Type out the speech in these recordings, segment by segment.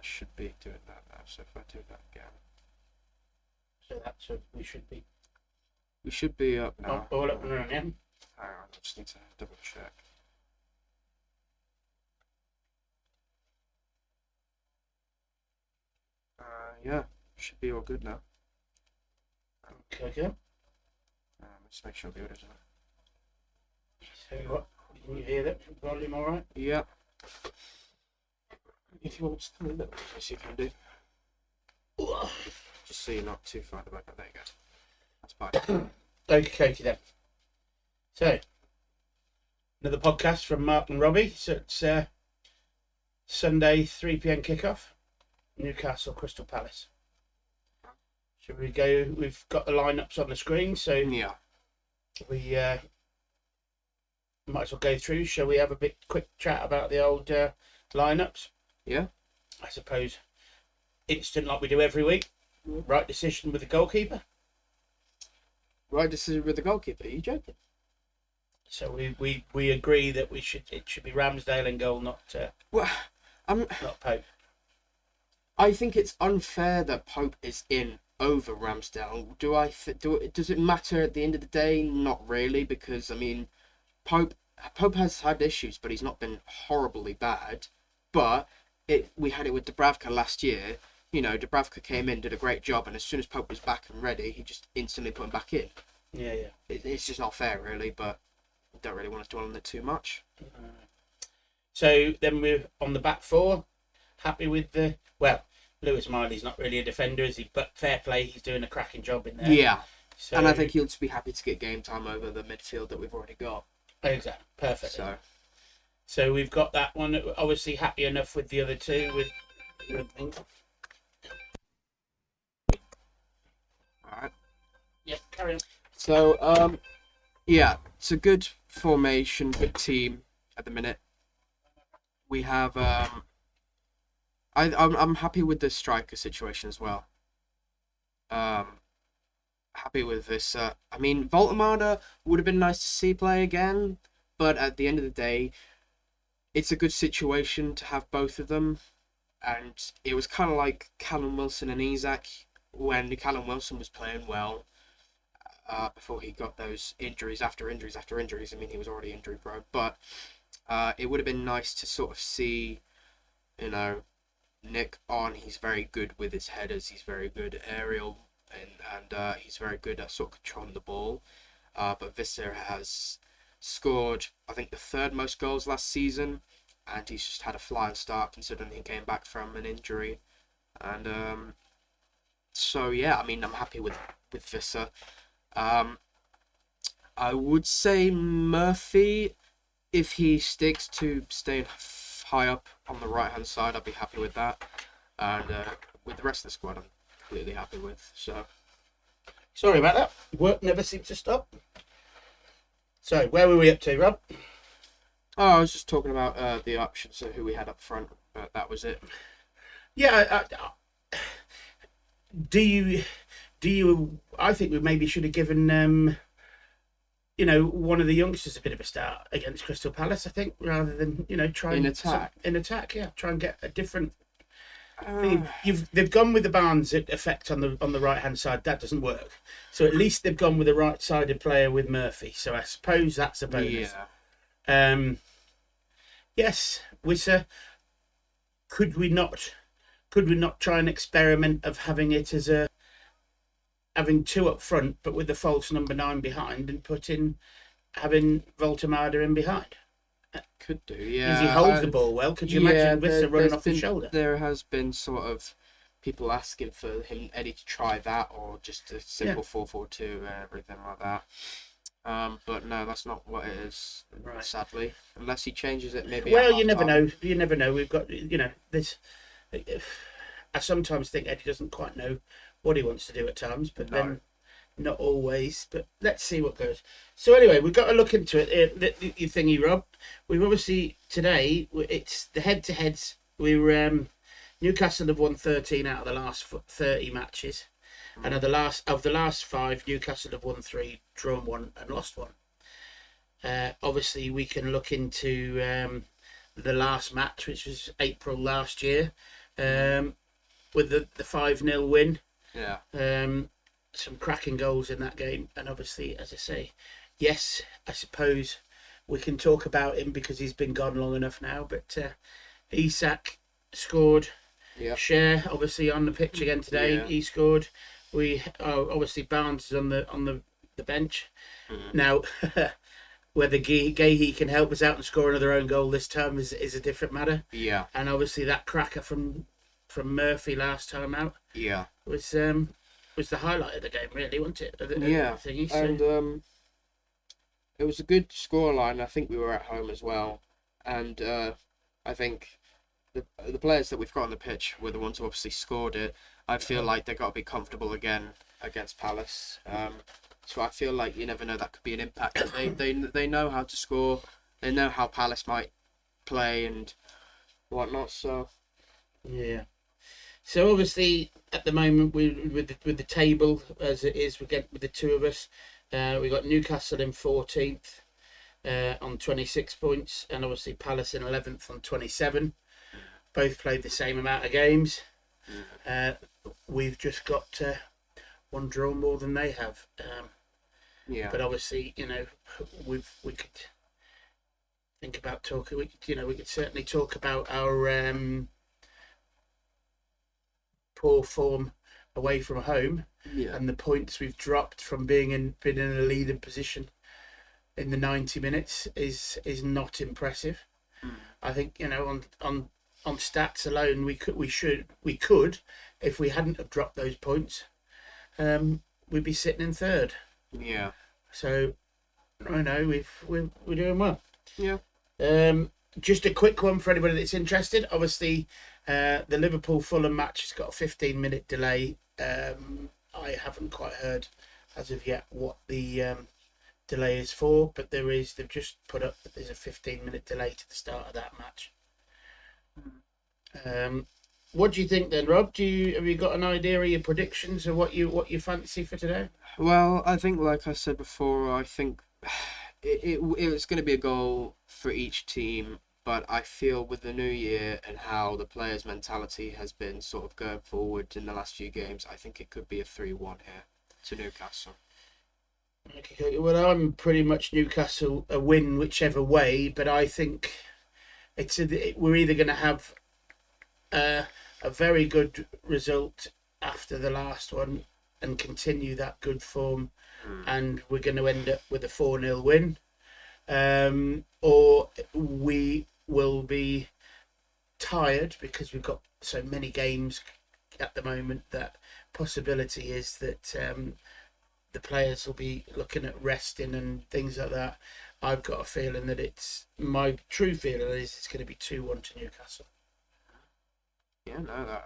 should be doing that now. So if I do that again, So that's we should be we should be up now. all up and running. Hang on, I just need to double check. Yeah, should be all good now. Okay. Let's make sure the order's on. So what? Can you hear that volume all right? Yeah. If you want to tell me that, yes, you can do. Just so you're not too far away. But there you go. That's fine. Okay, then. So, another podcast from Mark and Robbie. So it's Sunday 3 p.m. kickoff. Newcastle Crystal Palace. Should we go? We've got the lineups on the screen, so Yeah. we might as well go through. Shall we have a quick chat about the old lineups? Yeah. I suppose instant like we do every week. Right decision with the goalkeeper. Right decision with the goalkeeper. Are you joking? So we agree that it should be Ramsdale in goal, not Well, not Pope. I think it's unfair that Pope is in over Ramsdale. Does it matter at the end of the day? Not really, because I mean, Pope has had issues, but he's not been horribly bad. But we had it with Dubravka last year. You know, Dubravka came in, did a great job, and as soon as Pope was back and ready, he just instantly put him back in. Yeah. It's just not fair, really. But I don't really want to dwell on it too much. So then we're on the back four. Happy with Lewis Miley's not really a defender, is he? But fair play, he's doing a cracking job in there. Yeah. So, And I think he'll just be happy to get game time over the midfield that we've already got. Exactly. Perfect. So we've got that one. Obviously happy enough with the other two. alright. Yep, carry on. So yeah, it's a good formation, good team at the minute. We have I'm happy with the striker situation as well. Happy with this. I mean, Voltemada would have been nice to see play again, but at the end of the day, it's a good situation to have both of them. And it was kind of like Callum Wilson and Isak when Callum Wilson was playing well before he got those injuries after injuries after injuries. I mean, he was already injury prone, but it would have been nice to sort of see, you know, Nick on. He's very good with his headers. He's very good at aerial, and he's very good at sort of controlling the ball. But Visser has scored, I think, the third most goals last season, and he's just had a flying start considering he came back from an injury. And so yeah, I mean, I'm happy with Visser. I would say Murphy, if he sticks to staying high up on the right hand side, I'd be happy with that. And with the rest of the squad, I'm completely happy with. So Sorry about that. Work never seems to stop. So where were we up to, Rob? oh, I was just talking about the options of who we had up front, but that was it. Yeah. Do you? I think we maybe should have given one of the youngsters a bit of a start against Crystal Palace. I think rather than try In attack? In attack, yeah, try and get a different. They've gone with the Barnes effect on the right hand side. That doesn't work. So at least they've gone with a right sided player with Murphy. So I suppose that's a bonus. Yeah. Yes, Wisser. Could we not try an experiment of having it as having two up front, but with the false number 9 behind, and having Voltemada in behind? Could do, yeah. Because he holds the ball well. Could you imagine Visser running off his shoulder? There has been sort of people asking for Eddie to try that, or just a simple 4-4-2 and everything like that. But no, that's not what it is, Right. sadly. Unless he changes it, maybe. Well, at you never half-time. know. You never know. We've got this. I sometimes think Eddie doesn't quite know what he wants to do at times, but then not always. But let's see what goes. So anyway, we've got to look into it. The thingy, Rob. We've obviously today it's the head-to-heads. We were Newcastle have won 13 out of the last 30 matches, and of the last 5, Newcastle have won 3, drawn 1, and lost 1. Obviously, we can look into the last match, which was April last year, with the 5-0 win. Yeah. Some cracking goals in that game, and obviously, as I say, yes, I suppose we can talk about him because he's been gone long enough now. But Isak scored. Yeah. Share obviously on the pitch again today. Yeah. He scored. We obviously Barnes is on the bench now. Whether Gahey can help us out and score another own goal this time is a different matter. Yeah. And obviously that cracker from Murphy last time out. Yeah. Was the highlight of the game, really, wasn't it? Yeah. Thingy, so. And it was a good scoreline. I think we were at home as well, and I think the players that we've got on the pitch were the ones who obviously scored it. I feel like they've got to be comfortable again against Palace. So I feel like you never know, that could be an impact. They know how to score. They know how Palace might play and whatnot. So yeah. So obviously at the moment with the table as it is, we get with the two of us. We got Newcastle in 14th on 26 points, and obviously Palace in 11th on 27. Both played the same amount of games. We've just got one draw more than they have. yeah. But obviously, we could think about talking. We could certainly talk about our poor form away from home and the points we've dropped from been in a leading position in the 90 minutes is not impressive. I think on stats alone we could if we hadn't have dropped those points, we'd be sitting in third. Yeah. So I know we're doing well. Yeah. Just a quick one for anybody that's interested. Obviously, the Liverpool-Fulham match has got a 15-minute delay. I haven't quite heard as of yet what the delay is for, but they've just put up that there's a 15-minute delay to the start of that match. What do you think then, Rob? Have you got an idea of your predictions of what you fancy for today? Well, I think, like I said before, I think it's going to be a goal for each team. But I feel with the new year and how the players' mentality has been sort of going forward in the last few games, I think it could be a 3-1 here to Newcastle. Okay, well, I'm pretty much Newcastle a win whichever way, but I think we're either going to have a very good result after the last one and continue that good form, and we're going to end up with a 4-0 win, or we will be tired because we've got so many games at the moment that possibility is that the players will be looking at resting and things like that. I've got a feeling that my true feeling is it's going to be 2-1 to Newcastle. Yeah, no,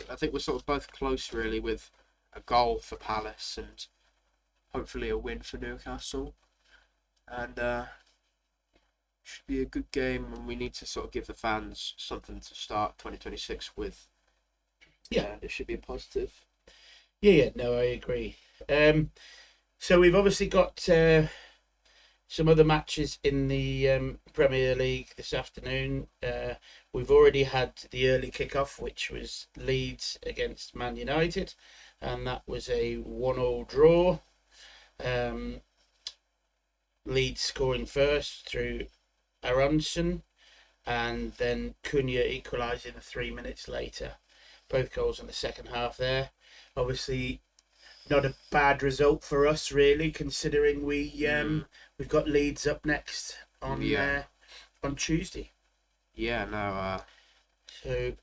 I think we're sort of both close really, with a goal for Palace and hopefully a win for Newcastle. And should be a good game, and we need to sort of give the fans something to start 2026 with. Yeah, it should be a positive. Yeah, no, I agree. So we've obviously got some other matches in the Premier League this afternoon. We've already had the early kickoff, which was Leeds against Man United, and that was a 1-1 draw. Leeds scoring first through Aronson, and then Cunha equalising 3 minutes later. Both goals in the second half there. Obviously, not a bad result for us, really, considering we've got Leeds up next on Tuesday. Yeah, no. So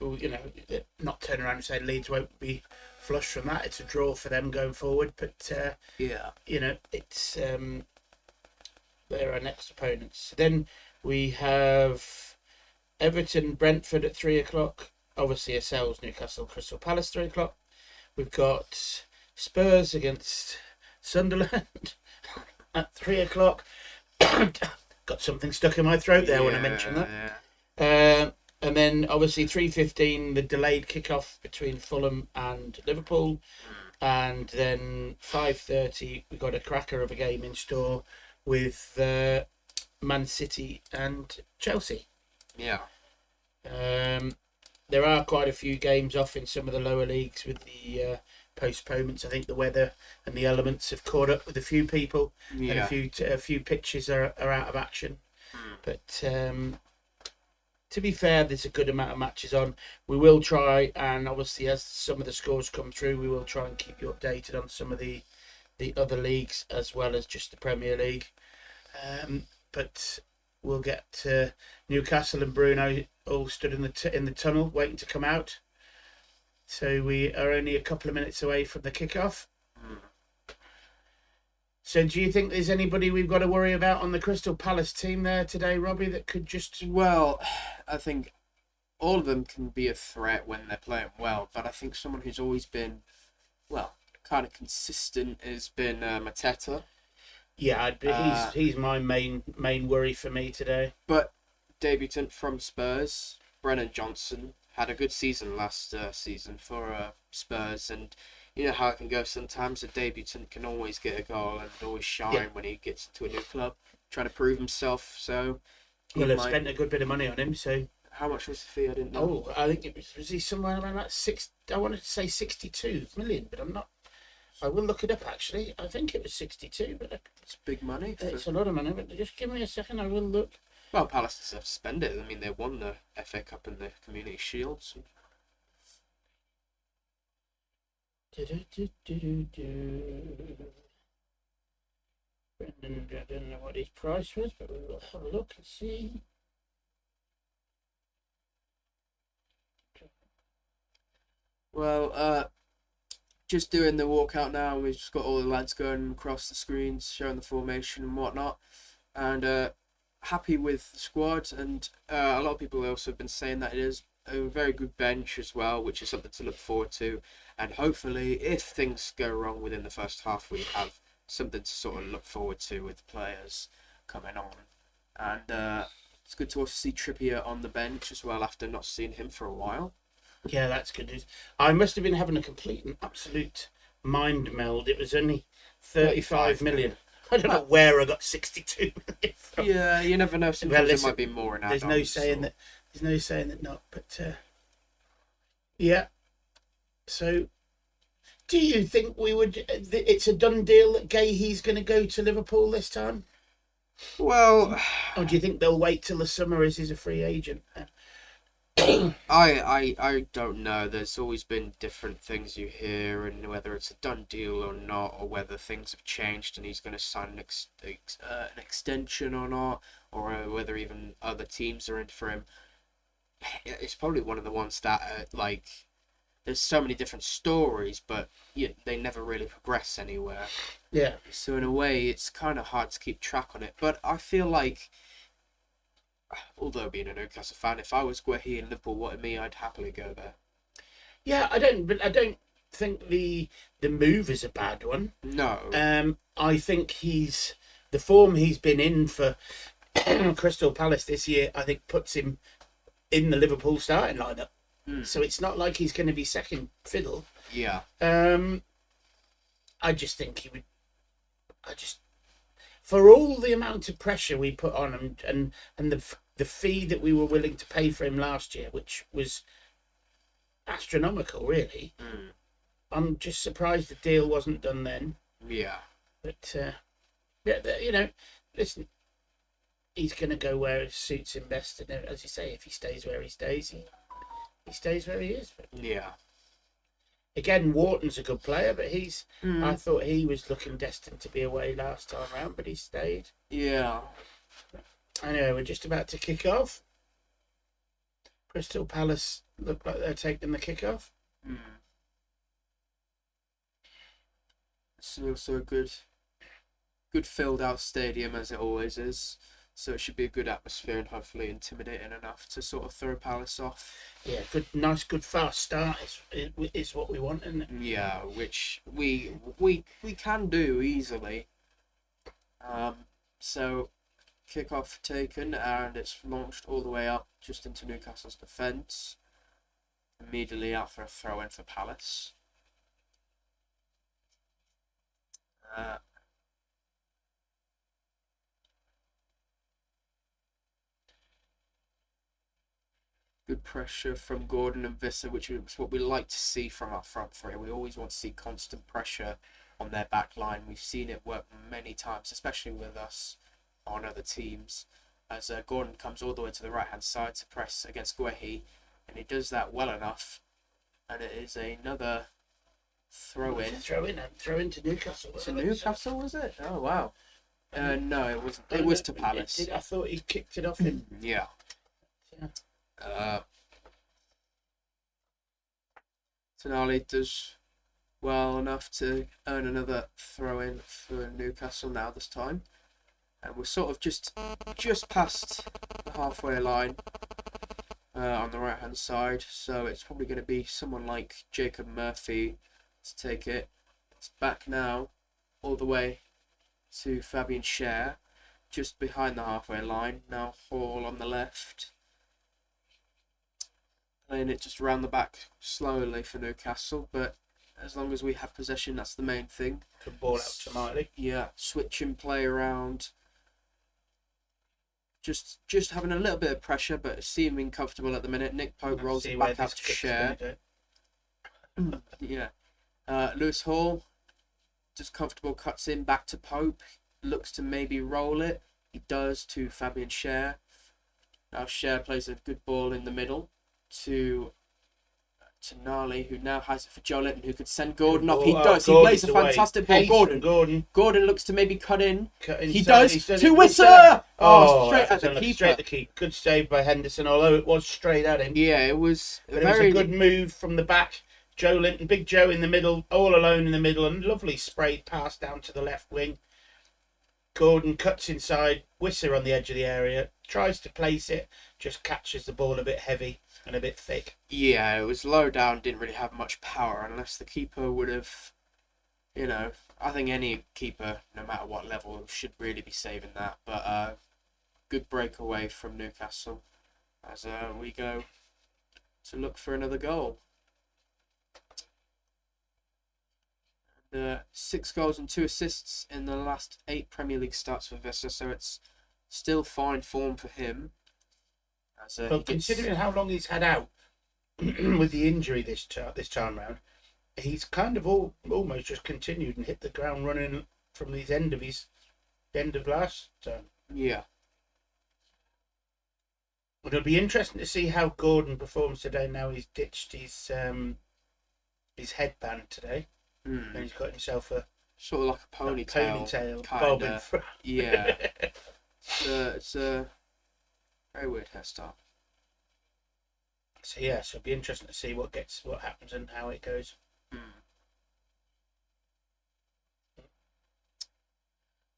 not turn around and say Leeds won't be flush from that. It's a draw for them going forward, but it's they're our next opponents. Then we have Everton, Brentford at 3:00. Obviously, ourselves, Newcastle, Crystal Palace 3:00. We've got Spurs against Sunderland at 3:00. Got something stuck in my throat there when I mentioned that. Yeah. And then obviously 3:15, the delayed kickoff between Fulham and Liverpool, and then 5:30 we got a cracker of a game in store with Man City and Chelsea. Yeah. there are quite a few games off in some of the lower leagues with the postponements. I think the weather and the elements have caught up with a few people, and Yeah. a few pitches are out of action. Mm. But to be fair, there's a good amount of matches on. We will try, and obviously as some of the scores come through, we will try and keep you updated on some of the other leagues as well as just the Premier League. But we'll get Newcastle and Bruno all stood in the tunnel waiting to come out. So we are only a couple of minutes away from the kickoff. Mm. So do you think there's anybody we've got to worry about on the Crystal Palace team there today, Robbie, that could just... Well, I think all of them can be a threat when they're playing well, but I think someone who's always been, well, kind of consistent has been Mateta. Yeah, he's my main worry for me today. But debutant from Spurs, Brennan Johnson, had a good season last season for Spurs, and you know how it can go sometimes. A debutant can always get a goal and always shine when he gets to a new club, trying to prove himself. So, Well, they've spent a good bit of money on him. So, how much was the fee? I didn't know. oh, I think it was he somewhere around that six. I wanted to say 62 million, but I'm not. I will look it up actually. I think it was 62, but It's big money. it's a lot of money. But just give me a second. I will look. Well, Palace deserve to spend it. I mean, they won the FA Cup and the Community Shield. So. Brendan, I don't know what his price was, but we will have a look and see. Well, just doing the walkout now. We've just got all the lads going across the screens, showing the formation and whatnot, and happy with the squad. And a lot of people also have been saying that it is a very good bench as well, which is something to look forward to. And hopefully, if things go wrong within the first half, we have something to sort of look forward to with the players coming on. And it's good to also see Trippier on the bench as well after not seeing him for a while. Yeah, that's good news. I must have been having a complete and absolute mind meld. It was only 35 million. I don't know where I got 62 million from. Yeah, you never know. Sometimes it might be more in There's no saying that. There's no saying that not. But yeah. So, do you think we would? It's a done deal that Gahey's going to go to Liverpool this time, Well, or do you think they'll wait till the summer as he's a free agent? I don't know. There's always been different things you hear, and whether it's a done deal or not, or whether things have changed and he's going to sign an extension or not, or whether even other teams are in for him. It's probably one of the ones that like there's so many different stories, but they never really progress anywhere. Yeah. So in a way, it's kind of hard to keep track on it. But I feel like, although being a Newcastle fan, if I was Guehi in Liverpool wanted me, I'd happily go there. Yeah, I don't think the move is a bad one. No. I think the form he's been in for Crystal Palace this year, I think puts him in the Liverpool starting lineup. So it's not like he's going to be second fiddle. Yeah. I just think he would. For all the amount of pressure we put on him and the fee that we were willing to pay for him last year, which was astronomical, really. I'm just surprised the deal wasn't done then. Yeah. But listen, he's going to go where it suits him best, and as you say, if he stays where he stays, he stays where he is. But yeah. Again, Wharton's a good player, but I thought he was looking destined to be away last time round, but he stayed. Yeah. Anyway, we're just about to kick off. Crystal Palace look like they're taking the kick-off. It's also a good filled out stadium, as it always is. So it should be a good atmosphere and hopefully intimidating enough to sort of throw Palace off. Yeah, good fast start is what we want, isn't it? Yeah, which we can do easily. So kick-off taken, and it's launched all the way up just into Newcastle's defence. Immediately out for a throw-in for Palace. Good pressure from Gordon and Visser, which is what we like to see from our front three. We always want to see constant pressure on their back line. We've seen it work many times, especially with us on other teams, as Gordon comes all the way to the right-hand side to press against Guehi, and he does that well enough, and it is another throw-in. Throw in to Newcastle. To Newcastle, was it? Oh, wow. No, it wasn't. It was to Palace. I thought he kicked it off him. Yeah. Tonali does well enough to earn another throw-in for Newcastle now this time. And we're sort of just past the halfway line on the right-hand side. So it's probably going to be someone like Jacob Murphy to take it. It's back now all the way to Fabian Schär, just behind the halfway line. Now Hall on the left. Playing it just around the back slowly for Newcastle, but as long as we have possession, that's the main thing. Good ball out to Miley. Yeah, switching play around. Just having a little bit of pressure, but seeming comfortable at the minute. Nick Pope rolls it back out to Schär. Yeah. Lewis Hall, just comfortable, cuts in back to Pope. Looks to maybe roll it. He does to Fabian Schär. Now Schär plays a good ball in the middle to Nali, who now has it for Joe Linton, who could send Gordon off. He does. He plays a fantastic ball. Gordon looks to maybe cut in. He does to Whistler. Straight at the keeper. Straight at the keeper. Good save by Henderson, although it was straight at him. Yeah, it was. But it was a good move from the back. Joe Linton, Big Joe in the middle, all alone in the middle, and lovely sprayed pass down to the left wing. Gordon cuts inside. Whistler on the edge of the area, tries to place it, just catches the ball a bit heavy and a bit thick. Yeah, it was low down, didn't really have much power unless the keeper would have, I think any keeper, no matter what level, should really be saving that. But good breakaway from Newcastle as we go to look for another goal. 6 goals and 2 assists in the last 8 Premier League starts for Visser, so it's still fine form for him. But considering how long he's had out with the injury this time round, he's kind of almost just continued and hit the ground running from the end of last term. Yeah. It'll be interesting to see how Gordon performs today. Now he's ditched his headband today, and he's got himself a sort of like a ponytail bob in front. Yeah. It's a very weird hairstyle. So yeah, so it'll be interesting to see what happens and how it goes.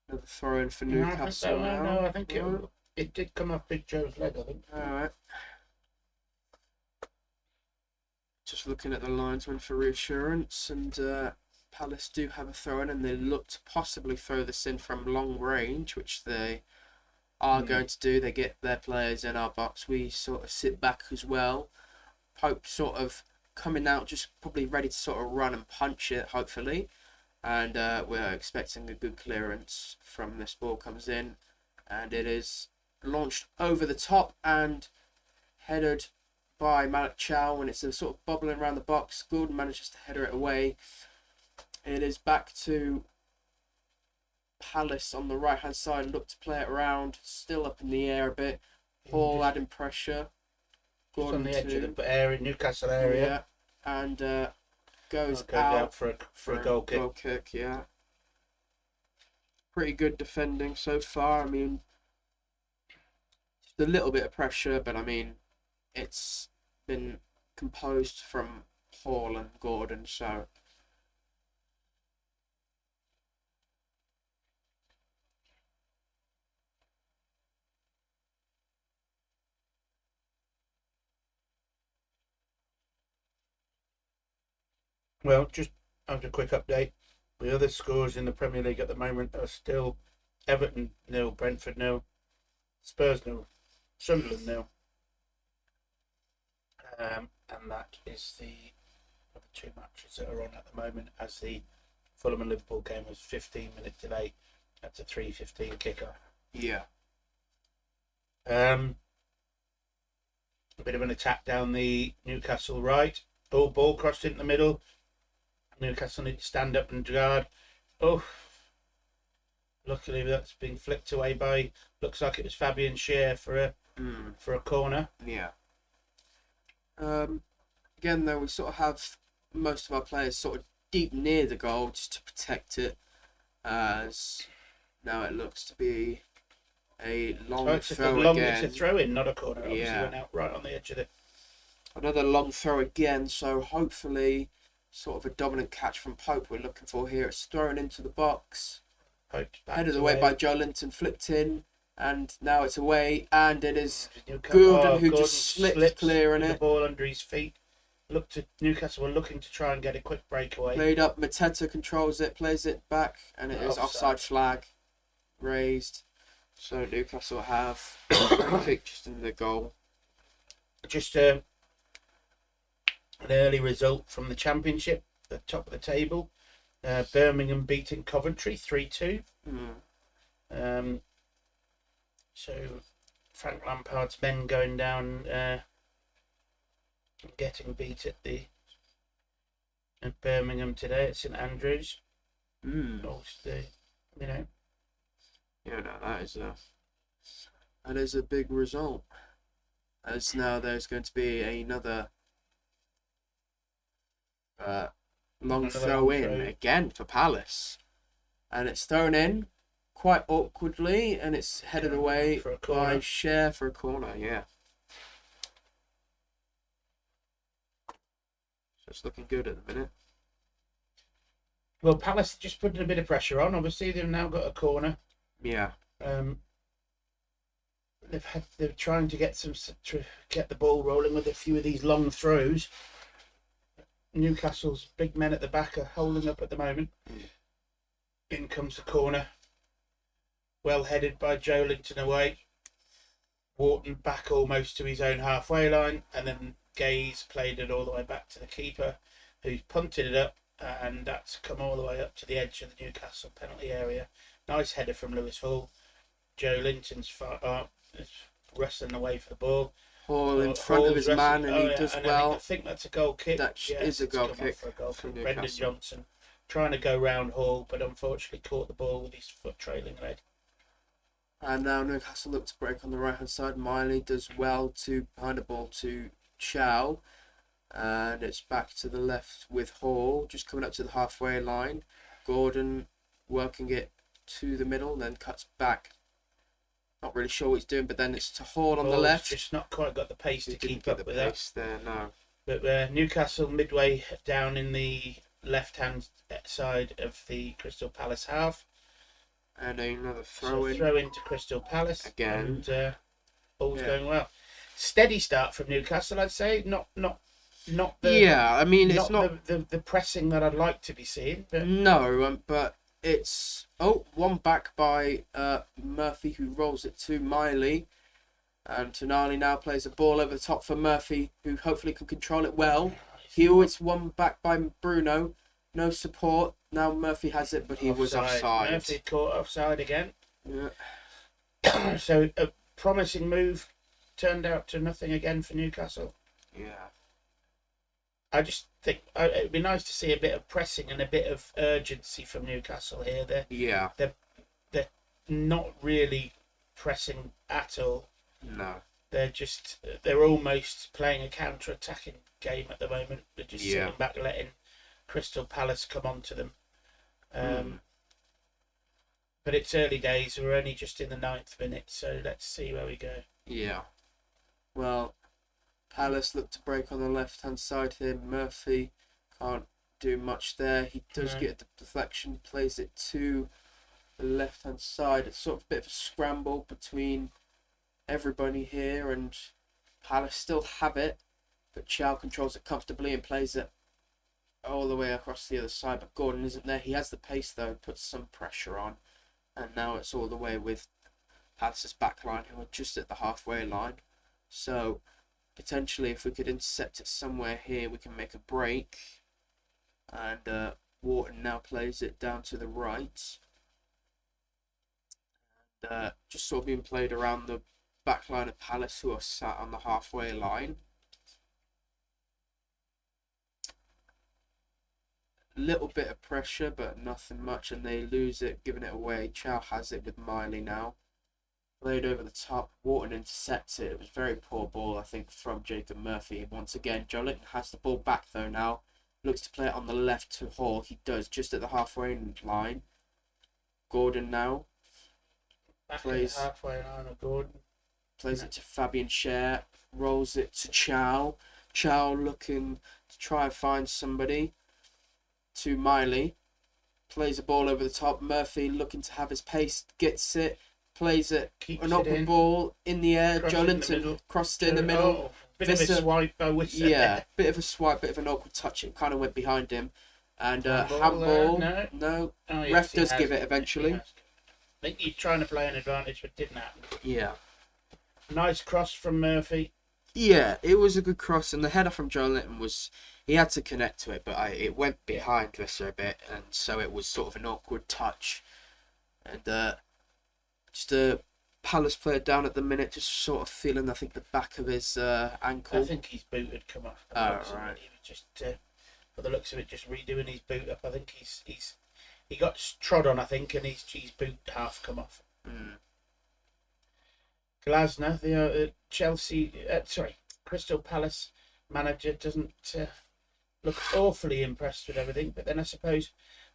Another throw in for Newcastle. No, I think it did come off Big Joe's leg, I think. Alright. Just looking at the linesman for reassurance, and Palace do have a throw in, and they look to possibly throw this in from long range, which they are going to do. They get their players in our box. We sort of sit back as well. Pope sort of coming out, just probably ready to sort of run and punch it, hopefully. And we're expecting a good clearance from this ball comes in, and it is launched over the top and headed by Malik Chow, and it's a sort of bobbling around the box. Gordon manages to header it away. It is back to Palace on the right hand side. Look to play it around, still up in the air a bit. Hall adding pressure. Gordon on the edge of the area, Newcastle area. Yeah, and goes out for a goal kick. Goal kick, yeah. Pretty good defending so far. I mean, just a little bit of pressure, but I mean, it's been composed from Hall and Gordon, so. Well, just after a quick update, the other scores in the Premier League at the moment are still Everton 0, Brentford 0, Spurs 0, Sunderland 0. And that is the other 2 matches that are on at the moment, as the Fulham and Liverpool game was 15-minute delay. That's a 3:15 kickoff. Yeah. A bit of an attack down the Newcastle right. Oh, ball crossed into the middle. Newcastle need to stand up and guard. Oh, luckily that's been flicked away by, looks like it was Fabian Scheer for a corner. Yeah. Again, though, we sort of have most of our players sort of deep near the goal just to protect it, as now it looks to be a long throw again. It's a throw in, not a corner. Obviously Yeah. went out right on the edge of it. Another long throw again, so hopefully sort of a dominant catch from Pope we're looking for here. It's thrown into the box. Headed away by Joe Linton, flipped in, and now it's away, and it is Gordon who just slipped clear in it. The ball under his feet. Newcastle were looking to try and get a quick breakaway. Played up, Mateta controls it, plays it back, and it is offside flag raised. So Newcastle have a kick just in the goal. Just an early result from the Championship, the top of the table. Birmingham beating Coventry 3-2. So Frank Lampard's men going down, getting beat at Birmingham today at St Andrews. Yeah, no, that is a big result. As now there's going to be another long throw in again for Palace, and it's thrown in quite awkwardly, and it's headed away by Scheer for a corner. Yeah, so it's looking good at the minute. Well, Palace just putting a bit of pressure on. Obviously, they've now got a corner. Yeah. They're trying to get the ball rolling with a few of these long throws. Newcastle's big men at the back are holding up at the moment. In comes the corner. Well headed by Joe Linton away. Wharton back almost to his own halfway line, and then Gaze played it all the way back to the keeper, who's punted it up, and that's come all the way up to the edge of the Newcastle penalty area. Nice header from Lewis Hall. Joe Linton's wrestling away for the ball. Hall in front of his man, and he does well. I think that's a goal kick. That is a goal kick for a goal from Brendan Johnson, trying to go round Hall, but unfortunately caught the ball with his foot trailing leg. And now Newcastle look to break on the right hand side. Miley does well to behind the ball to Chow, and it's back to the left with Hall, just coming up to the halfway line. Gordon working it to the middle, then cuts back. Not really sure what he's doing, but then it's to Hall on the left. Just not quite got the pace to keep up with that. There, no. But Newcastle midway down in the left-hand side of the Crystal Palace half. And another throw in. Throw into Crystal Palace again. And all's going well. Steady start from Newcastle, I'd say. Not the. Yeah, I mean it's not the pressing that I'd like to be seeing. But... No, but it's one back by Murphy, who rolls it to Miley, and Tonali now plays a ball over the top for Murphy, who hopefully can control it well. It's one back by Bruno, no support. Now Murphy has it, but he was offside. Murphy caught offside again. Yeah. So a promising move turned out to nothing again for Newcastle. Yeah. I just think it'd be nice to see a bit of pressing and a bit of urgency from Newcastle here. They're not really pressing at all. No. They're almost playing a counter-attacking game at the moment. They're just sitting back, letting Crystal Palace come on to them. But it's early days. We're only just in the 9th minute, so let's see where we go. Yeah. Well, Palace look to break on the left-hand side here. Murphy can't do much there. He does get the deflection, plays it to the left-hand side. It's sort of a bit of a scramble between everybody here, and Palace still have it, but Chow controls it comfortably and plays it all the way across the other side. But Gordon isn't there. He has the pace though, puts some pressure on, and now it's all the way with Palace's backline, who are just at the halfway line. So potentially, if we could intercept it somewhere here, we can make a break. And Wharton now plays it down to the right. And just sort of being played around the back line of Palace, who are sat on the halfway line. Little bit of pressure, but nothing much, and they lose it, giving it away. Chow has it with Miley now. Played over the top. Wharton intercepts it. It was a very poor ball, I think, from Jacob Murphy. Once again, Jolinton has the ball back, though, now. Looks to play it on the left to Hall. He does, just at the halfway line. Gordon now. Plays halfway line of Gordon. Plays it to Fabian Scher. Rolls it to Chow. Chow looking to try and find somebody. To Miley. Plays a ball over the top. Murphy looking to have his pace. Gets it. Plays it. An awkward ball in the air. Jolinton crossed it in the middle. Bit of a swipe, I would say. Yeah, bit of a swipe, bit of an awkward touch. It kind of went behind him. And handball. No. Oh, yes, ref does give it eventually. I think he's trying to play an advantage, but didn't happen. Yeah. Nice cross from Murphy. Yeah, it was a good cross, and the header from Jolinton was... He had to connect to it, but it went behind Visser a bit, and so it was sort of an awkward touch. And just a Palace player down at the minute, just sort of feeling, I think, the back of his ankle. I think his boot had come off. Oh, right. He was just, for the looks of it, just redoing his boot up. I think he got trod on, I think, and his boot half come off. Glasner, the Crystal Palace manager, doesn't look awfully impressed with everything. But then I suppose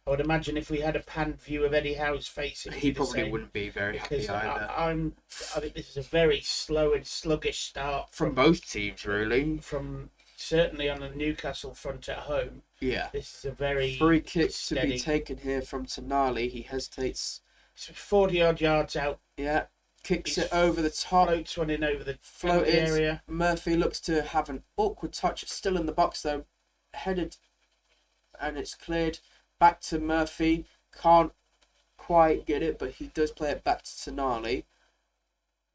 I would imagine if we had a panned view of Eddie Howe's face, he probably wouldn't be very happy either. I think this is a very slow and sluggish start from both teams, really. From certainly on the Newcastle front at home. Yeah, this is a very free kick to be taken here from Tonali. He hesitates. 40 odd yards out. Yeah. Kicks it over the top. Floats one in over the area. Murphy looks to have an awkward touch. It's still in the box though. Headed. And it's cleared. Back to Murphy. Can't quite get it, but he does play it back to Tonali.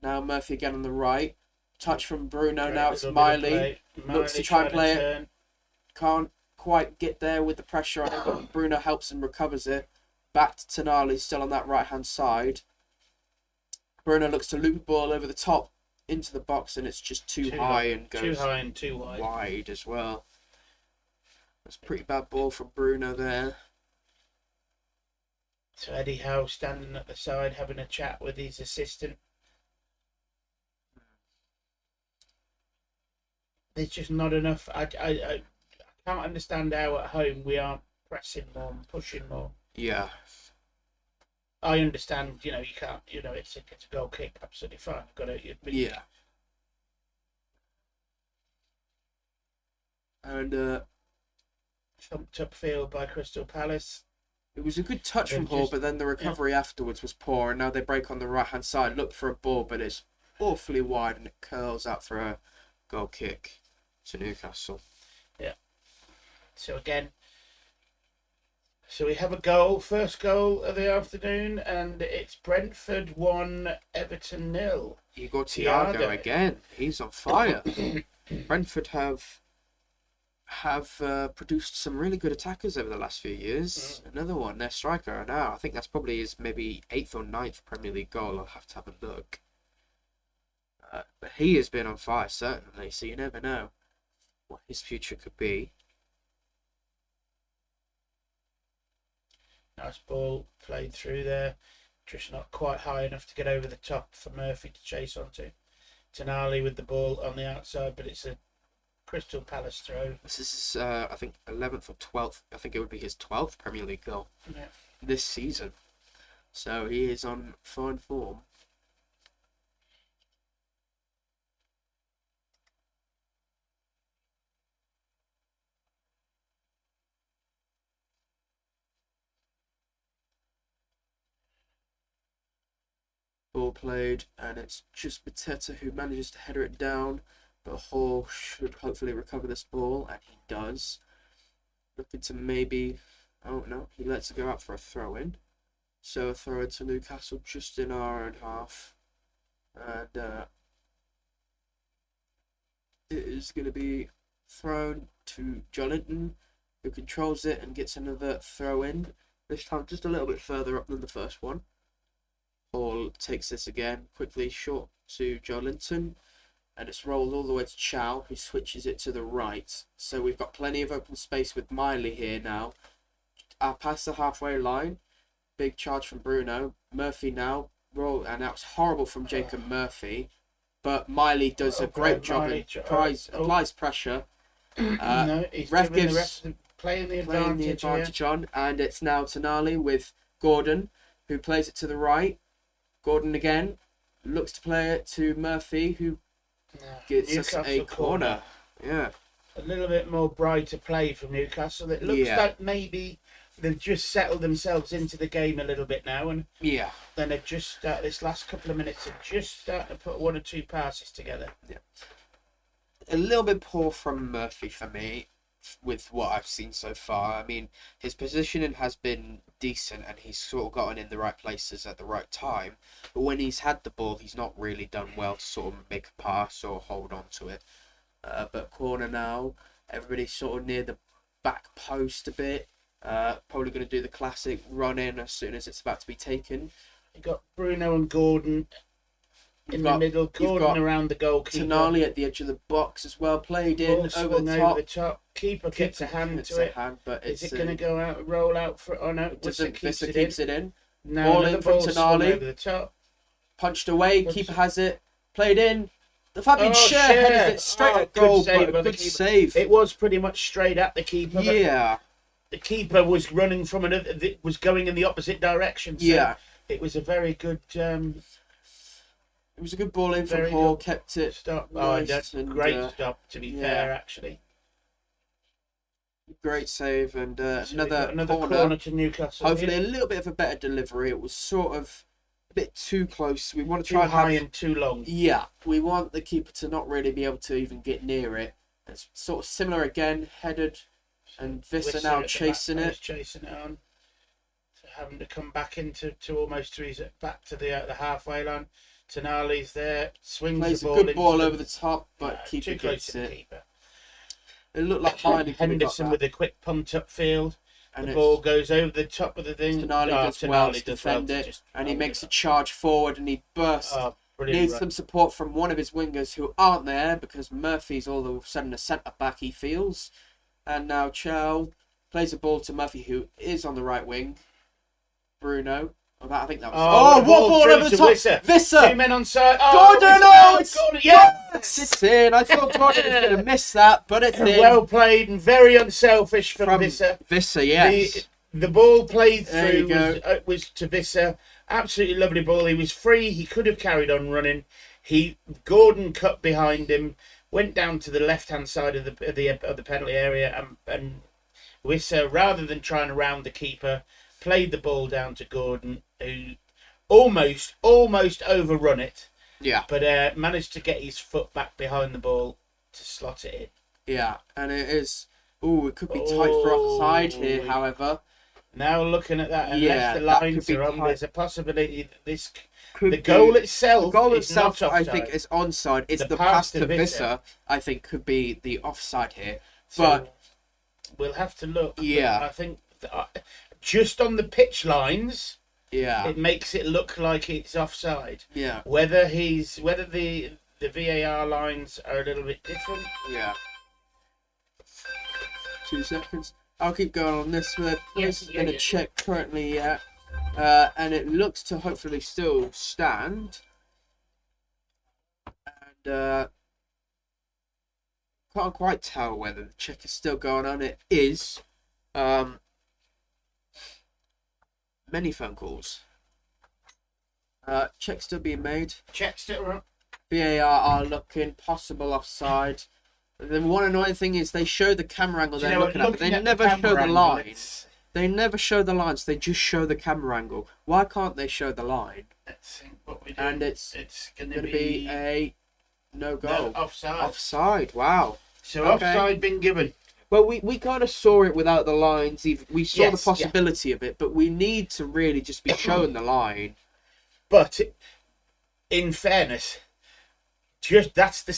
Now Murphy again on the right. Touch from Bruno. Now it's Miley. Looks to try and play it. Can't quite get there with the pressure on it, but Bruno helps and recovers it. Back to Tonali, still on that right hand side. Bruno looks to loop the ball over the top into the box, and it's just too high and goes too high and too wide as well. That's a pretty bad ball from Bruno there. So Eddie Howe standing at the side having a chat with his assistant. There's just not enough. I can't understand how at home we aren't pressing more and pushing more. Yeah. I understand, you can't, it's a goal kick, absolutely fine. Got to admit. Yeah. And thumped upfield by Crystal Palace. It was a good touch from Hall, but then the recovery afterwards was poor, and now they break on the right hand side, look for a ball, but it's awfully wide and it curls out for a goal kick to Newcastle. Yeah. So again, we have a goal, first goal of the afternoon, and it's Brentford 1, Everton 0. Igor Thiago again. He's on fire. Brentford have produced some really good attackers over the last few years. Another one, their striker now. I think that's probably his maybe 8th or 9th Premier League goal. I'll have to have a look. But he has been on fire, certainly, so you never know what his future could be. Nice ball played through there. Just not quite high enough to get over the top for Murphy to chase onto. Tonali with the ball on the outside, but it's a Crystal Palace throw. This is, I think, 11th or 12th. I think it would be his 12th Premier League goal this season. So he is on fine form. Ball played, and it's just Mateta who manages to header it down, but Hall should hopefully recover this ball, and he does. Looking to maybe... Oh, no, he lets it go out for a throw-in. So a throw-in to Newcastle just in our own half. And it is going to be thrown to Jolinton, who controls it and gets another throw-in. This time just a little bit further up than the first one. Hall takes this again, quickly short to Joe Linton. And it's rolled all the way to Chow, who switches it to the right. So we've got plenty of open space with Miley here now. Past the halfway line. Big charge from Bruno. Murphy now. Roll, and that was horrible from Jacob Murphy. But Miley does a great job and applies pressure. No, he's ref giving gives the rest of playing the advantage on. And it's now Tonali with Gordon, who plays it to the right. Gordon again. Looks to play it to Murphy, who gets Newcastle us a corner. Yeah. A little bit more brighter play from Newcastle. It looks like maybe they've just settled themselves into the game a little bit now, and then they've just this last couple of minutes have just started to put one or two passes together. Yeah. A little bit poor from Murphy for me, with what I've seen so far. I mean, his positioning has been decent, and he's sort of gotten in the right places at the right time. But when he's had the ball, he's not really done well to sort of make a pass or hold on to it. But corner now, everybody's sort of near the back post a bit. Probably going to do the classic run in as soon as it's about to be taken. You got Bruno and Gordon in the middle, Gordon around the goalkeeper. Tonali at the edge of the box as well, played in over the top. Keeper gets a hand to it. But is it going to go out, roll out for? Oh no, Visser keeps it in. No, ball in from Tonali. Over the top. Punched away. Keeper has it. Played in. The Fabian Schär headed it straight at goal, but a good save. It was pretty much straight at the keeper. Yeah. The keeper was running from another. Was going in the opposite direction. So it was a very good. It was a good ball in from Hall. Kept it. Stop. Nice great stop. To be fair, actually. Great save and So another corner to Newcastle. Hopefully a little bit of a better delivery. It was sort of a bit too close. We want to too try and high and too long. Yeah, we want the keeper to not really be able to even get near it. It's sort of similar again, headed, and Visser now chasing it. Chasing it on. So having to come back into almost to his back to the halfway line. Tonali's there, swings plays the ball. A good ball over the top, but keeper gets it. Keeper. It looked like Miley Henderson with a quick punt upfield. And the ball goes over the top of the thing. Tonali does well to defend it, and he makes a charge forward, and he bursts. Needs some support from one of his wingers who aren't there because Murphy's all of a sudden a centre back, he feels. And now Chow plays a ball to Murphy, who is on the right wing. Bruno. I think that was. What ball over the top? Visser! 2 men on side. Gordon! Gordon! Yes! It's in. I thought Gordon was going to miss that, but it's in. Well played and very unselfish from Visser. Visser, yes. The ball played through was to Visser. Absolutely lovely ball. He was free. He could have carried on running. Gordon cut behind him, went down to the left-hand side of the penalty area, and Visser, rather than trying around the keeper, played the ball down to Gordon, who almost overrun it. Yeah. But managed to get his foot back behind the ball to slot it in. Yeah, and it is. It could be tight for offside here, however. Now looking at that, unless the lines are on, there's a possibility that this could the goal itself is not offside. I think is onside. It's the pass to Visser, I think, could be the offside here. But we'll have to look. Yeah. I think just on the pitch lines, it makes it look like it's offside. Yeah. Whether the VAR lines are a little bit different. Yeah. 2 seconds. I'll keep going on this one. This is going to check currently, and it looks to hopefully still stand. And can't quite tell whether the check is still going on. It is. Many phone calls. Check still being made. Check still on. VAR are looking. Possible offside. The one annoying thing is they show the camera angle they're looking at, but they never show the lines. They never show the lines. They just show the camera angle. Why can't they show the line? Let's think what we do. And it's going to be a no goal. No, offside. Offside. Wow. So offside been given. Well, we kind of saw it without the lines. We saw the possibility of it, but we need to really just be shown the line. But in fairness, that's the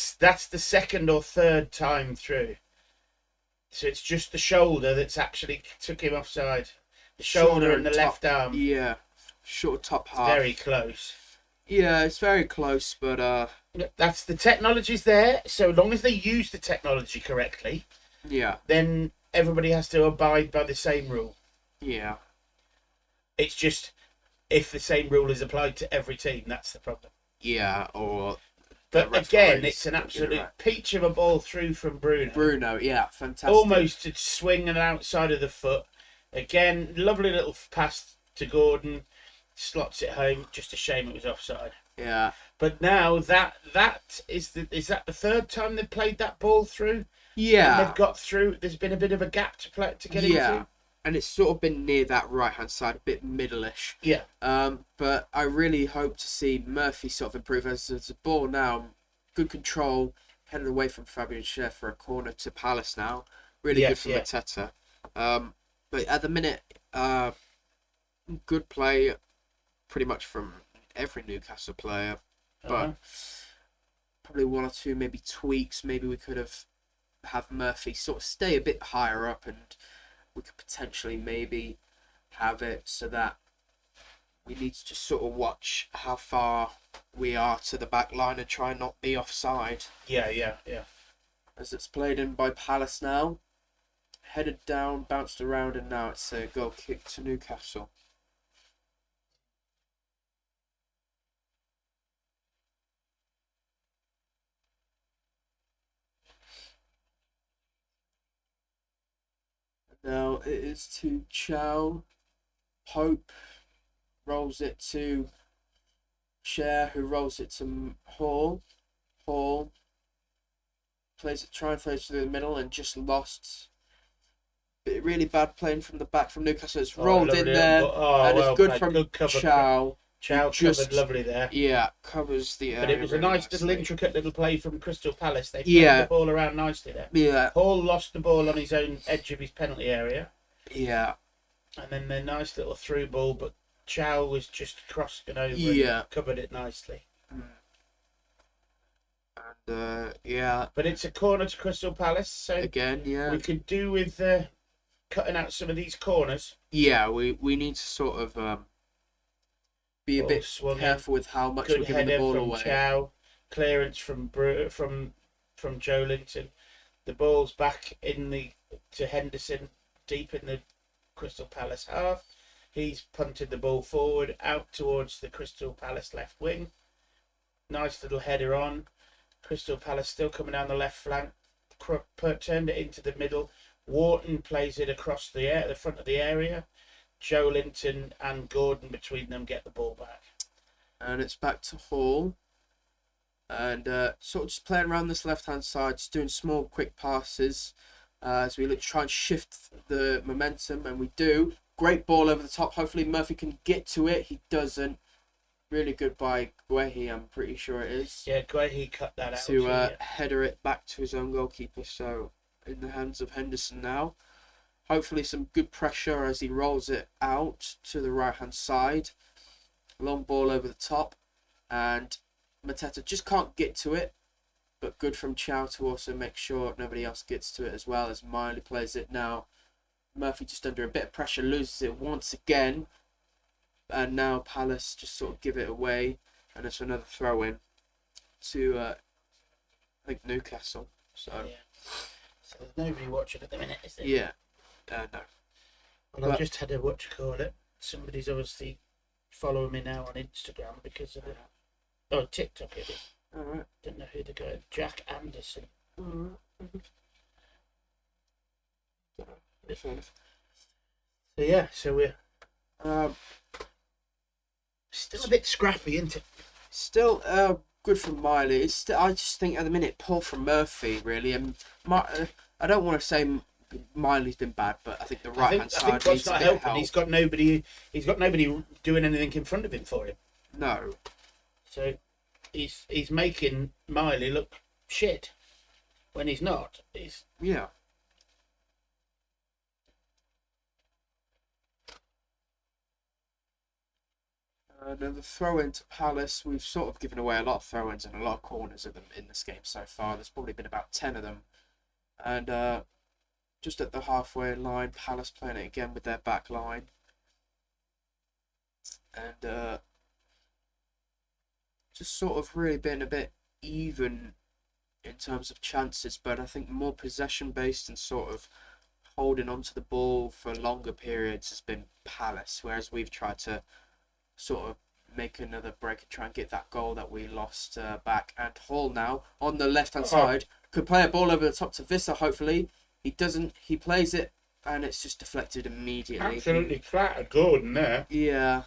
second or third time through. So it's just the shoulder that's actually took him offside. The shoulder and the left arm. Yeah. short top half. Very close. Yeah, it's very close, but That's the technology's there. So long as they use the technology correctly, yeah, then everybody has to abide by the same rule. yeah, It's just if the same rule is applied to every team, that's the problem. yeah. Or But again, it's an absolute peach of a ball through from Bruno. Bruno, yeah, fantastic. Almost to swing an outside of the foot. Again, lovely little pass to Gordon. Slots it home. Just a shame it was offside. Yeah. But now that is that the third time they've played that ball through? Yeah. And they've got through. There's been a bit of a gap to get into. And it's sort of been near that right hand side, a bit middle-ish. Yeah. But I really hope to see Murphy sort of improve as the ball now. Good control, headed away from Fabian Schär for a corner to Palace now. Really good from Mateta. But at the minute, good play pretty much from every Newcastle player. But probably one or two maybe tweaks. Maybe we could have Murphy sort of stay a bit higher up, and we could potentially maybe have it so that we need to just sort of watch how far we are to the back line and try and not be offside. Yeah. As it's played in by Palace now. Headed down, bounced around, and now it's a goal kick to Newcastle. Now it is to Chow. Pope rolls it to Schär, who rolls it to Hall. Hall plays it, try and throw it through the middle, and just lost. But really bad playing from the back from Newcastle. It's rolled in there, and it's good from Chow. Chow covered lovely there. Yeah, covers the area. But it was a nice little intricate little play from Crystal Palace. They played the ball around nicely there. Yeah. Hall lost the ball on his own edge of his penalty area. Yeah. And then the nice little through ball, but Chow was just crossing over and covered it nicely. And But it's a corner to Crystal Palace, so again, we could do with cutting out some of these corners. Yeah, we need to sort of be a bit careful with how much we're giving the ball away. Chow, clearance from Joe Linton. The ball's back to Henderson, deep in the Crystal Palace half. He's punted the ball forward out towards the Crystal Palace left wing. Nice little header on. Crystal Palace still coming down the left flank. Turned it into the middle. Wharton plays it across the front of the area. Joe Linton and Gordon between them get the ball back. And it's back to Hall. And sort of just playing around this left-hand side, just doing small, quick passes as we try and shift the momentum, and we do. Great ball over the top. Hopefully Murphy can get to it. He doesn't. Really good by Guehi, I'm pretty sure it is. Yeah, Guehi cut that out. To header it back to his own goalkeeper. So in the hands of Henderson now. Hopefully some good pressure as he rolls it out to the right-hand side. Long ball over the top. And Mateta just can't get to it. But good from Chow to also make sure nobody else gets to it as well as Miley plays it now. Murphy just under a bit of pressure, loses it once again. And now Palace just sort of give it away. And it's another throw-in to, I think, Newcastle. So there's nobody watching at the minute, is there? Yeah. No. Well, I've just had a somebody's obviously following me now on Instagram because of TikTok it is. Alright. Don't know who the guy. Jack Anderson. So we're still a bit scrappy, isn't it? Still good from Miley. I just think at the minute poor from Murphy really, and I don't want to say Miley's been bad, but I think the right hand side needs a bit of help. He's got nobody doing anything in front of him for him. No. So he's making Miley look shit when he's not. Yeah. Another throw into Palace. We've sort of given away a lot of throw-ins and a lot of corners of them in this game so far. There's probably been about 10 of them. And just at the halfway line, Palace playing it again with their back line. and just sort of really been a bit even in terms of chances, but I think more possession based and sort of holding onto the ball for longer periods has been Palace, whereas we've tried to sort of make another break and try and get that goal that we lost back. And Hall now on the left hand side could play a ball over the top to Visser. Hopefully he doesn't. He plays it and it's just deflected immediately. Absolutely flattered Gordon there. Yeah.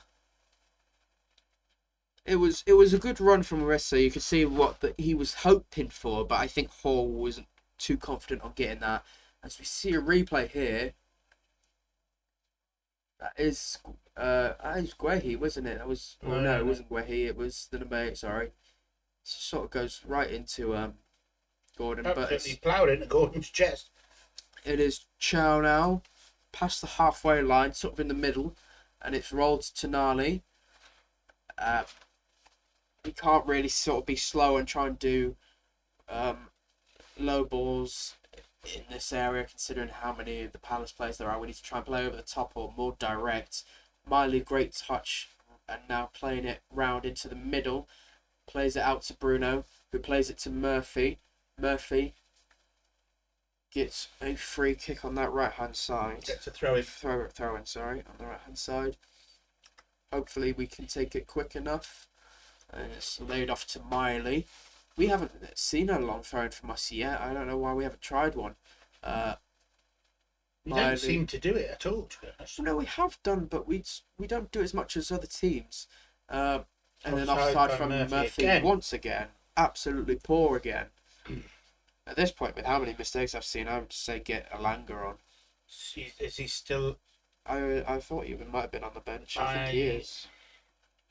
It was a good run from Rissa. You could see what he was hoping for, but I think Hall wasn't too confident on getting that. As we see a replay here, that is Guehi, wasn't it? That was no, it wasn't Guehi. It was the number 8. Sorry, it sort of goes right into Gordon, absolutely ploughed into Gordon's chest. It is Chow now, past the halfway line, sort of in the middle, and it's rolled to Tonali. He can't really sort of be slow and try and do low balls in this area, considering how many of the Palace players there are. We need to try and play over the top or more direct. Miley, great touch, and now playing it round into the middle. Plays it out to Bruno, who plays it to Murphy. Murphy gets a free kick on that right-hand side. Gets a throw in. Throw in, sorry, on the right-hand side. Hopefully we can take it quick enough. And it's laid off to Miley. We haven't seen a long throw in from us yet. I don't know why we haven't tried one. We don't seem to do it at all, to be honest. No, we have done, but we don't do as much as other teams. And then offside from Murphy once again. Absolutely poor again. At this point, with how many mistakes I've seen, I would say get Alanga on. Is he still... I thought he might have been on the bench. I think he is.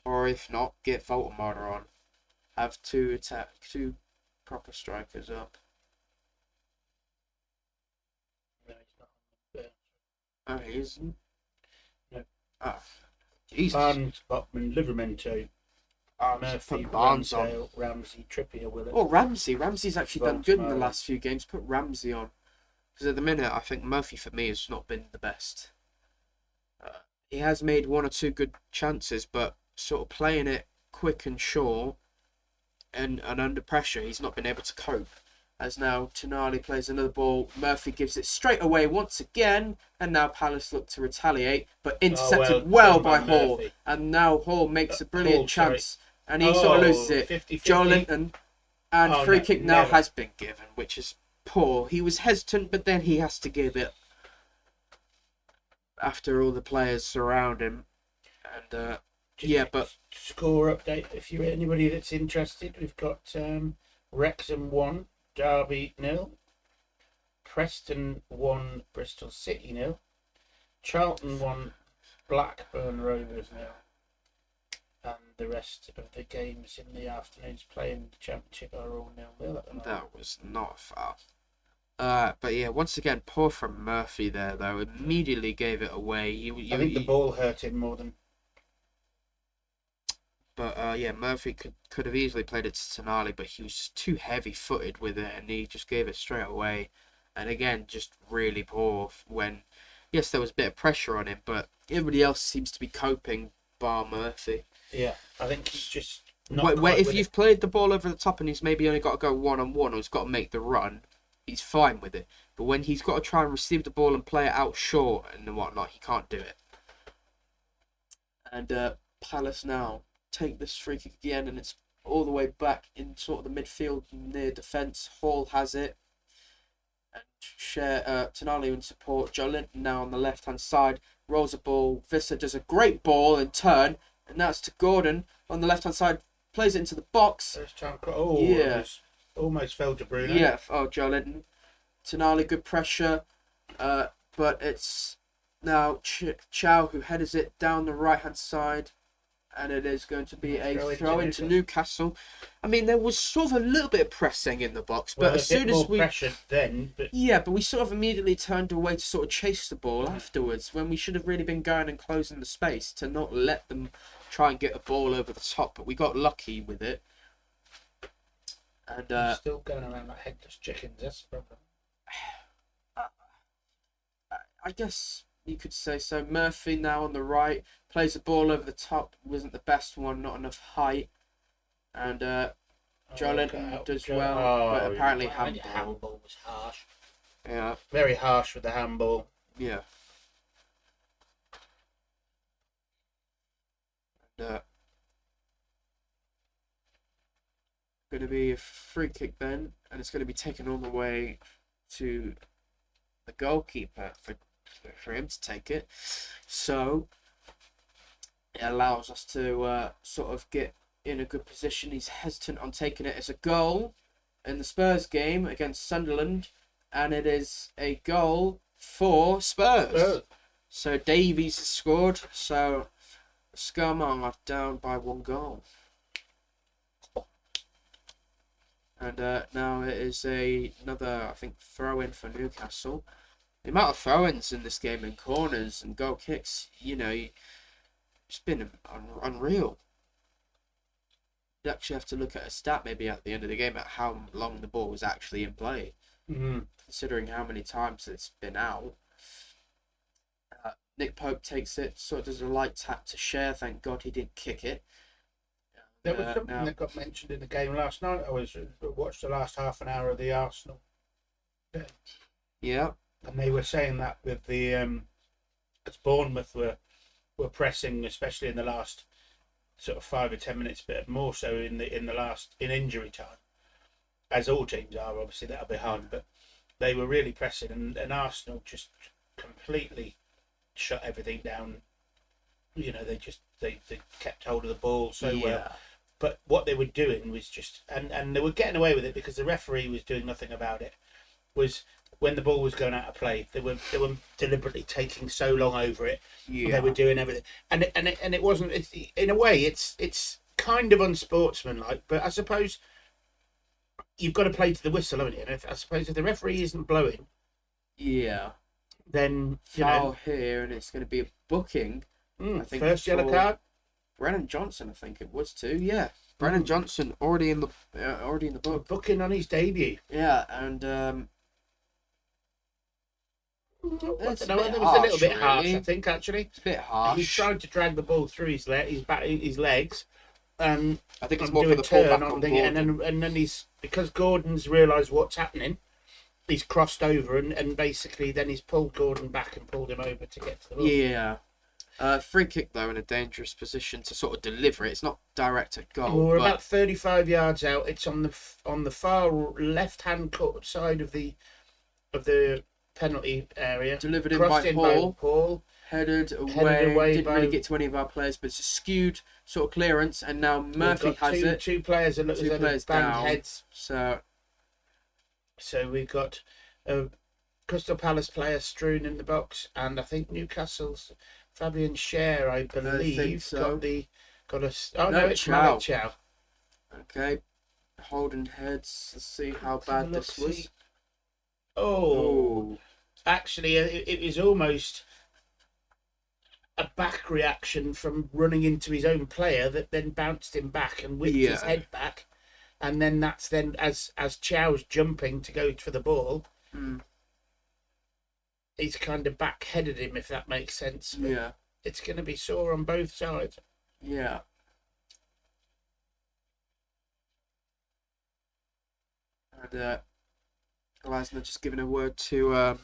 Or if not, get Voltemada on. Have two proper strikers up. No, he's not on the bench. Oh, he isn't? No. Oh, Jesus. Barnes, Botman, Livramento, Murphy, Barnes Ramsdale, Ramsey, Trippier, Willett. Oh, Ramsey. Ramsey's actually done good in the last few games. Put Ramsey on. Because at the minute, I think Murphy for me has not been the best. He has made one or two good chances, but sort of playing it quick and short and under pressure, he's not been able to cope. As now Tonali plays another ball, Murphy gives it straight away once again, and now Palace look to retaliate, but intercepted well by Hall. Murphy. And now Hall makes a brilliant chance, and he sort of loses it. 50-50. Joe Linton, and free kick now has been given, which is poor. He was hesitant, but then he has to give it after all the players surround him. And but score update if you're anybody that's interested. We've got Wrexham 1, Derby 0, Preston 1, Bristol City 0, Charlton 1, Blackburn Rovers 0, and the rest of the games in the afternoons playing the Championship are all 0-0 at the moment. That was not foul. But yeah, once again, poor from Murphy there though. Immediately gave it away. I think the ball hurt him more than. But yeah, Murphy could have easily played it to Tonali, but he was just too heavy-footed with it, and he just gave it straight away. And again, just really poor when, yes, there was a bit of pressure on him, but everybody else seems to be coping, bar Murphy. Yeah, I think he's just not. If you've played the ball over the top and he's maybe only got to go one-on-one or he's got to make the run, he's fine with it. But when he's got to try and receive the ball and play it out short and whatnot, he can't do it. And Palace now take this free kick again, and it's all the way back in sort of the midfield near defence. Hall has it, and Tonali in support. Joe Linton now on the left hand side rolls a ball. Visser does a great ball and turn, and that's to Gordon on the left hand side. Plays it into the box. First time, yeah, almost fell to Bruno. Yeah, Joe Linton. Tonali, good pressure, but it's now Chow who headers it down the right hand side. And it is going to be a throw into Newcastle. I mean, there was sort of a little bit of pressing in the box, but as soon as we pressured then, but we sort of immediately turned away to sort of chase the ball afterwards, when we should have really been going and closing the space to not let them try and get a ball over the top. But we got lucky with it. And still going around like headless chickens. That's the problem. I guess you could say so. Murphy now on the right plays the ball over the top. Wasn't the best one, not enough height, and Joelinton does well, but apparently handball was harsh. Yeah. Very harsh with the handball. Yeah. And, going to be a free kick then, and it's going to be taken all the way to the goalkeeper for him to take it. So it allows us to sort of get in a good position. He's hesitant on taking it as a goal in the Spurs game against Sunderland, and it is a goal for Spurs. So Davies has scored. So Scarmont are down by 1 goal. And now it is another, I think, throw-in for Newcastle. The amount of throw-ins in this game and corners and goal kicks, it's been unreal. You actually have to look at a stat maybe at the end of the game at how long the ball was actually in play. Mm-hmm. Considering how many times it's been out. Nick Pope takes it, sort of does a light tap to Share. Thank God he didn't kick it. There was something that got mentioned in the game last night. I watched the last half an hour of the Arsenal game. Yeah. And they were saying that with the as Bournemouth were pressing, especially in the last sort of 5 or 10 minutes, but more so in injury time, as all teams are. Obviously that'll be hard, but they were really pressing, and Arsenal just completely shut everything down. They kept hold of the ball so well. But what they were doing was just, and they were getting away with it because the referee was doing nothing about it, was when the ball was going out of play, they were deliberately taking so long over it. Yeah. They were doing everything, and it wasn't. In a way, it's kind of unsportsmanlike. But I suppose you've got to play to the whistle, haven't you? And I suppose if the referee isn't blowing, then foul here, and it's going to be a booking. I think first yellow card. Brennan Johnson, I think it was too. Yeah, Brennan Johnson already in the book. Booking on his debut. Yeah, and it was a little bit harsh, I think. Actually, it's a bit harsh. He tried to drag the ball through his legs. I think it's more for the pullback on Gordon. And then he's, because Gordon's realised what's happening, he's crossed over and basically then he's pulled Gordon back and pulled him over to get to the ball. Yeah. Free kick though, in a dangerous position to sort of deliver it. It's not direct at goal. Well, we're about 35 yards out. It's on the far left-hand side of the penalty area. Delivered in by Paul. Headed away. Didn't really get to any of our players, but it's a skewed sort of clearance, and now Murphy has it. Two players that look as though they've banged heads. So we've got a Crystal Palace player strewn in the box, and I think Newcastle's Fabian Schär, I believe, so. it's Malik Chow. Okay, holding heads. Let's see how bad this was. Oh, actually, it was almost a back reaction from running into his own player that then bounced him back and whipped his head back, and then that's as Chow's jumping to go for the ball. He's kind of back-headed him, if that makes sense. Yeah. It's going to be sore on both sides. Yeah. And Glasner just giving a word to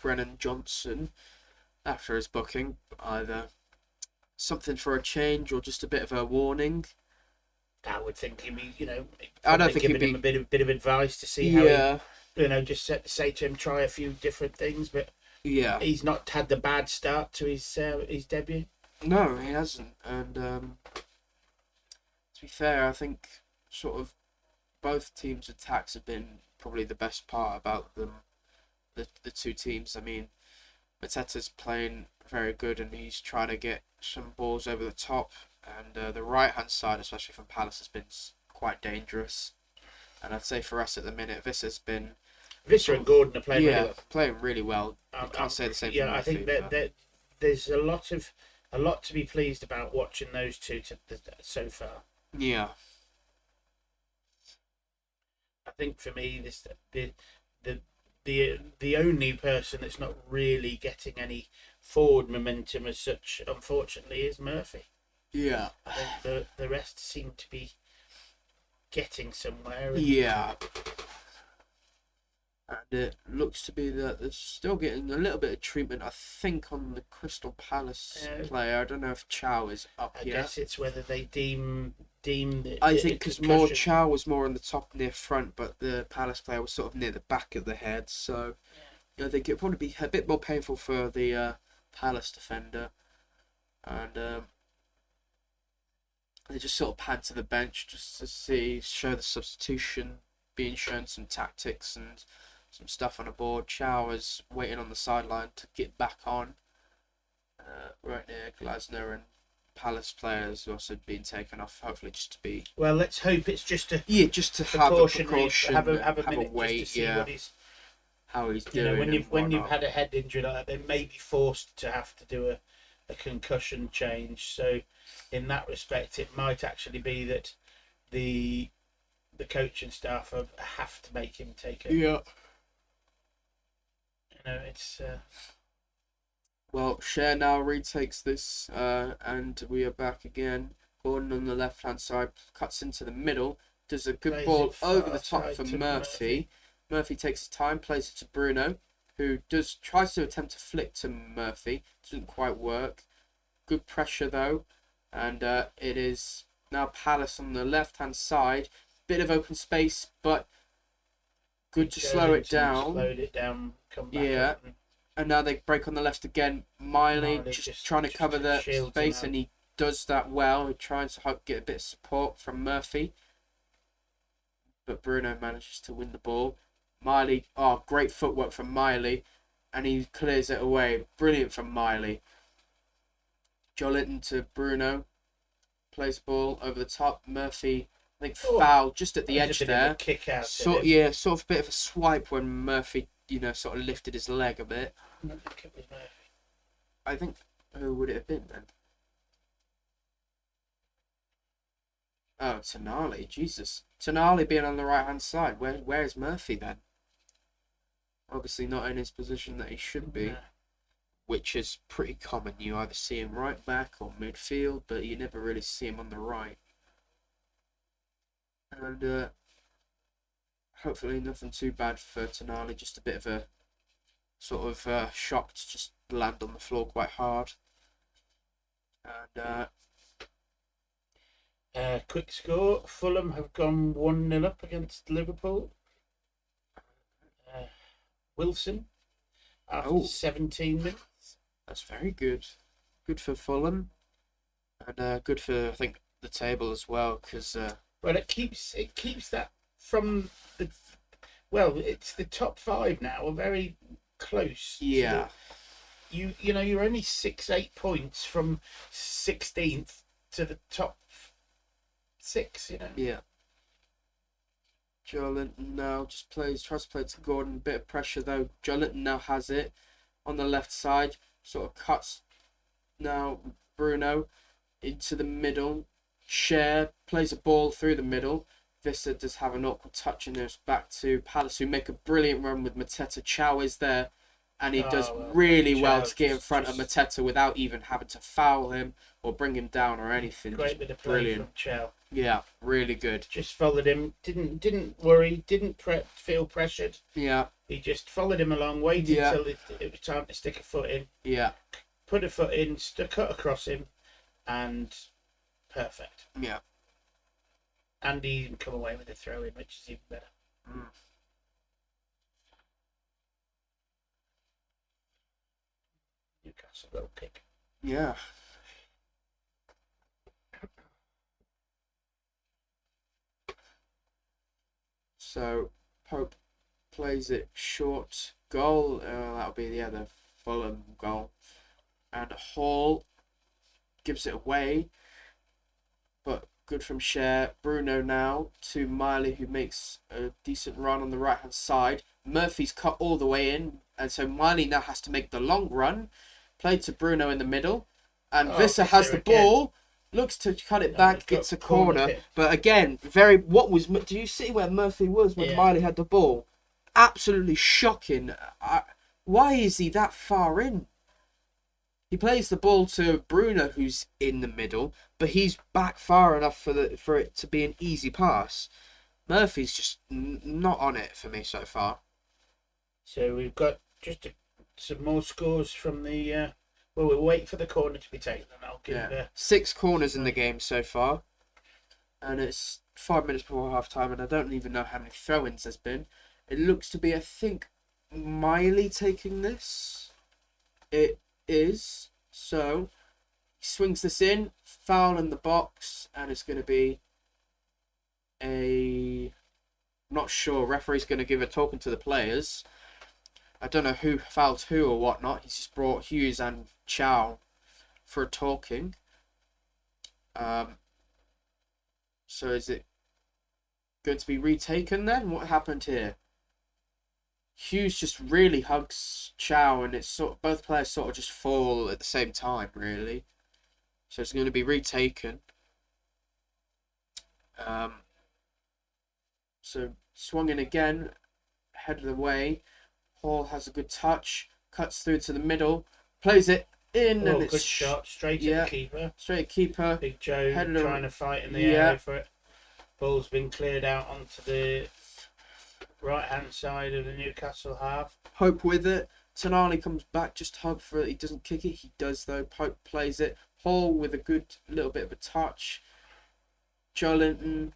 Brennan Johnson after his booking. Either something for a change or just a bit of a warning. I would think he'd be, I don't think giving him a bit of advice to see how he, just say to him, try a few different things, but he's not had the bad start to his debut. No, he hasn't. And to be fair, I think sort of both teams' attacks have been probably the best part about them. The two teams. I mean, Mateta's playing very good, and he's trying to get some balls over the top. And the right-hand side, especially from Palace, has been quite dangerous. And I'd say for us at the minute, Visser and Gordon are playing really well. Playing really well. I can't say the same. Yeah, I think that there's a lot to be pleased about watching those two so far. Yeah. I think for me, the the only person that's not really getting any forward momentum as such, unfortunately, is Murphy. Yeah. I think the rest seem to be getting somewhere. Yeah. And it looks to be that they're still getting a little bit of treatment, I think, on the Crystal Palace player. I don't know if Chow is up I yet. guess it's whether they deem the. I think because more Chow was more on the top near front, but the Palace player was sort of near the back of the head. So I think it'd probably be a bit more painful for the Palace defender. And they just sort of pad to the bench just to show the substitution, being shown some tactics and some stuff on the board. Chow is waiting on the sideline to get back on. Right near Glasner, and Palace players also being taken off. Hopefully, just to be. Well, let's hope it's just a. Just to have a precaution, have a minute wait, just to see what he's. How he's doing. When you've had a head injury like that, they may be forced to have to do a concussion change. So, in that respect, it might actually be that the coach and staff have to make him take it. Yeah. It's. Well, Cher now retakes this, and we are back again. Gordon on the left-hand side cuts into the middle, does a good ball over the top for Murphy. Murphy takes his time, plays it to Bruno, who tries to attempt to flick to Murphy. Doesn't quite work. Good pressure though, and it is now Palace on the left-hand side. Bit of open space, but good to slow it down. Slowed it down. Come back. Yeah. And now they break on the left again. Miley just trying to cover the space, and he does that well. He tries to get a bit of support from Murphy. But Bruno manages to win the ball. Miley, great footwork from Miley. And he clears it away. Brilliant from Miley. Jolinton to Bruno. Plays the ball over the top. Murphy, I think, foul just at the edge there. Kick out. Sort of a bit of a swipe when Murphy, sort of lifted his leg a bit. I don't think it was Murphy. I think, who would it have been then? Oh, Tonali, Jesus. Tonali being on the right-hand side. Where is Murphy then? Obviously not in his position that he should be. No. Which is pretty common. You either see him right back or midfield, but you never really see him on the right. And hopefully nothing too bad for Tonali. Just a bit of a sort of shock to just land on the floor quite hard. And quick score. Fulham have gone 1-0 up against Liverpool. Wilson after 17 minutes. That's very good. Good for Fulham. And good for, I think, the table as well. Because well, it keeps that from the... Well, it's the top 5 now. Are very close. Yeah. You're only 6-8 points from 16th to the top 6. Yeah. Jolinton now just tries to play to Gordon. Bit of pressure though. Jolinton now has it on the left side. Sort of cuts now Bruno into the middle. Cher plays a ball through the middle. Visser does have an awkward touch and it's back to Palace, who make a brilliant run with Mateta. Chow is there and he does really well to get in front of Mateta without even having to foul him or bring him down or anything. Great bit of play from Chow. Yeah, really good. Just followed him. Didn't worry. Didn't feel pressured. Yeah. He just followed him along, waited till it was time to stick a foot in. Yeah. Put a foot in, cut across him, and perfect. Yeah. And he even come away with a throw in, which is even better. Mm. Newcastle goal kick. Yeah. So Pope plays it short. Goal. That'll be the other Fulham goal. And Hall gives it away. But good from Cher. Bruno now to Miley, who makes a decent run on the right hand side. Murphy's cut all the way in. And so Miley now has to make the long run. Played to Bruno in the middle. And Visser has the ball. Looks to cut it back, gets a corner. But again, do you see where Murphy was when Miley had the ball? absolutely shocking. Why is he that far in? He plays the ball to Bruno, who's in the middle, but he's back far enough for it to be an easy pass. Murphy's just not on it for me so far. So we've got just some more scores from the. Well, we'll wait for the corner to be taken, and I'll give. 6 corners in the game so far, and it's 5 minutes before half time, and I don't even know how many throw-ins there's been. It looks to be, I think, Miley taking this. It is. So he swings this in, foul in the box, and it's going to be not sure. Referee's going to give a talking to the players. I don't know who fouled who or whatnot. He's just brought Hughes and Chow for a talking. So is it going to be retaken then? What happened here? Hughes just really hugs Chow, and it's both players sort of just fall at the same time, really. So it's going to be retaken. So swung in again, head of the way. Hall has a good touch, cuts through to the middle, plays it in, and it's good shot straight at the keeper. Straight at keeper. Big Joe trying to fight in the area for it. Ball's been cleared out onto the right-hand side of the Newcastle half. Pope with it. Tonali comes back, just hug for it. He doesn't kick it. He does, though. Pope plays it. Hall with a good little bit of a touch. Joe Linton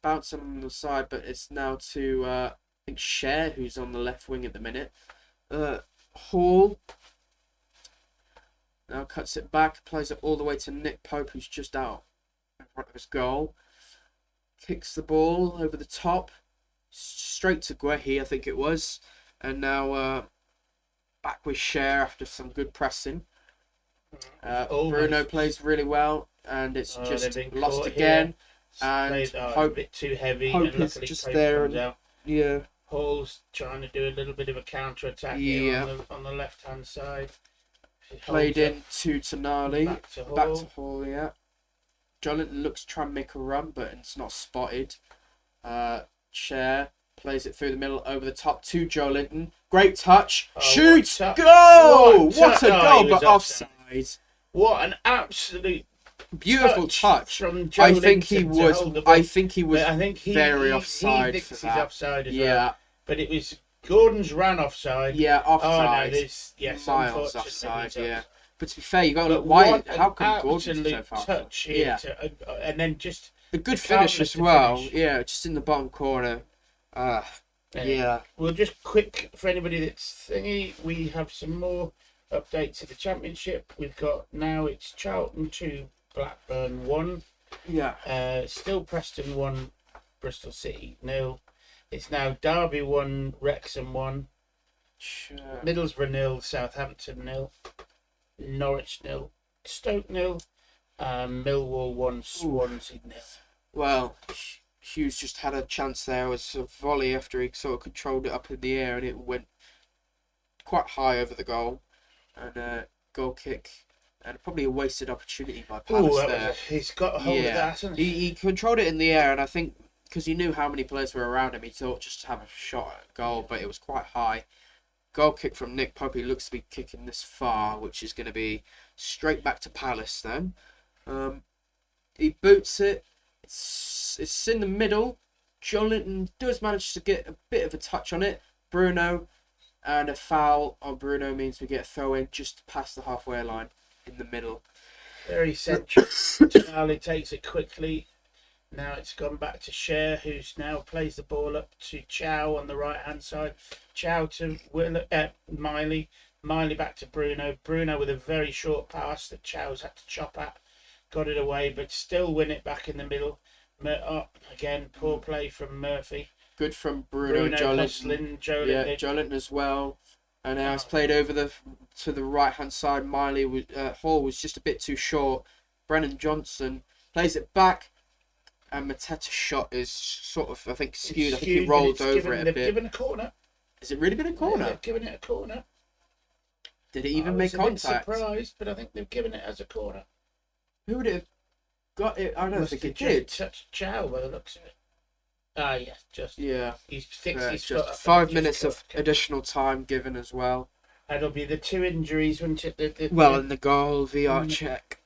bouncing on the side, but it's now to, I think, Cher, who's on the left wing at the minute. Hall now cuts it back, plays it all the way to Nick Pope, who's just out in front of his goal. Kicks the ball over the top, straight to Guehi, I think it was. And now back with Cher after some good pressing. Bruno plays really well, and it's just lost again. And Hope a bit too heavy. Hope is just there. And, Hall's trying to do a little bit of a counter attack here on the left hand side. Played in to Tonali. Back to Hall, yeah. Jolinton looks to try and make a run, but it's not spotted. Cher plays it through the middle over the top to Jolinton. Great touch. Shoots. Goal! What a goal, but offside. What an absolute beautiful touch from Jolinton. I think he was very offside for that. Offside as well. But it was Gordon's ran offside. Yeah, offside. Miles offside, yeah. But to be fair, you got to look, why? How come Gordon's so far? Touch here and then just a good finish as well. Yeah, just in the bottom corner. We'll just quick for anybody that's thingy. We have some more updates to the championship. We've got now it's Charlton 2, Blackburn 1. Yeah. Still Preston 1, Bristol City 0. It's now Derby 1, Wrexham 1. Sure. Middlesbrough 0, Southampton 0. Norwich 0, Stoke 0. Millwall 1, Swansea 0. Well, Hughes just had a chance there. It was a volley after he sort of controlled it up in the air, and it went quite high over the goal. And goal kick. And probably a wasted opportunity by Palace there. He's got a hold of that, hasn't he? He controlled it in the air, and I think because he knew how many players were around him, he thought just to have a shot at goal, but it was quite high. Goal kick from Nick Pope. He looks to be kicking this far, which is going to be straight back to Palace then. He boots it. It's in the middle. Jolinton does manage to get a bit of a touch on it. Bruno, and a foul on Bruno means we get a throw in just past the halfway line in the middle. Very central. Tonali takes it quickly. Now it's gone back to Cher, who's now plays the ball up to Chow on the right hand side. Chow to Miley. Miley back to Bruno. Bruno with a very short pass that Chow's had to chop at. Got it away, but still win it back in the middle. Again, poor play from Murphy. Good from Bruno Jolinton. Yeah, Jolinton as well. And now it's played over to the right hand side. Hall was just a bit too short. Brennan Johnson plays it back. And Mateta's shot is sort of, I think, skewed. I think he rolled over it a bit. They've given a corner. Has it really been a corner? Yeah, they've given it a corner. Did it even make contact? I was surprised, but I think they've given it as a corner. Who would it have got it? I don't think it did. did. Touched Chow by the looks of it. Yes, just Yeah, he's fixed his foot just up. 5 minutes of additional time given as well. That'll be the 2 injuries, won't it? And the goal, VR Mm. check.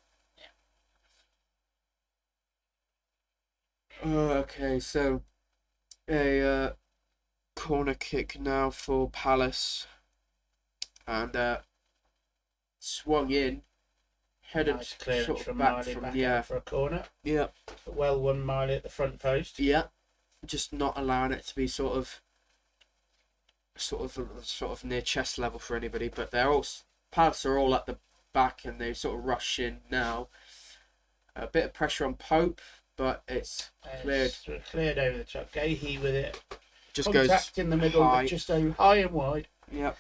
Okay, so a corner kick now for Palace, and swung in, headed Nice clearance sort of from back Miley from back out for a corner. yeah, Well won Miley at the front post. yeah, just not allowing it to be sort of near chest level for anybody. But Palace are all at the back, and they sort of rush in now. A bit of pressure on Pope, but it's cleared. It's cleared over the top. Gahey with it. Just Contact goes in the middle, high. but just high and wide. Yep.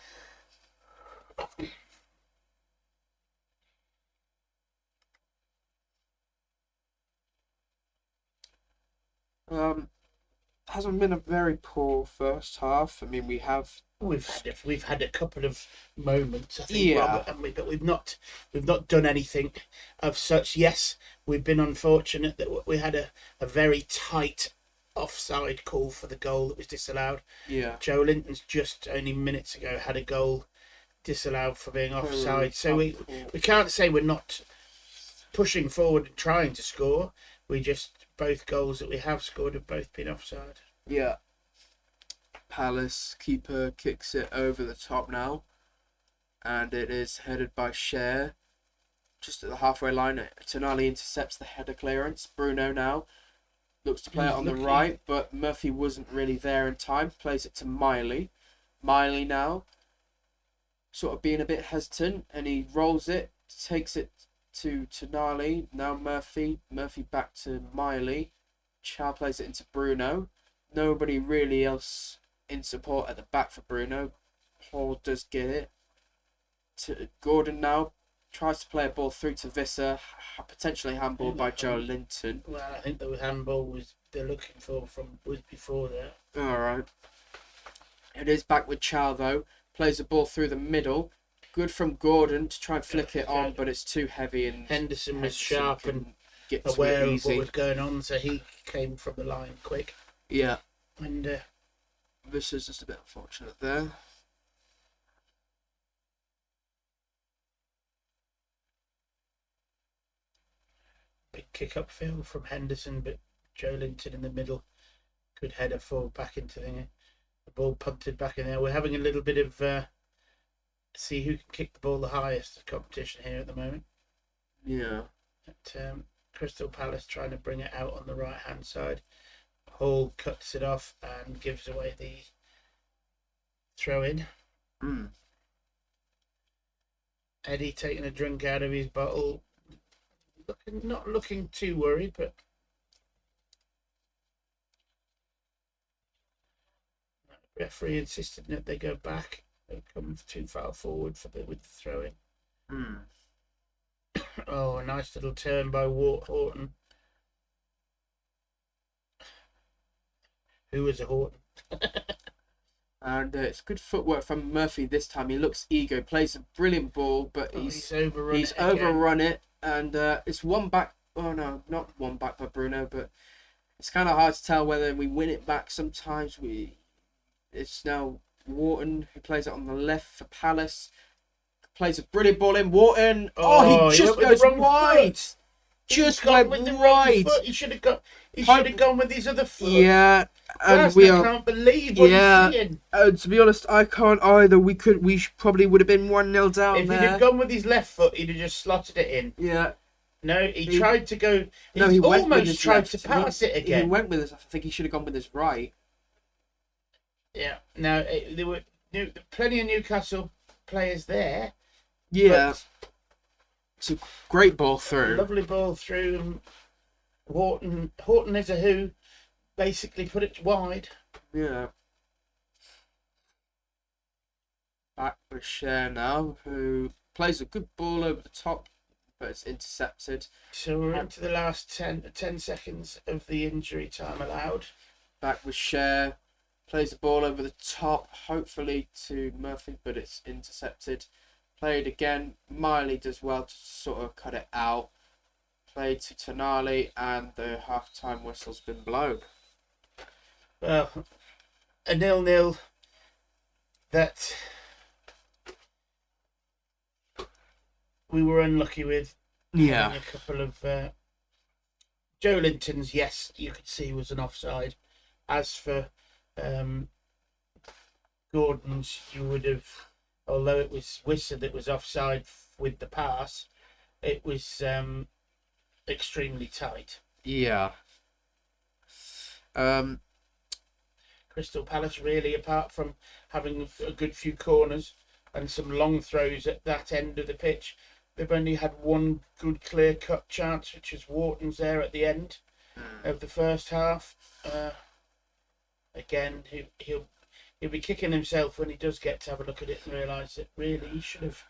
Hasn't been a very poor first half. I mean, we've had a couple of moments, I think, Yeah. Robert, but we've not done anything of such. Yes, we've been unfortunate that we had a very tight offside call for the goal that was disallowed. Yeah. Joe Linton's just only minutes ago had a goal disallowed for being offside. So we can't say we're not pushing forward and trying to score. Both goals that we have scored have both been offside. Yeah. Palace keeper kicks it over the top now, and it is headed by Cher. Just at the halfway line, Tonali intercepts the header clearance. Bruno now looks to play it on the right, but Murphy wasn't really there in time. Plays it to Miley. Miley now sort of being a bit hesitant, and he rolls it, takes it to Tonali. Now Murphy back to Miley. Chow plays it into Bruno. Nobody really else in support at the back for Bruno. Hall does get it. To Gordon now tries to play a ball through to Visser, potentially handballed by Joe Linton. Well, I think the handball they're looking for was before that. All right. It is back with Chow though. Plays the ball through the middle. Good from Gordon to try and flick it on, but it's too heavy, and Henderson was sharp and get aware of what was going on, so he came from the line quick. Yeah. And this is just a bit unfortunate there. Big kick upfield from Henderson, but Joe Linton in the middle. Good header forward back into the ball punted back in there. We're having a little bit of see who can kick the ball the highest competition here at the moment. Yeah. At Crystal Palace trying to bring it out on the right hand side. Hall cuts it off and gives away the throw in. Eddie taking a drink out of his bottle. Not looking too worried, but the referee insisted that they go back. They come too far forward with the throw in. Oh, a nice little turn by Horton. Who was a Horton? And it's good footwork from Murphy this time. He looks eager, plays a brilliant ball, but he's overrun it, and it's one back. Oh no, not one back by Bruno, but it's kind of hard to tell whether we win it back. Sometimes it's now Wharton who plays it on the left for Palace. Plays a brilliant ball in. Wharton. Oh, he just goes wide. Just went wide. He should have gone with his other foot. Yeah, and I can't believe what he's seeing. To be honest, I can't either. We probably would have been 1-0 down if there. If he'd have gone with his left foot, he'd have just slotted it in. Yeah. No, he tried to go. He almost tried to pass it again. He went with his. I think he should have gone with his right. Yeah. Now there were plenty of Newcastle players there. Yeah. It's a great ball through. Lovely ball through. Horton is a who. Basically put it wide. Yeah. Back with Cher now, who plays a good ball over the top, but it's intercepted. So we're into the last 10 seconds of the injury time allowed. Back with Cher. Plays the ball over the top, hopefully to Murphy, but it's intercepted. Played again. Miley does well to sort of cut it out. Played to Tonali, and the half-time whistle's been blown. Well, a 0-0 that we were unlucky with, Yeah. having a couple of Joe Linton's. Yes, you could see was an offside. As for um, Gordon's, you would have, although it was Wissa that was offside with the pass, it was extremely tight. Yeah. Crystal Palace, really, apart from having a good few corners and some long throws at that end of the pitch, they've only had one good clear-cut chance, which was Wharton's there at the end of the first half. Again, he'll be kicking himself when he does get to have a look at it and realise that really he should have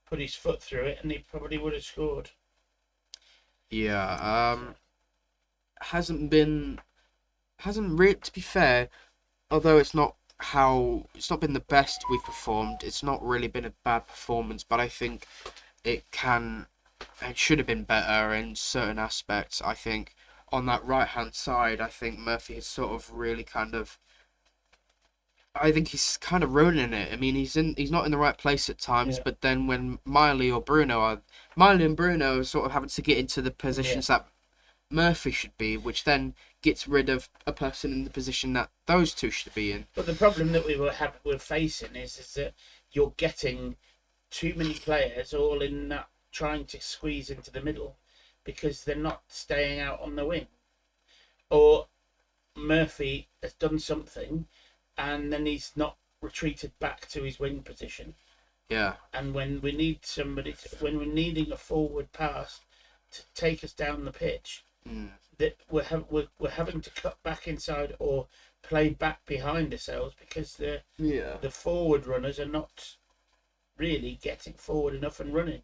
put his foot through it, and he probably would have scored. Yeah. Hasn't really, to be fair, although it's not been the best we've performed, it's not really been a bad performance, but I think it should have been better in certain aspects. I think on that right hand side, I think Murphy has sort of really I think he's kind of ruining it. I mean, he's not in the right place at times, Yeah. but then when Miley and Bruno are sort of having to get into the positions that Murphy should be, which then gets rid of a person in the position that those two should be in. But the problem that we're facing is that you're getting too many players all in that, trying to squeeze into the middle, because they're not staying out on the wing. Or Murphy has done something and then he's not retreated back to his wing position. Yeah. And when we need when we're needing a forward pass to take us down the pitch, that we're having to cut back inside or play back behind ourselves, because the forward runners are not really getting forward enough and running.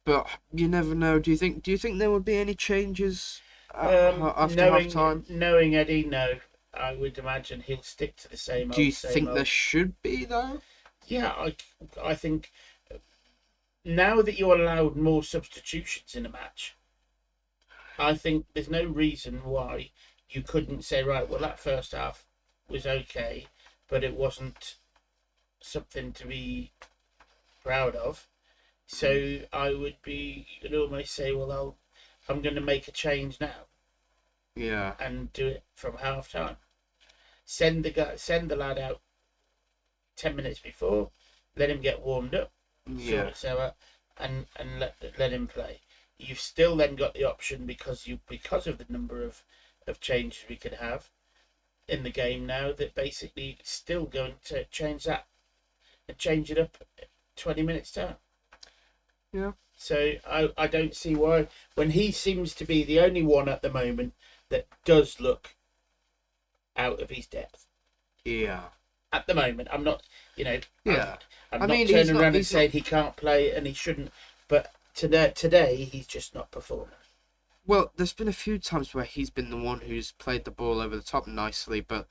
But you never know. Do you think there would be any changes after half time? Knowing Eddie, no. I would imagine he'll stick to the same old. Do you think there should be though? Yeah, I think now that you're allowed more substitutions in a match, I think there's no reason why you couldn't say, right, well, that first half was okay, but it wasn't something to be proud of. So I would almost say, well, I'm going to make a change now. Yeah. And do it from half time. Send the lad out 10 minutes before, let him get warmed up, Yeah. and let him play. You've still then got the option, because of the number of changes we could have in the game now, that basically it's still going to change that and change it up 20 minutes time. Yeah. So I don't see why, when he seems to be the only one at the moment that does look out of his depth. Yeah. At the moment, I'm not, Yeah. I'm not turning around and saying he can't play and he shouldn't, but today he's just not performing. Well, there's been a few times where he's been the one who's played the ball over the top nicely, but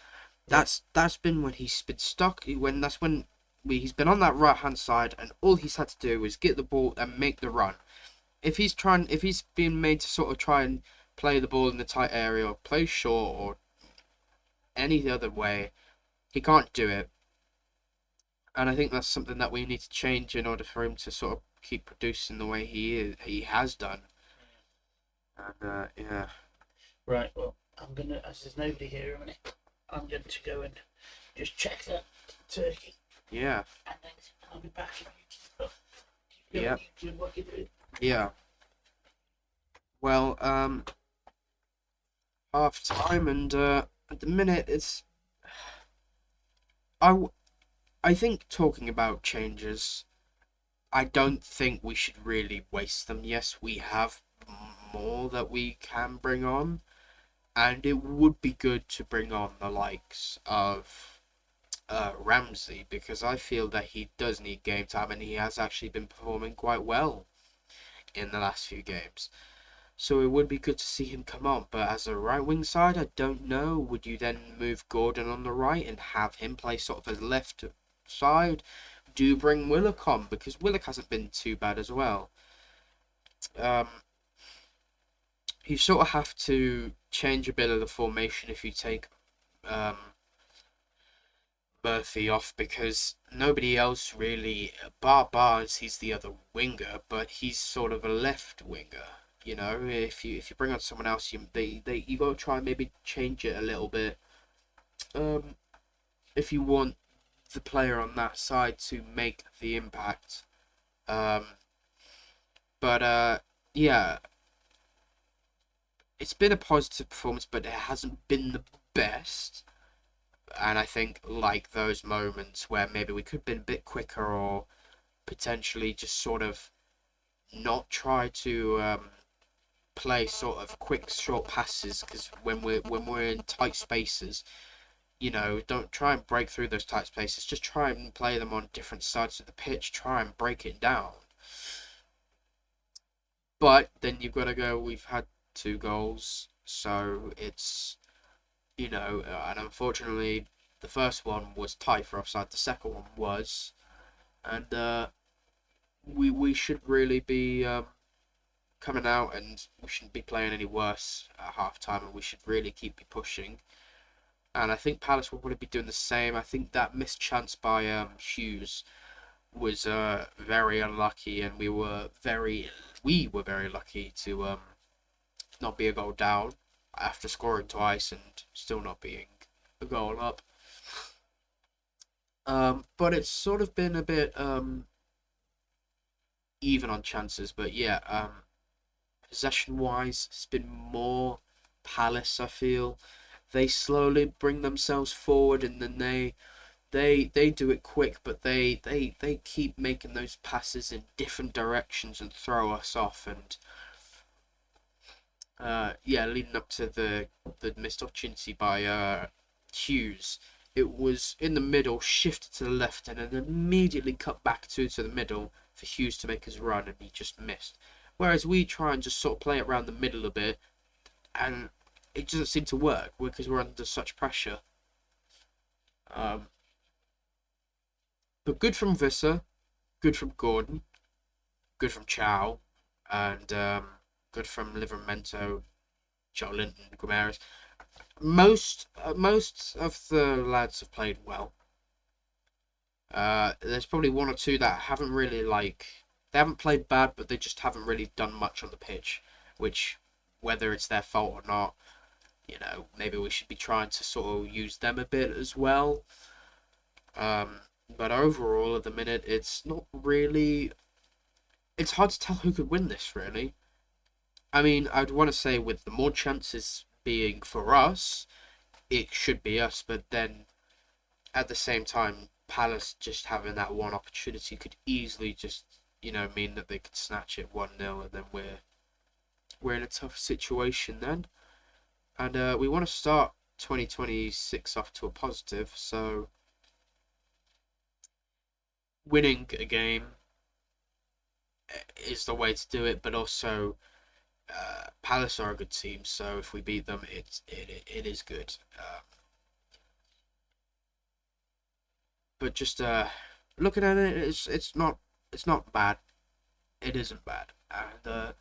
that's been when he's been stuck. That's when he's been on that right hand side, and all he's had to do is get the ball and make the run. If he's being made to sort of try and play the ball in the tight area, or play short, or any other way, he can't do it. And I think that's something that we need to change in order for him to sort of keep producing the way he has done. And yeah. Right. Well, I'm gonna, as there's nobody here a minute, I'm going to go and just check that turkey. Yeah. And then I'll be back. Yeah. What you doing? Yeah. Well, half time, and at the minute it's. I think talking about changes, I don't think we should really waste them. Yes, we have more that we can bring on, and it would be good to bring on the likes of Ramsey, because I feel that he does need game time, and he has actually been performing quite well in the last few games. So it would be good to see him come on. But as a right wing side, I don't know. Would you then move Gordon on the right and have him play sort of as left side? Do you bring Willock on? Because Willock hasn't been too bad as well. you sort of have to change a bit of the formation if you take um, Murphy off, because nobody else really, bar Barnes, he's the other winger, but he's sort of a left winger. You know, if you bring on someone else, you got to try and maybe change it a little bit. Um, if you want the player on that side to make the impact. Um, but yeah, it's been a positive performance, but it hasn't been the best. And I think like those moments where maybe we could have been a bit quicker, or potentially just sort of not try to play sort of quick short passes, because when we're in tight spaces, don't try and break through those tight spaces. Just try and play them on different sides of the pitch. Try and break it down. But then you've got to go. We've had 2 goals, so it's and unfortunately, the first one was tight for offside. The second one was, and we should really be coming out, and we shouldn't be playing any worse at half time, and we should really keep pushing. And I think Palace will probably be doing the same. I think that missed chance by Hughes was very unlucky, and we were very lucky to not be a goal down after scoring twice and still not being a goal up. But it's sort of been a bit even on chances. But yeah, possession wise, it's been more Palace. I feel they slowly bring themselves forward, and then they do it quick, but they keep making those passes in different directions and throw us off. And yeah, leading up to the missed opportunity by Hughes, it was in the middle, shifted to the left, and then immediately cut back to the middle for Hughes to make his run, and he just missed. Whereas we try and just sort of play it around the middle a bit, and it doesn't seem to work because we're under such pressure. Um, but good from Visser, good from Gordon, good from Chow, and good from Livramento, Joe Linton, Guimaraes. Most of the lads have played well. There's probably one or two that haven't really they haven't played bad, but they just haven't really done much on the pitch. Which, whether it's their fault or not, maybe we should be trying to sort of use them a bit as well. But overall, at the minute, it's not really. It's hard to tell who could win this, really. I mean, I'd want to say with the more chances being for us, it should be us, but then at the same time, Palace just having that one opportunity could easily just, mean that they could snatch it 1-0, and then we're in a tough situation then. And we want to start 2026 off to a positive, so winning a game is the way to do it, but also Palace are a good team, so if we beat them, it is good. But just looking at it, it's not bad. It isn't bad, and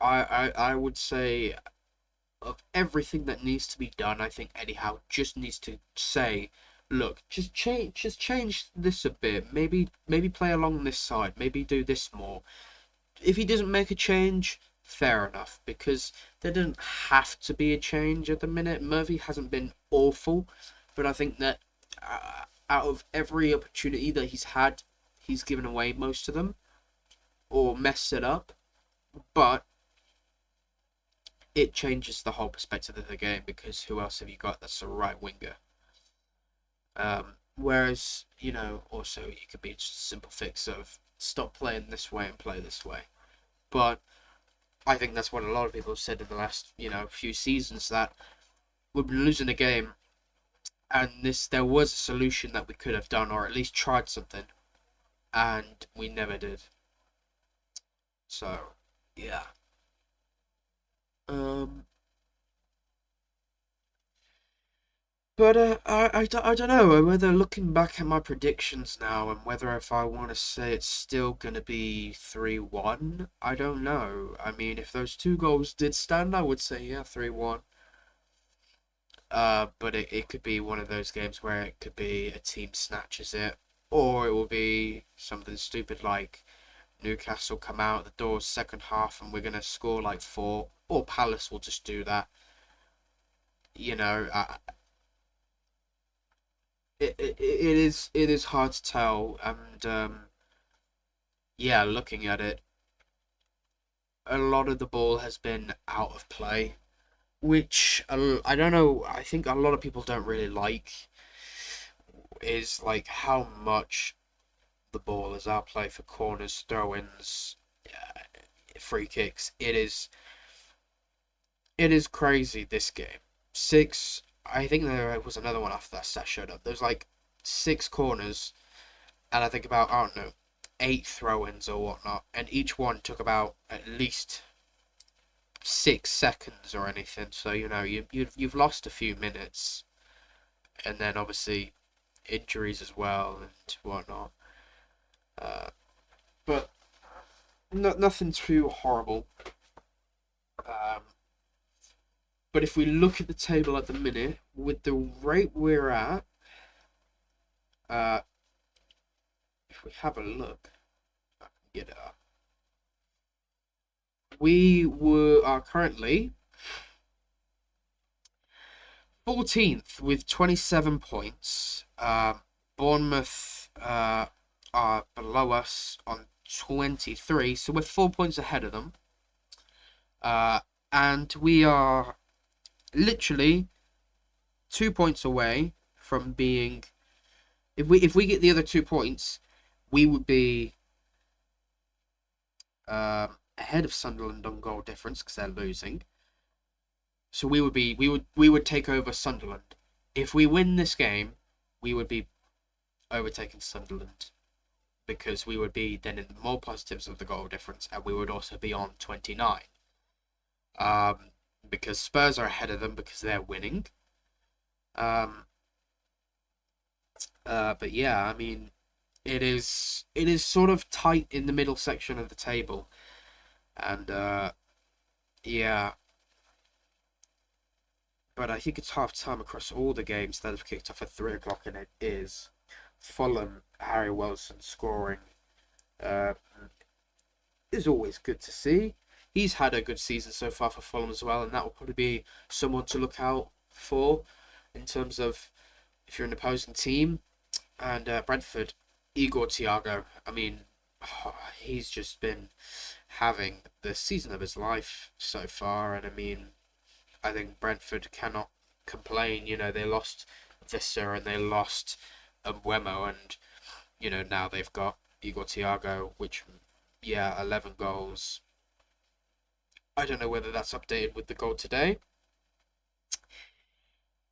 I would say of everything that needs to be done, I think Eddie Howe just needs to say, look, just change this a bit. Maybe play along this side. Maybe do this more. If he doesn't make a change, fair enough, because there doesn't have to be a change at the minute. Murphy hasn't been awful, but I think that out of every opportunity that he's had, he's given away most of them or messed it up. But it changes the whole perspective of the game, because who else have you got that's a right winger? Whereas, also it could be just a simple fix of stop playing this way and play this way. But I think that's what a lot of people have said in the last, few seasons, that we've been losing a game, and there was a solution that we could have done, or at least tried something, and we never did. So, yeah. Um, But I don't know whether looking back at my predictions now and whether if I want to say it's still going to be 3-1, I don't know. I mean, if those two goals did stand, I would say, yeah, 3-1. But it could be one of those games where it could be a team snatches it, or it will be something stupid like Newcastle come out the doors second half and we're going to score like four, or Palace will just do that. You know, it is hard to tell, and yeah, looking at it, a lot of the ball has been out of play, which I don't know. I think a lot of people don't really like is like how much the ball is out of play for corners, throw-ins, free kicks. It is crazy this game. Six. I think there was another one after that stat showed up. There's like 6 corners and I think about, I don't know, 8 throw-ins or whatnot, and each one took about at least 6 seconds or anything. So you've lost a few minutes, and then obviously injuries as well and whatnot. Uh, but nothing too horrible. Um, but if we look at the table at the minute, with the rate we're at, uh, if we have a look, I can get it up. We are currently 14th with 27 points. Bournemouth are below us on 23, so we're 4 points ahead of them. And we are literally 2 points away from being. If we get the other 2 points, we would be ahead of Sunderland on goal difference because they're losing. So we would take over Sunderland. If we win this game, we would be overtaking Sunderland because we would be then in the more positives of the goal difference, and we would also be on 29. Because Spurs are ahead of them because they're winning. But yeah, I mean, it is sort of tight in the middle section of the table, and yeah. But I think it's half time across all the games that have kicked off at 3 o'clock, and it is Fulham, Harry Wilson scoring. Uh, is always good to see. He's had a good season so far for Fulham as well, and that will probably be someone to look out for in terms of if you're an opposing team. And Brentford, Igor Thiago. I mean, he's just been having the season of his life so far, and I mean, I think Brentford cannot complain. They lost Visser and they lost Mbeumo, and now they've got Igor Thiago, which, yeah, 11 goals. I don't know whether that's updated with the goal today.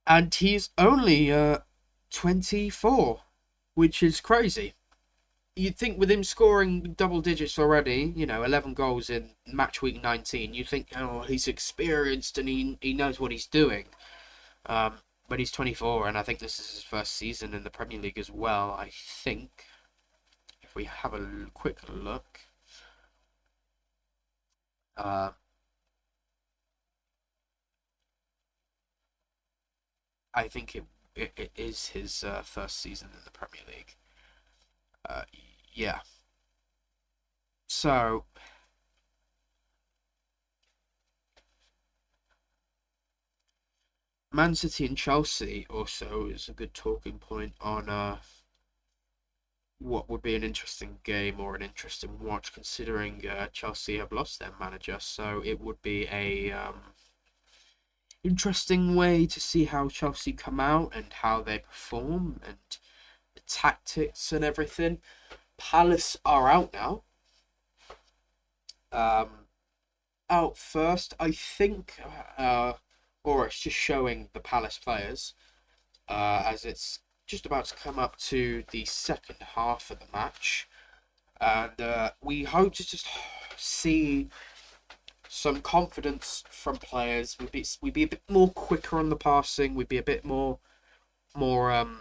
And he's only 24, which is crazy. You'd think with him scoring double digits already, 11 goals in match week 19, you'd think, oh, he's experienced and he knows what he's doing. But he's 24, and I think this is his first season in the Premier League as well, I think. If we have a quick look. I think it is his first season in the Premier League. Yeah. So, Man City and Chelsea also is a good talking point on what would be an interesting game or an interesting watch, considering Chelsea have lost their manager. So it would be a interesting way to see how Chelsea come out and how they perform and the tactics and everything. Palace are out now. Out first, I think, or it's just showing the Palace players, as it's just about to come up to the second half of the match, and we hope to just see some confidence from players. We'd be a bit more quicker on the passing. We'd be a bit more more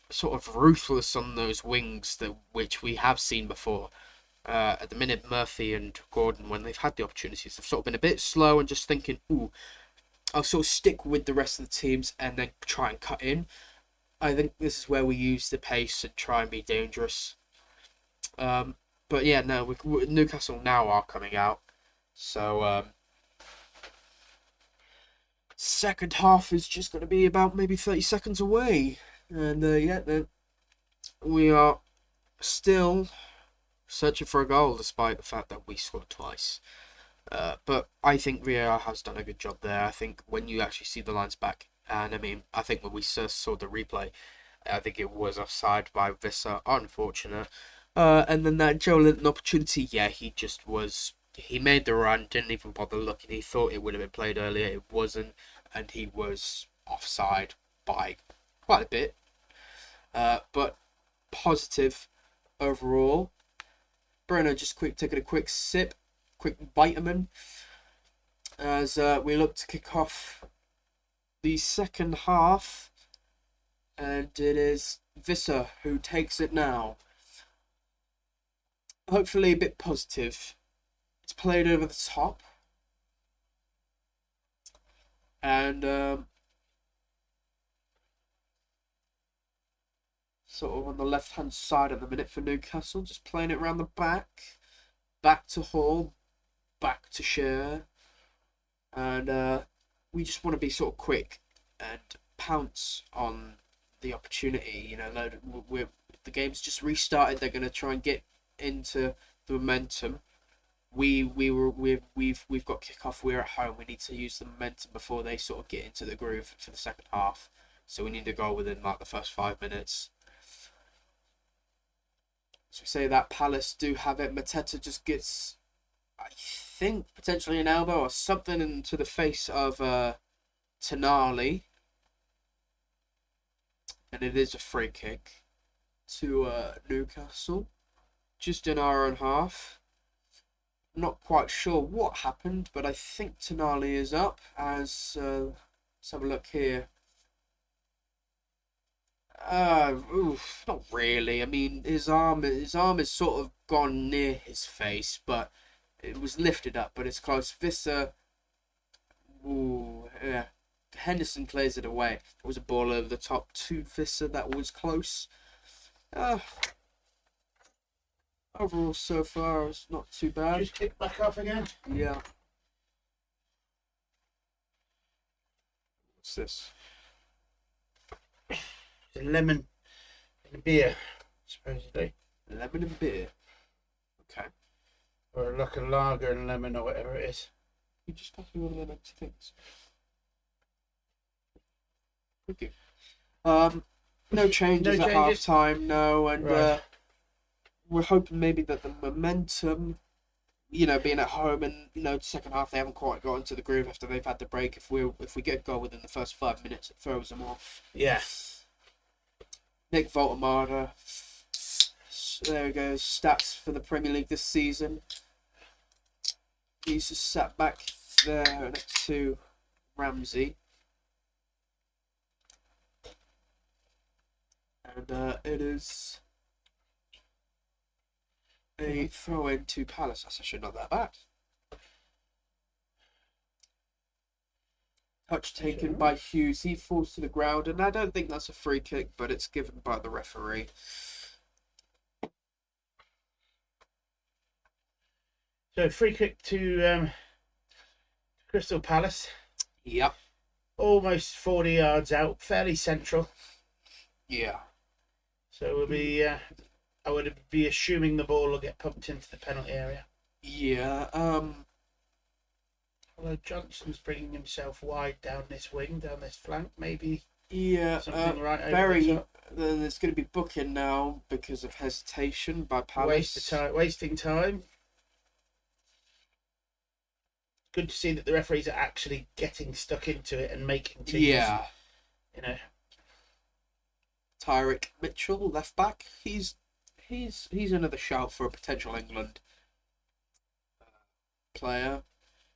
sort of ruthless on those wings which we have seen before. At the minute, Murphy and Gordon, when they've had the opportunities, they've sort of been a bit slow and just thinking, ooh, I'll sort of stick with the rest of the teams and then try and cut in. I think this is where we use the pace and try and be dangerous. But yeah, no, Newcastle now are coming out. So second half is just going to be about maybe 30 seconds away. And we are still searching for a goal despite the fact that we scored twice. But I think VAR has done a good job there. I think when you actually see the lines back, and I mean, I think when we first saw the replay, I think it was offside by Visser, unfortunate. And then that Joe Linton opportunity, yeah, he made the run, didn't even bother looking. He thought it would have been played earlier, it wasn't, and he was offside by quite a bit. But positive overall. Bruno just taking a quick sip, quick vitamin, as we look to kick off the second half, and it is Visser who takes it now. Hopefully a bit positive. It's played over the top, and sort of on the left hand side at the minute for Newcastle, just playing it around the back to Hall, back to Shearer, and we just want to be sort of quick and pounce on the opportunity. You know, the game's just restarted. They're going to try and get into the momentum. We've got kickoff. We're at home. We need to use the momentum before they sort of get into the groove for the second half. So we need to go within like the first 5 minutes. So we say that Palace do have it. Mateta just gets, I think, potentially an elbow or something into the face of Tonali. And it is a free kick to Newcastle. Just in our own half. Not quite sure what happened, but I think Tonali is up. As let's have a look here. Not really. I mean, his arm is sort of gone near his face, but it was lifted up. But it's close. Visser. Ooh, yeah. Henderson clears it away. It was a ball over the top to Visser that was close. Overall, so far, it's not too bad. Just kick back off again. Yeah. What's this? It's a lemon and beer, supposedly. Lemon and beer. Okay. Or like a lager and lemon or whatever it is. You just pass me one of them empty things. Thank you. No changes at half time, no, and right. We're hoping maybe that the momentum, you know, being at home and, you know, second half they haven't quite got into the groove after they've had the break. If we get a goal within the first 5 minutes, it throws them off. Yeah. Nick Voltemada. There he goes. Stats for the Premier League this season. He's just sat back there next to Ramsey. And it is a throw in to Palace. That's actually not that bad. Touch taken by Hughes. He falls to the ground, and I don't think that's a free kick, but it's given by the referee. So free kick to Crystal Palace. Yep. Almost 40 yards out, fairly central. Yeah. So we'll be, I would be assuming the ball will get pumped into the penalty area. Yeah. Although Johnson's bringing himself wide down this wing, down this flank, maybe. Yeah. Something right over very. the top. There's going to be booking now because of hesitation by Palace. Wasting time. Good to see that the referees are actually getting stuck into it and making changes. Yeah. You know. Tyrick Mitchell, left back. He's another shout for a potential England player.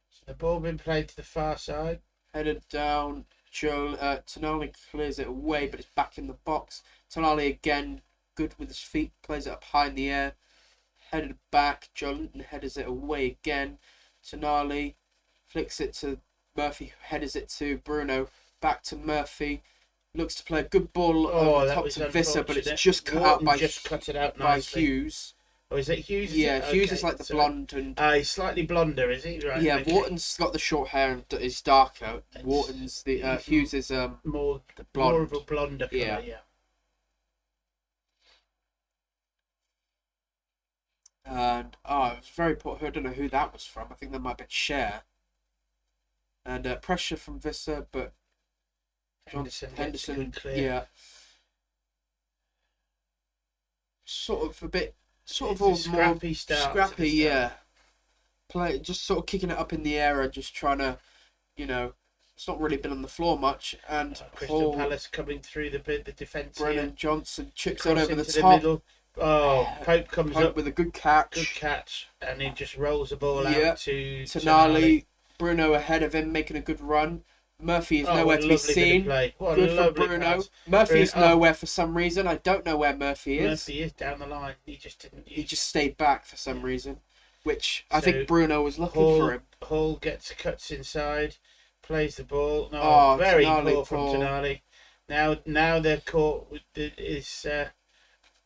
So the ball been played to the far side. Headed down. Tonali clears it away, but it's back in the box. Tonali again, good with his feet, plays it up high in the air, headed back. Joelinton headers it away again. Tonali flicks it to Murphy, headers it to Bruno, back to Murphy. Looks to play a good ball over the top to Visser, but it's just cut out by Hughes. Oh, is it Hughes? Yeah, Hughes is like the blonde and. He's slightly blonder, is he? Right. Yeah, okay. Wharton's got the short hair and is darker. Wharton's the Hughes is more blonde. More of a blonder colour. Yeah. And it was very poor. I don't know who that was from. I think that might have been Cher. And pressure from Visser, but Henderson yeah. Sort of a bit, all scrappy more start. Scrappy, yeah. Play just sort of kicking it up in the air and just trying to, it's not really been on the floor much. And Crystal Palace coming through the defence. Brennan Johnson chips it over the top. Middle. Oh, Pope comes up with a good catch. Good catch, and he just rolls the ball out to Tonali. Bruno ahead of him, making a good run. Murphy is nowhere to be seen. Good for Bruno. Pass. Murphy is nowhere for some reason. I don't know where Murphy is. Murphy is down the line. He just didn't. He just stayed back for some reason, which I think Bruno was looking for him. Hall cuts inside, plays the ball. Very poor from Tonali. Now they're caught with this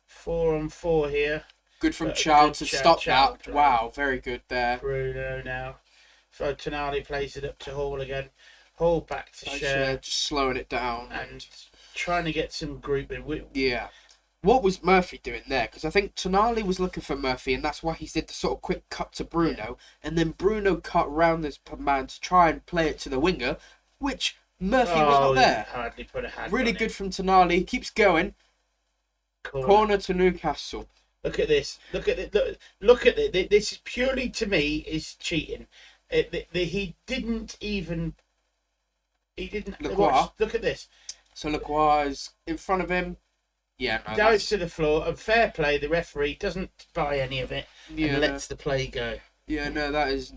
4-on-4 here. Good from Chow to stop that. Right. Wow, very good there. Bruno now. So Tonali plays it up to Hall again. Hall back to Cher. Just slowing it down. And trying to get some grouping. Yeah. What was Murphy doing there? Because I think Tonali was looking for Murphy, and that's why he did the sort of quick cut to Bruno. Yeah. And then Bruno cut round this man to try and play it to the winger, which Murphy was not there. Hardly put a hand really good from Tonali. Keeps going. Corner to Newcastle. Look at this. Look at it. Look at it. This is purely, to me, is cheating. He didn't. Look at this. So Lacroix is in front of him. Yeah, no, dives to the floor, and fair play. The referee doesn't buy any of it and lets the play go. Yeah, no, that is.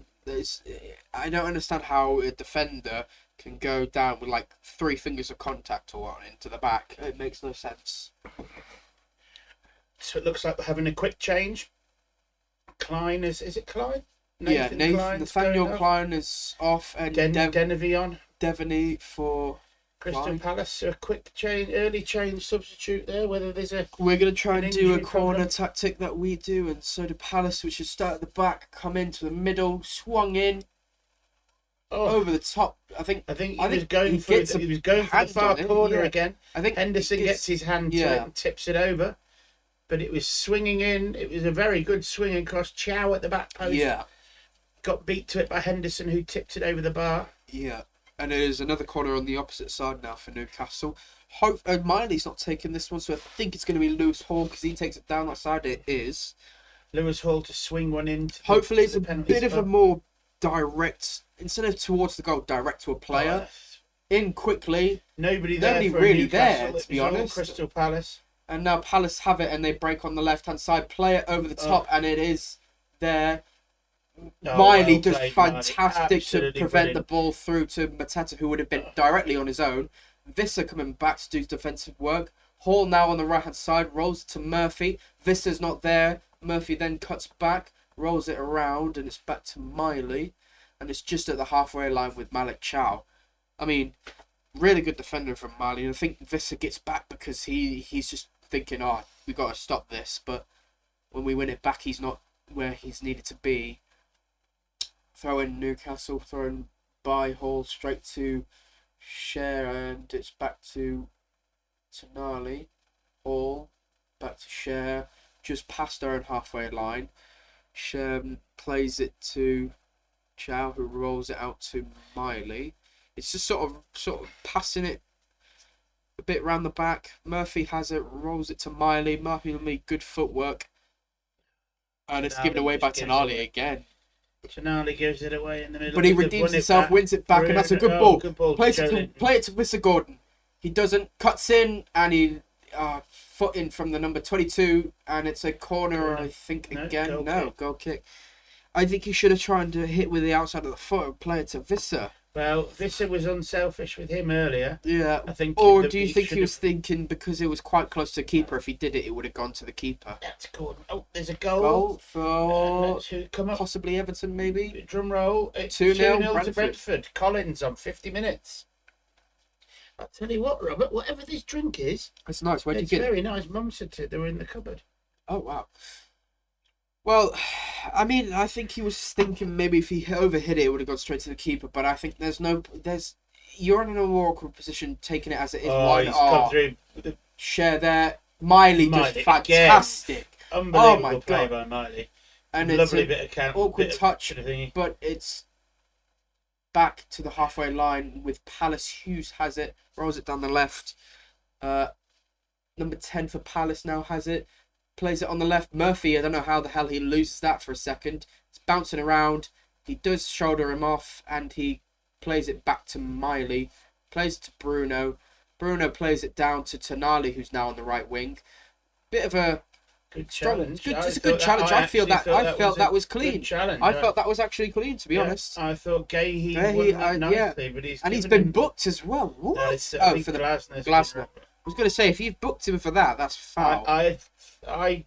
I don't understand how a defender can go down with like 3 fingers of contact or what into the back. It makes no sense. So it looks like we're having a quick change. Klein is it Klein? Nathaniel Klein is off and Denevy on. Devaney for Crystal Palace. So a quick change, early change substitute there. Whether there's we're going to try and do a corner tactic that we do, and so do Palace, which should start at the back, come into the middle, swung in over the top. I think he was going for the far corner again. I think Henderson gets his hand to it and tips it over. But it was swinging in. It was a very good swing across. Chow at the back post. Yeah. Got beat to it by Henderson, who tipped it over the bar. Yeah. And there's another corner on the opposite side now for Newcastle. Miley's not taking this one, so I think it's going to be Lewis Hall because he takes it down that side. It is. Lewis Hall to swing one in. Hopefully it's a bit of a more direct, instead of towards the goal, direct to a player. In quickly. Nobody really there, to be honest. Crystal Palace. And now Palace have it and they break on the left-hand side, play it over the top, and it is there. Miley does fantastic to prevent the ball through to Mateta, who would have been directly on his own. Visser coming back to do defensive work. Hall now on the right-hand side, rolls to Murphy. Visser's not there. Murphy then cuts back, rolls it around, and it's back to Miley. And it's just at the halfway line with Malik Chow. I mean, really good defender from Miley. And I think Visser gets back because he's just thinking, we've got to stop this. But when we win it back, he's not where he's needed to be. Throw in Newcastle, thrown by Hall straight to Cher, and it's back to Tonali. Hall, back to Cher, just past our own halfway line. Cher plays it to Chow, who rolls it out to Miley. It's just sort of passing it a bit round the back. Murphy has it, rolls it to Miley. Murphy will make good footwork. And it's given away by Tonali again. Tonali gives it away in the middle. But he redeems himself, wins it back, and that's a good ball. Play it to Visser Gordon. He doesn't, cuts in, and he foot in from the number 22, and it's a corner, I think, again. Goal kick. I think he should have tried to hit with the outside of the foot and play it to Visser. Well, Visser was unselfish with him earlier. Yeah. I think. Or that do you he think should he was have- thinking because it was quite close to the keeper, if he did it, it would have gone to the keeper? That's good. Oh, there's a goal. Goal for To come up. possibly Everton, maybe? Drum roll. It's 2-0 2-0 to Brentford. Brentford. Collins on 50 minutes. I'll tell you what, Robert, whatever this drink is, It's nice. Where'd you it's get it? very nice. Mum said they were in the cupboard. Oh, wow. Well, I mean, I think he was thinking maybe if he overhit it, it would have gone straight to the keeper. But I think you're in a more awkward position taking it as it is. He's come through. Share there. Miley does Miley, fantastic. Unbelievable my play God. by Miley. And Lovely it's bit of count. awkward bit of touch, sort of thingy. but it's back to the halfway line with Palace. Hughes has it, rolls it down the left. Number 10 for Palace now has it. Plays it on the left. Murphy, I don't know how the hell he loses that for a second. It's bouncing around. He does shoulder him off, and he plays it back to Miley. Plays it to Bruno. Bruno plays it down to Tonali, who's now on the right wing. Bit of a Good strong, challenge. it's a good challenge. I felt that was clean. Challenge. I felt that was actually clean, to be honest. I thought Gahey Gahey, won that nicely, but he's been booked as well. What? For the Glasner. I was going to say, if you've booked him for that, that's foul. I'd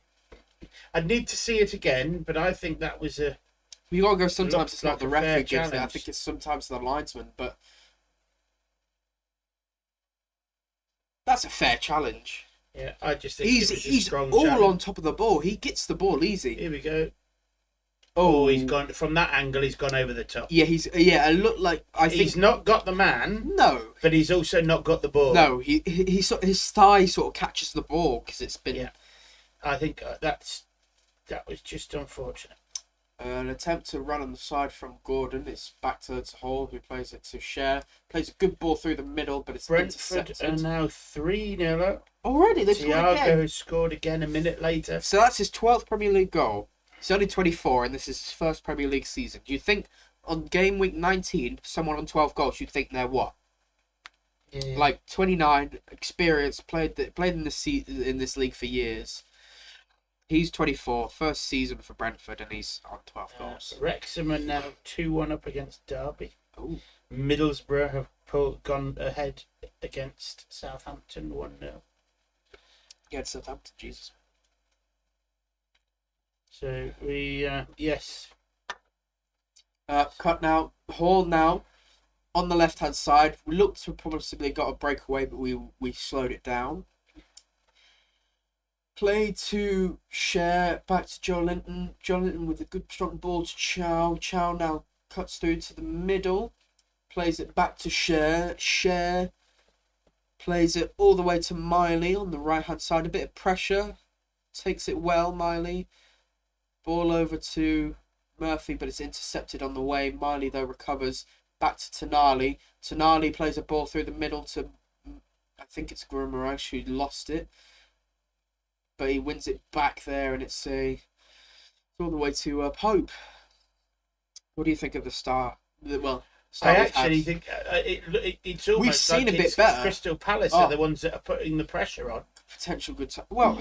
need to see it again, but I think that was a. You got to go. Sometimes it's not like the a ref fair who gives it. I challenge. think it's sometimes the linesman. But that's a fair challenge. Yeah, I just think He's strong all challenge. on top of the ball. He gets the ball easy. Here we go. Oh, He's gone from that angle. He's gone over the top. Yeah, it looked like He's not got the man. No, but he's also not got the ball. No, he sort his thigh sort of catches the ball because it's been. Yeah, I think that was just unfortunate. An attempt to run on the side from Gordon. It's back to Hall, who plays it to Cher. Plays a good ball through the middle, but it's Brentford intercepted. are now 3-0 up. Already, they scored again. Thiago scored again a minute later. So that's his 12th Premier League goal. He's only 24, and this is his first Premier League season. Do you think on game week 19, someone on 12 goals, you'd think they're what? Yeah. Like 29, experience, played in this league for years. He's 24, first season for Brentford, and he's on 12 goals. Wrexham are now 2-1 up against Derby. Ooh. Middlesbrough have gone ahead against Southampton 1-0. Against Southampton, Jesus. So we, yes. Cut now. Hall now on the left-hand side. We looked to possibly got a breakaway, but we slowed it down. Play to Cher, back to Joe Linton. Joe Linton with a good strong ball to Chow. Chow now cuts through to the middle. Plays it back to Cher. Cher plays it all the way to Miley on the right-hand side. A bit of pressure. Takes it well, Miley. Ball over to Murphy, but it's intercepted on the way. Miley, though, recovers. Back to Tonali. Tonali plays a ball through the middle to, I think it's Guimaraes who lost it. But he wins it back there, and it's all the way to Pope. What do you think of the start? Well, I actually think it's almost we've seen like a bit better. Crystal Palace are the ones that are putting the pressure on. Potential good time. Well,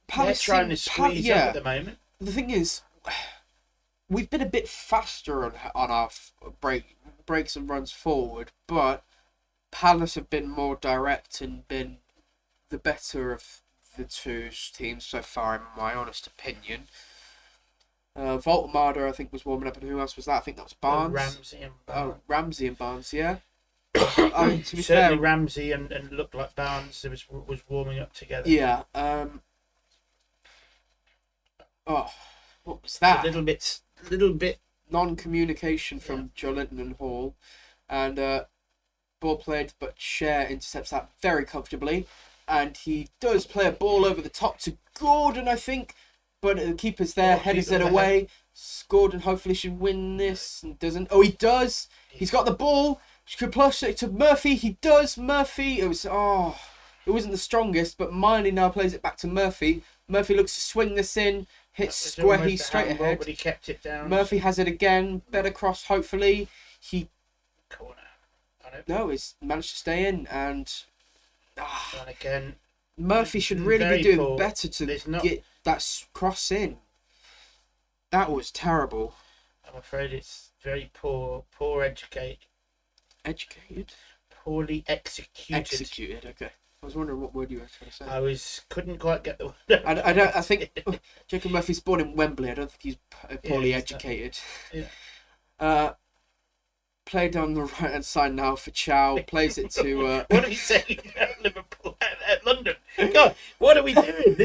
Palace trying to squeeze up at the moment. The thing is, we've been a bit faster on our breaks and runs forward, but Palace have been more direct and been the better of the two teams so far, in my honest opinion. Voltemada, I think, was warming up, and who else was that? I think that was Barnes. Ramsey and Barnes. Oh, Ramsey and Barnes, yeah. To be Certainly fair, Ramsey and looked like Barnes was warming up together. yeah. Oh, what was that? A little bit Non-communication from Jolinton and Hall, and ball played, but Cher intercepts that very comfortably, and he does play a ball over the top to Gordon, I think, but the keeper's there, headers it away. Gordon hopefully should win this, and doesn't. Oh, he does. He's got the ball. He could plus it to Murphy. He does. Murphy. It wasn't the strongest, but Miley now plays it back to Murphy. Murphy looks to swing this in. Hits square. He's straight ahead. But he kept it down. Murphy has it again. Better cross, hopefully. Corner. No, he's managed to stay in, and again, Murphy should really be doing better to get that cross in. That was terrible. I'm afraid it's Very poor educated, Educated? poorly executed. Executed, okay. I was wondering what word you were trying to say. Couldn't quite get the word. I think Jacob Murphy's born in Wembley. I don't think he's poorly educated. Yeah. Played on the right hand side now for Chow. Plays it to. What are we saying about Liverpool at London? God, what are we doing?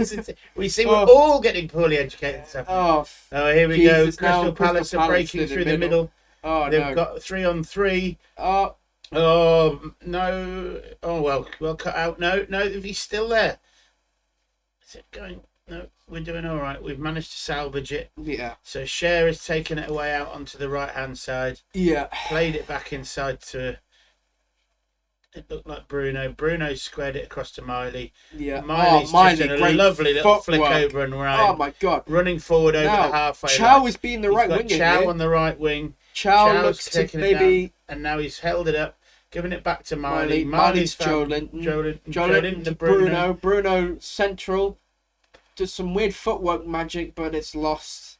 We see we're all getting poorly educated this afternoon. Oh, here we go. Crystal Palace are breaking through the middle. Oh, They've got 3-on-3. Oh. Oh, no. Oh, well cut out. No, he's still there. Is it going? No, we're doing all right. We've managed to salvage it. Yeah. So Cher has taken it away out onto the right-hand side. Yeah. Played it back inside to... It looked like Bruno. Bruno squared it across to Miley. Yeah. Miley's just in a lovely little flick over and round. Oh, my God. Running forward over the halfway line. Chow is being the right winger. Chow on the right wing. Chow looks to maybe... And now he's held it up. Giving it back to Miley. Miley's Joelinton. Joelinton to Bruno. Bruno central. Does some weird footwork magic, but it's lost.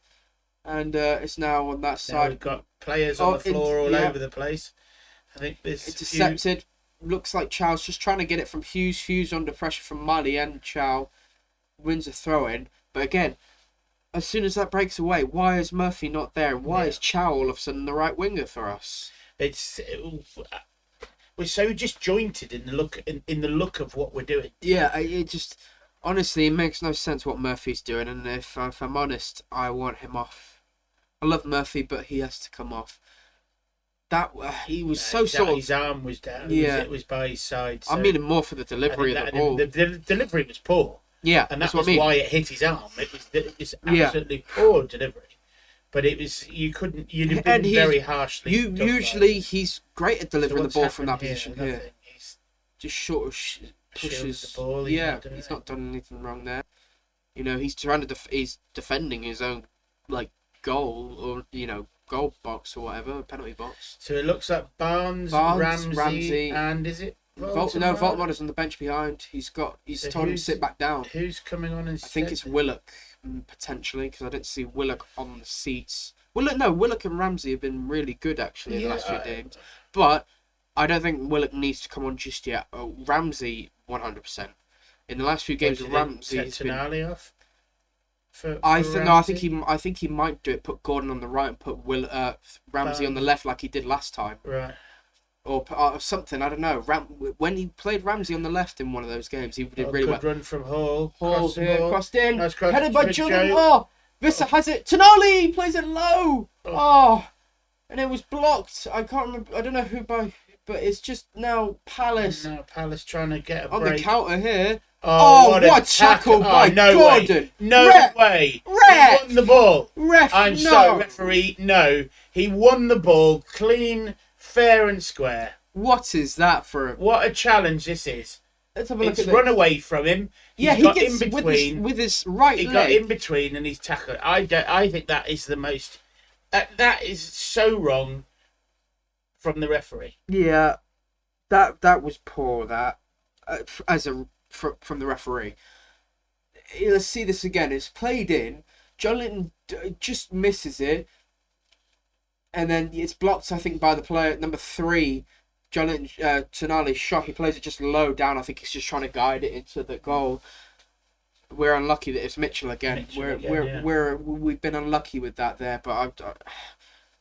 And it's now on that side. We've got players on the floor all over the place. I think this intercepted. Looks like Chow's just trying to get it from Hughes. Hughes under pressure from Miley and Chow. Wins a throw-in. But again, as soon as that breaks away, why is Murphy not there? And why is Chow all of a sudden the right winger for us? We're so disjointed in the look of what we're doing. Yeah, it just honestly it makes no sense what Murphy's doing, and if I'm honest, I want him off. I love Murphy, but he has to come off. That he was sort of his arm was down. Yeah, it was by his side. So I mean more for the delivery of the ball. The delivery was poor. Yeah, and that's what I mean. Why it hit his arm. It was absolutely poor delivery. But it was you'd have been very harshly. Usually he's great at delivering the ball from that position here. Here. He's just sort of pushes the ball. He's not done anything wrong there. You know, he's trying to he's defending his own goal or goal box or whatever, penalty box. So it looks like Barnes, Ramsey, and is it? Voldemort's on the bench behind. He's told him to sit back down. Who's coming on instead? I think it's Willock, potentially, because I didn't see Willock on the seats. Willock and Ramsey have been really good, actually, in the last few games. But I don't think Willock needs to come on just yet. Ramsey, 100%. In the last few games, Ramsey has been... off? I think he might do it. Put Gordon on the right and put Ramsey on the left like he did last time. Right. Or something, I don't know. When he played Ramsey on the left in one of those games, he did really well. Good run from Hall. Hall here, crossed in. Nice cross. Headed by Jordan. Oh, Visser has it. Tonali plays it low. Oh, and it was blocked. I can't remember. I don't know who but it's just now Palace. Now Palace trying to get a on break. the counter here. Oh, what a tackle by Gordon. Way. No way. Ref. He won the ball. Sorry, referee. No. He won the ball clean, fair and square. What is that for? What a challenge this is. Let's have a look at run away from him. He got in between. With his right leg. He got in between and he's tackled. I think that is the most... That is so wrong from the referee. Yeah. That was poor, that. From the referee. Let's see this again. It's played in. Joelinton just misses it. And then it's blocked, I think, by the player number 3. Joelinton Tonali's shot. He plays it just low down. I think he's just trying to guide it into the goal. We're unlucky that it's Mitchell again. We've been unlucky with that there, but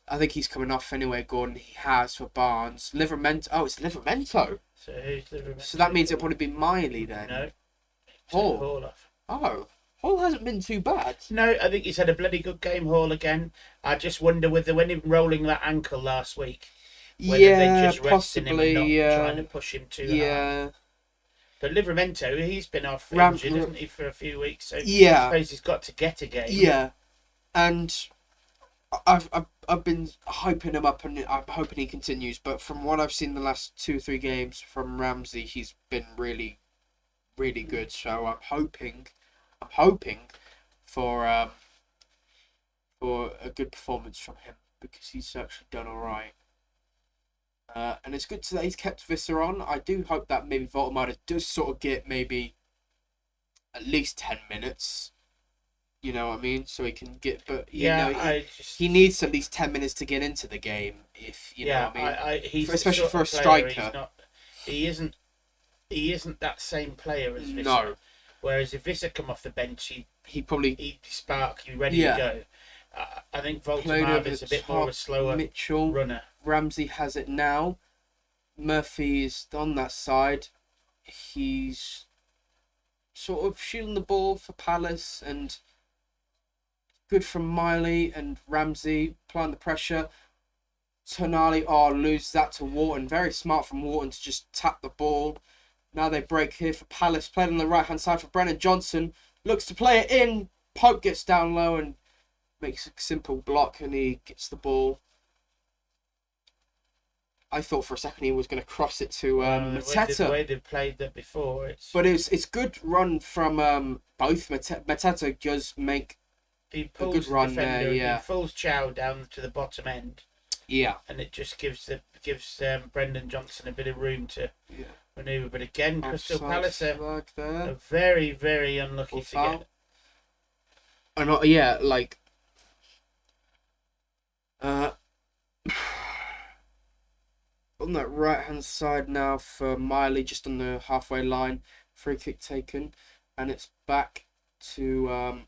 I think he's coming off anyway. Gordon, he has for Barnes. Livramento. Oh, it's Livramento. So who's Livramento? So that means it'll probably be Miley then. No. Hall off. Oh. Hall hasn't been too bad. No, I think he's had a bloody good game, Hall, again. I just wonder when him rolling that ankle last week, whether they just resting him and not trying to push him too hard. But Livramento, he's been off injured, hasn't he, for a few weeks? So I suppose he's got to get a game. Yeah, and I've been hyping him up, and I'm hoping he continues. But from what I've seen the last 2 or 3 games from Ramsey, he's been really, really good. So I'm hoping for a good performance from him, because he's actually done all right. And it's good that he's kept Visser on. I do hope that maybe Voldemort does sort of get maybe at least 10 minutes. You know what I mean? So he can get, but he needs at least 10 minutes to get into the game. If you know what I mean, he's especially for a player, striker. He isn't that same player as Visser. No. Whereas if Visser come off the bench, he'd spark, he'd ready to go. I think Voltemada's a bit more of a slower runner. Ramsey has it now. Murphy's on that side. He's sort of shooting the ball for Palace, and good from Miley and Ramsey applying the pressure. Tonali loses that to Wharton. Very smart from Wharton to just tap the ball. Now they break here for Palace. Played on the right hand side for Brennan Johnson. Looks to play it in. Pope gets down low and makes a simple block, and he gets the ball. I thought for a second he was going to cross it to Mateta. The way they've played that before, but it's good run from both. Mateta does make a good run there. Yeah, he pulls Chow down to the bottom end. Yeah, and it just gives Brendan Johnson a bit of room to manoeuvre. But again, Crystal Palace are very, very unlucky to get. And on that right hand side now for Miley, just on the halfway line, free kick taken, and it's back to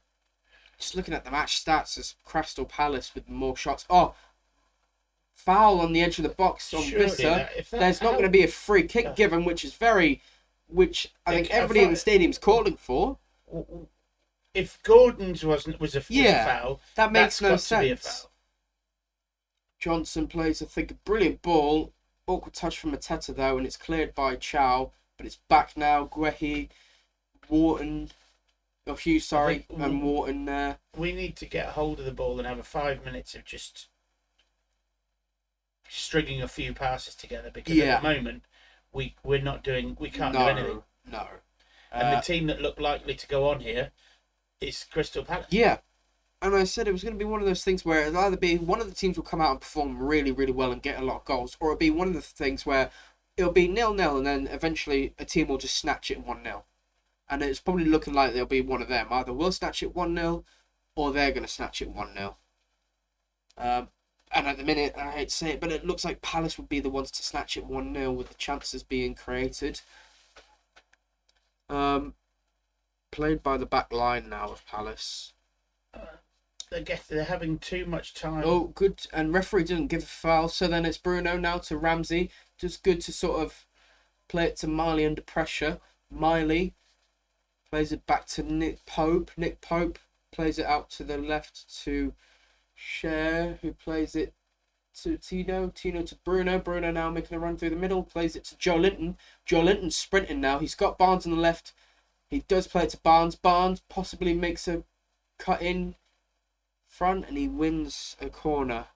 just looking at the match stats as Crystal Palace with more shots. Foul on the edge of the box on Visser. There's not going to be a free kick given, which I think everybody in the stadium's calling for. If Gordon's was a foul, that makes no sense. Johnson plays, I think, a brilliant ball. Awkward touch from Mateta though, and it's cleared by Chow, but it's back now. Guehi, Wharton, Hughes, and Wharton there. We need to get hold of the ball and have 5 minutes of just stringing a few passes together, because at the moment we can't do anything. No. And the team that looked likely to go on here is Crystal Palace. Yeah. And I said it was going to be one of those things where it'll either be one of the teams will come out and perform really, really well and get a lot of goals, or it'll be one of the things where it'll be 0-0 and then eventually a team will just snatch it 1-0. And it's probably looking like there'll be one of them. Either we'll snatch it 1-0 or they're going to snatch it 1-0. And at the minute, I hate to say it, but it looks like Palace would be the ones to snatch it 1-0 with the chances being created. Played by the back line now of Palace. I guess they're having too much time. Oh, good. And referee didn't give a foul, so then it's Bruno now to Ramsey. Just good to sort of play it to Miley under pressure. Miley plays it back to Nick Pope. Nick Pope plays it out to the left to Cher, who plays it to Tino. Tino to Bruno. Bruno now making a run through the middle. Plays it to Joe Linton. Joe Linton's sprinting now. He's got Barnes on the left. He does play it to Barnes. Barnes possibly makes a cut in front and he wins a corner.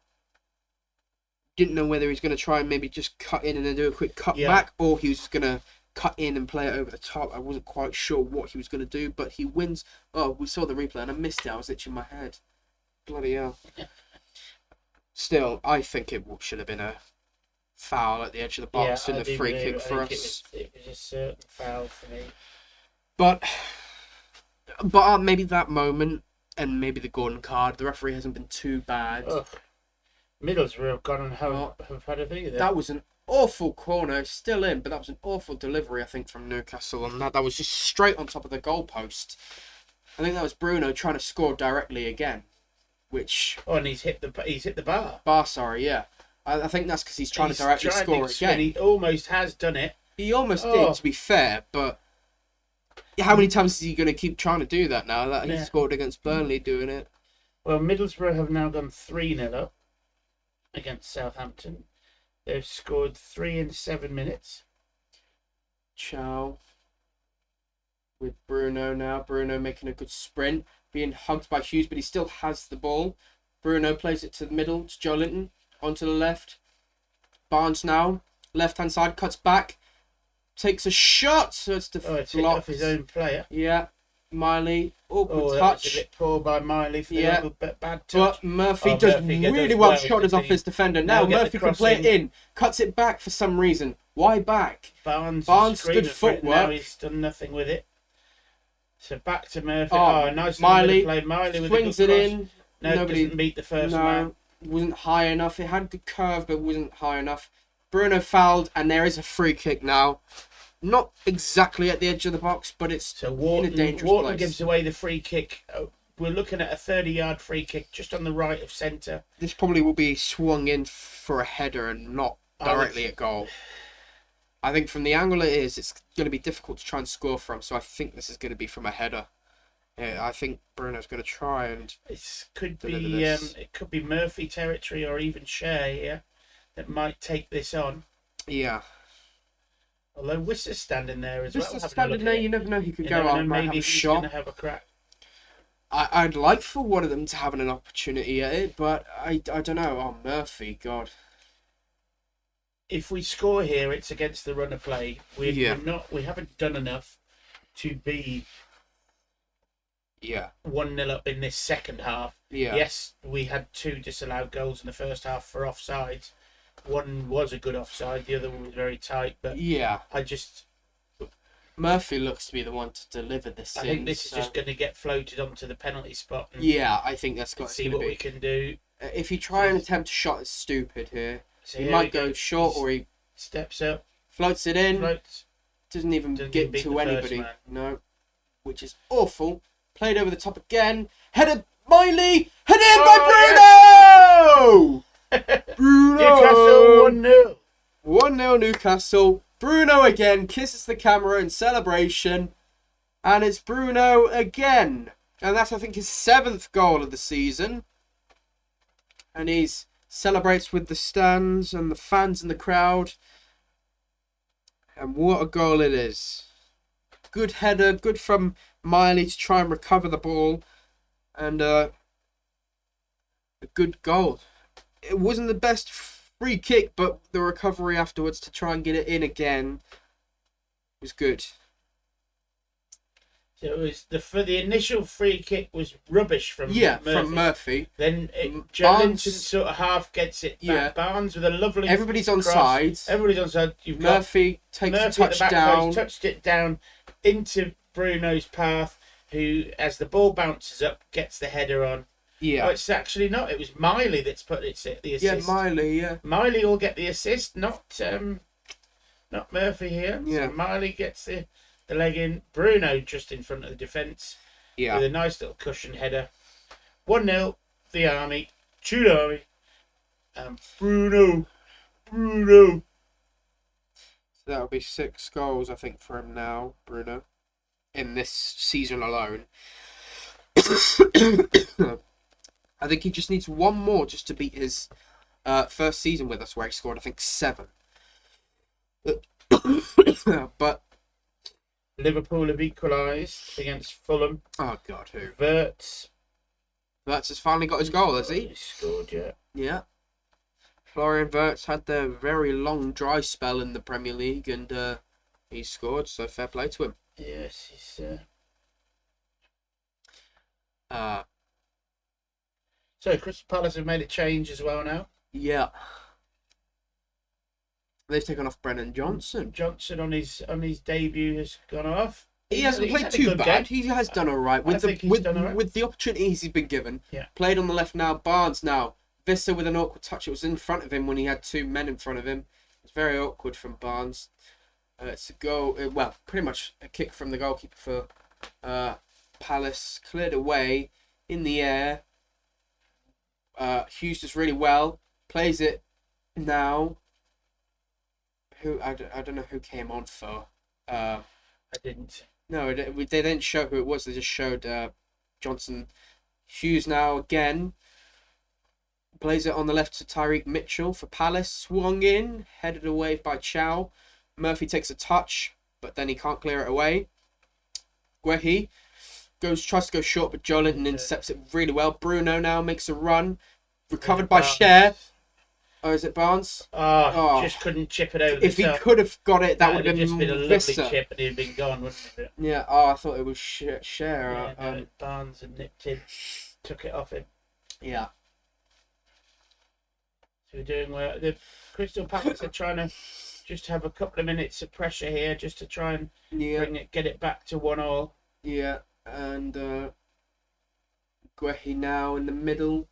Didn't know whether he's going to try and maybe just cut in and then do a quick cut back, or he was going to cut in and play it over the top. I wasn't quite sure what he was going to do, but he wins. Oh, we saw the replay and I missed it. I was itching my head. Bloody hell. Still, I think it should have been a foul at the edge of the box and a free kick for us. It was a certain foul for me. But maybe that moment and maybe the Gordon card, the referee hasn't been too bad. Ugh. Middlesbrough have gone and have had a thing of that was an awful corner. It's still in, but that was an awful delivery, I think, from Newcastle. And that was just straight on top of the goalpost. I think that was Bruno trying to score directly again. And he's hit the bar. Yeah. I think that's because he's trying to directly score again. He almost has done it. He almost did, to be fair, but how many times is he going to keep trying to do that now? He scored against Burnley doing it. Well, Middlesbrough have now gone 3-0 up against Southampton. They've scored 3 in 7 minutes. Chow with Bruno now. Bruno making a good sprint, being hugged by Hughes, but he still has the ball. Bruno plays it to the middle to Joe Linton, onto the left. Barnes now, left-hand side, cuts back, takes a shot, so it's hit off his own player. Yeah, Miley, awkward touch. That was a bit poor by Miley for the bad touch. But Murphy does really well shot off his defender. Now Murphy can play it in, cuts it back for some reason. Why back? Barnes good footwork. Now he's done nothing with it. So back to Murphy. Oh, Oh, nice Miley play. Miley with swings a it good cross. in. No, Nobody doesn't meet the first man. wasn't high enough. It had good curve, but wasn't high enough. Bruno fouled, and there is a free kick now. Not exactly at the edge of the box, but it's So in a dangerous Wharton place. gives away the free kick. We're looking at a 30-yard free kick just on the right of centre. This probably will be swung in for a header and not directly at goal. I think from the angle it is, it's going to be difficult to try and score from. So I think this is going to be from a header. Yeah, I think Bruno's going to try and It could deliver be this. it could be Murphy territory or even Shea here that might take this on. Yeah. Although Wissa's standing there as Just well. a standard there, you never know. He could go never out know, and maybe have a he's shot. going to have a crack. I'd like for one of them to have an opportunity at it, but I don't know. Oh, Murphy, God. If we score here, it's against the run of play. We haven't done enough to be 1-0 up in this second half. Yeah. Yes, we had 2 disallowed goals in the first half for offsides. One was a good offside, the other one was very tight. But yeah, Murphy looks to be the one to deliver this. I think this is just going to get floated onto the penalty spot. And I think that's got to see what we can do. If you try and attempt a shot, it's stupid here. So he might go short, or he steps up, floats it in, doesn't even get to anybody. No, which is awful. Played over the top again. Headed Miley, headed in by Bruno. Bruno. Newcastle 1-0. 1-0 Newcastle. Bruno again kisses the camera in celebration. And it's Bruno again. And that's, I think, his 7th goal of the season. And he celebrates with the stands and the fans in the crowd. And what a goal it is. Good header. Good from Miley to try and recover the ball. And a good goal. It wasn't the best free kick, but the recovery afterwards to try and get it in again was good. So it was the initial free kick was rubbish from Murphy. Then Jolinton sort of half gets it back. Yeah. Barnes with a lovely. Everybody's on cross. side. Everybody's on side. You've Murphy takes a touch down. Touched it down into Bruno's path, who, as the ball bounces up, gets the header on. Yeah. Oh, it's actually not. It was Miley that's put the assist. Yeah, Miley. Yeah. Miley will get the assist, not Murphy here. Yeah. So Miley gets the leg in. Bruno just in front of the defence. Yeah. With a nice little cushion header. 1-0. The Army. Shoot Army. And Bruno. So that'll be 6 goals, I think, for him now, Bruno, in this season alone. I think he just needs one more just to beat his first season with us, where he scored, I think, 7. But Liverpool have equalised against Fulham. oh God, who? Wirtz Wirtz has finally got his goal, has he? He scored, yeah. Yeah. Florian Wirtz had the very long dry spell in the Premier League, and he scored. So fair play to him. Yes, he's. So Crystal Palace have made a change as well now. Yeah. They've taken off Brennan Johnson. Johnson on his debut has gone off. He hasn't played too bad. He has done all right with the opportunities he's been given. Yeah. Played on the left now. Barnes now. Visser with an awkward touch. It was in front of him when he had 2 men in front of him. It's very awkward from Barnes. It's a goal. Well, pretty much a kick from the goalkeeper for Palace. Cleared away in the air. Hughes does really well. Plays it now. I don't know who came on for. I didn't. No, they didn't show who it was. They just showed Johnson. Hughes now again. Plays it on the left to Tyreek Mitchell for Palace. Swung in. Headed away by Chow. Murphy takes a touch, but then he can't clear it away. Guehi tries to go short, but Jolinton intercepts it really well. Bruno now makes a run. Recovered by Cher. Oh, is it Barnes? Just couldn't chip it over the If he top. could have got it, that would have just been a lovely Visser. chip and he'd been gone, wouldn't it? Yeah, I thought it was Cher. Yeah, no, Barnes had nipped in, took it off him. Yeah. So we're doing well. The Crystal Palace are trying to just have a couple of minutes of pressure here, just to try and get it back to 1-1. Yeah. And Guehi now in the middle,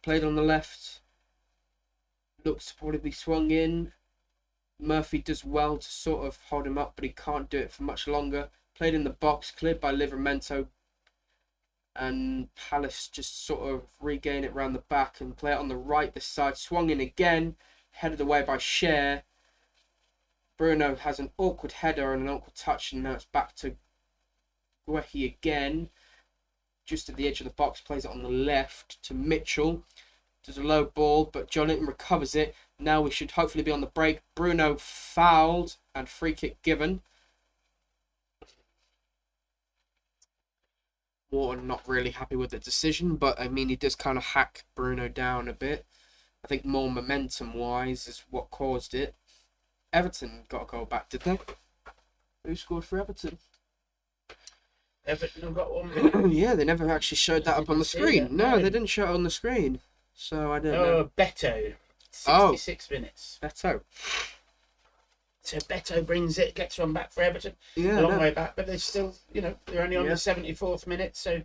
played on the left, looks to probably be swung in. Murphy does well to sort of hold him up, but he can't do it for much longer. Played in the box, cleared by Livramento, and Palace just sort of regain it round the back and play it on the right this side. Swung in again, headed away by Cher. Bruno has an awkward header and an awkward touch, and now it's back to Guehi again. Just at the edge of the box, plays it on the left to Mitchell. Does a low ball, but Jolinton recovers it. Now we should hopefully be on the break. Bruno fouled and free kick given. Wharton not really happy with the decision, but I mean, he does kind of hack Bruno down a bit. I think more momentum-wise is what caused it. Everton got a goal back, did they? Who scored for Everton? Everton have got one. Yeah, they never actually showed that up on the screen. No, they didn't show it on the screen. So I don't know. Beto. 66 minutes. Beto. So Beto brings it, gets one back for Everton. Yeah, a long way back, but they're still, they're only on Yeah. the 74th minute, so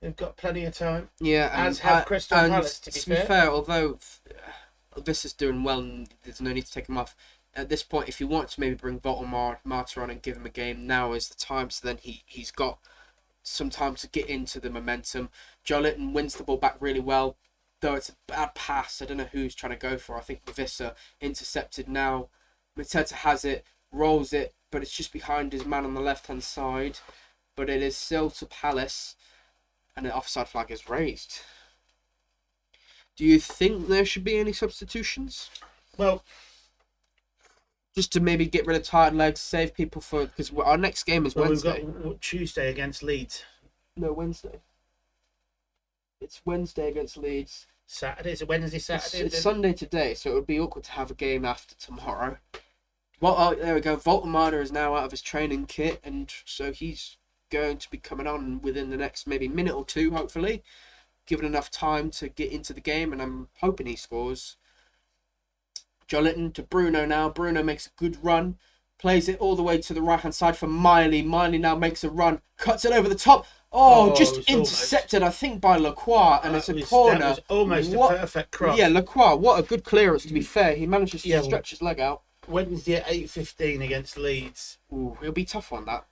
they've got plenty of time. Yeah, As have Crystal Palace, to be fair. Although this is doing well and there's no need to take him off, at this point, if you want to maybe bring Marta on and give him a game, now is the time. So then he's got some time to get into the momentum. Jolinton wins the ball back really well, though it's a bad pass. I don't know who's trying to go for. I think Visser intercepted now. Mateta has it, rolls it, but it's just behind his man on the left-hand side. But it is still to Palace, and an offside flag is raised. Do you think there should be any substitutions? Well, just to maybe get rid of tired legs, save people for... Because our next game is Wednesday. We've got Tuesday against Leeds. No, Wednesday. It's Wednesday against Leeds. Saturday? Is it Wednesday, Saturday? It's Sunday today, so it would be awkward to have a game after tomorrow. Well, oh, there we go. Voltamada is now out of his training kit, and so he's going to be coming on within the next maybe minute or two, hopefully. Given enough time to get into the game, and I'm hoping he scores. Jolinton to Bruno now. Bruno makes a good run. Plays it all the way to the right-hand side for Miley. Miley now makes a run. Cuts it over the top. Just intercepted, I think, by Lacroix. And it's a corner. That was almost a perfect cross. Yeah, Lacroix, what a good clearance, to be fair. He manages to stretch his leg out. Wednesday at 8:15 against Leeds. Ooh, it'll be tough on that.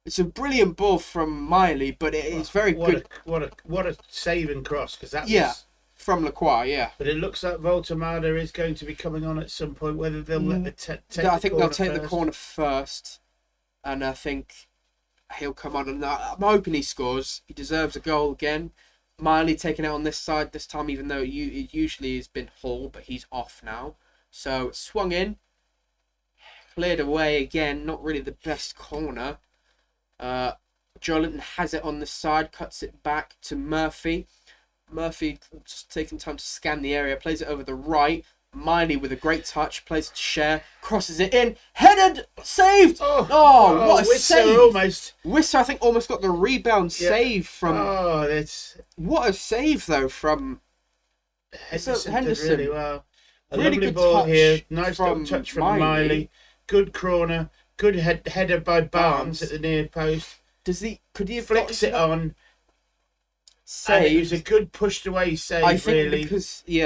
It's a brilliant ball from Miley, but it is very good. What a saving cross, because that was... From Lacroix, yeah. But it looks like Voltamada is going to be coming on at some point, whether they'll let I think they'll take the corner first. And I think he'll come on. And I'm hoping he scores. He deserves a goal again. Miley taking it on this side this time, even though it usually has been Hall, but he's off now. So swung in. Cleared away again. Not really the best corner. Jolinton has it on the side. Cuts it back to Murphy. Murphy just taking time to scan the area, plays it over the right. Miley with a great touch, plays it to Cher, crosses it in, headed, saved! What a save! Almost. Wisser, I think, almost got the rebound save from... What a save, though, from Henderson. Did really well. A really lovely good ball touch here. Nice little touch from Miley. Good corner. Good header by Barnes at the near post. Could he have flicks it on? Save. And it was a good pushed away save, I think, really. Because it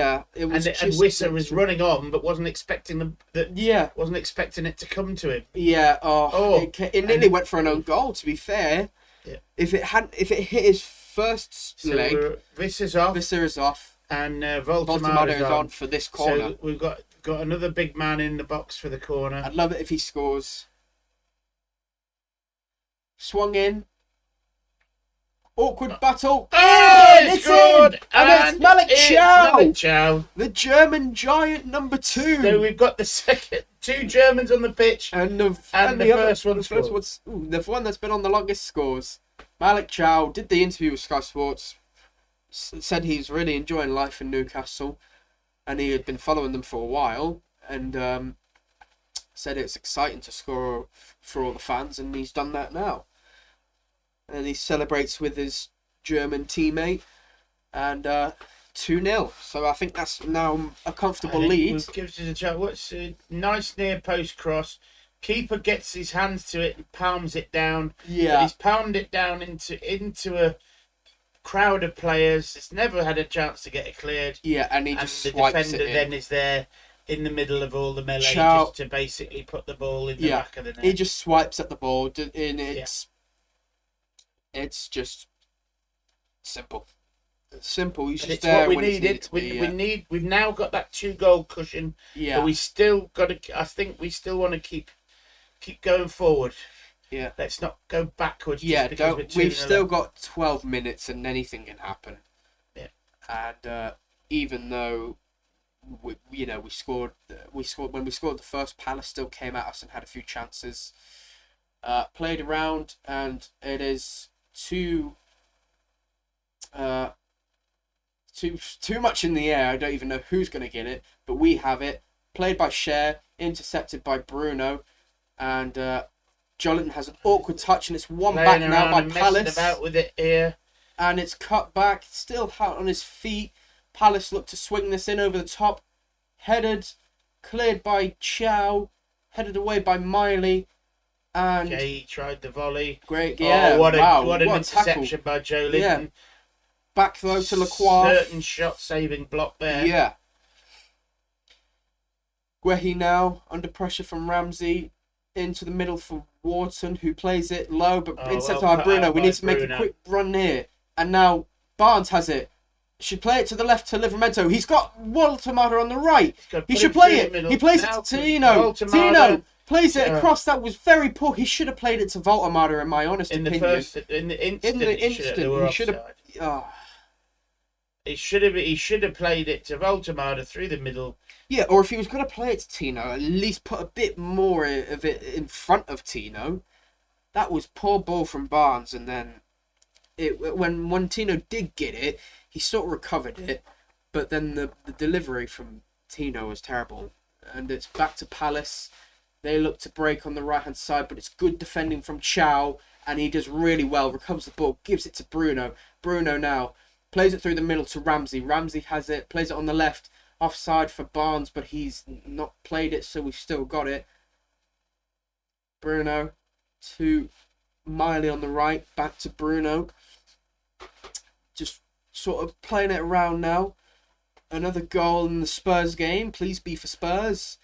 was. And Wisser was running on, but wasn't expecting wasn't expecting it to come to him. Yeah. It nearly went for an own goal. To be fair, if it hit his first leg, Visser is off, and Voltamada is on for this corner. So we've got another big man in the box for the corner. I'd love it if he scores. Swung in. Awkward battle. It's good! And it's Malik Chow. The German giant number 2. So we've got the second 2 Germans on the pitch. And the first the one that's been on the longest scores. Malik Chow did the interview with Sky Sports. Said he's really enjoying life in Newcastle. And he had been following them for a while. And said it's exciting to score for all the fans. And he's done that now. And he celebrates with his German teammate, and 2-0. So I think that's now a comfortable lead. Gives us a chance. What's a nice near post cross, Keeper gets his hands to it and palms it down. Yeah. But he's palmed it down into a crowd of players. It's never had a chance to get it cleared. Yeah, and he just the swipes defender it in. then is there in the middle of all the melee Chow. just to basically put the ball in the back of the net. He just swipes at the ball, and it's just simple. Simple. He's And just it's there what we when it's needed. needed. We've now got that 2-goal cushion. Yeah. But we still got to. I think we still want to keep going forward. Yeah. Let's not go backwards. Yeah. Just because We've still got 12 minutes, and anything can happen. Yeah. And even though we scored when we scored the first, Palace still came at us and had a few chances. Played around, and it is too much in the air. I don't even know who's going to get it, but we have it. Played by Cher, intercepted by Bruno, and Jolinton has an awkward touch, and it's won back now by Palace. About with it here. And it's cut back, still out on his feet. Palace look to swing this in over the top. Headed, cleared by Chow, headed away by Miley. And Jay tried the volley. Great, yeah. Oh, what an interception tackle by Joe Linton. Yeah. Back throw to Lacroix. Certain shot saving block there. Yeah. Guehi now under pressure from Ramsey into the middle for Wharton, who plays it low, but intercepted by Bruno. We need to make a quick run here. And now Barnes has it. Should play it to the left to Livramento. He's got Walter on the right. He should play it. He plays it to Tino. Tino plays it across. That was very poor. He should have played it to Voltemada, in my honest opinion. In the instant, he should have. He should have played it to Voltemada through the middle. Yeah, or if he was going to play it to Tino, at least put a bit more of it in front of Tino. That was poor ball from Barnes, and then when Tino did get it, he sort of recovered it, but then the delivery from Tino was terrible. And it's back to Palace. They look to break on the right-hand side, but it's good defending from Chow, and he does really well. Recovers the ball, gives it to Bruno. Bruno now plays it through the middle to Ramsey. Ramsey has it, plays it on the left, offside for Barnes, but he's not played it, so we've still got it. Bruno to Miley on the right, back to Bruno. Just sort of playing it around now. Another goal in the Spurs game. Please be for Spurs.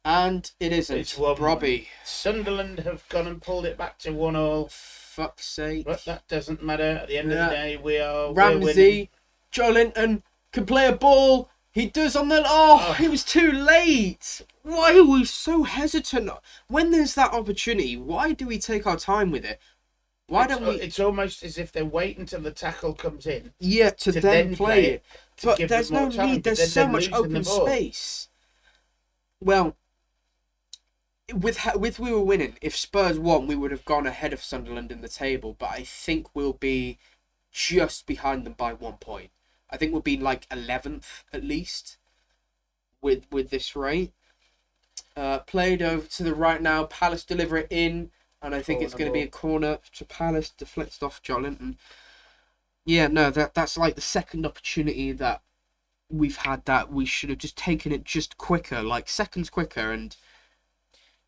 And it isn't. It's Robbie. Sunderland have gone and pulled it back to 1-1. Fuck's sake. But that doesn't matter. At the end of the day, we're Ramsey, Jolinton can play a ball. He does on the... he was too late. Why are we so hesitant? When there's that opportunity, why do we take our time with it? Why don't we... It's almost as if they wait until the tackle comes in. Yeah, to then play it. But there's no need. There's so much open space. Well, with we were winning, if Spurs won, we would have gone ahead of Sunderland in the table. But I think we'll be just behind them by 1 point. I think we'll be like 11th at least with this rate. Played over to the right now. Palace deliver it in. And I think it's going to be a corner to Palace, deflected off Jolinton. Yeah, no, that's like the second opportunity that we've had that we should have just taken it just quicker, like seconds quicker. And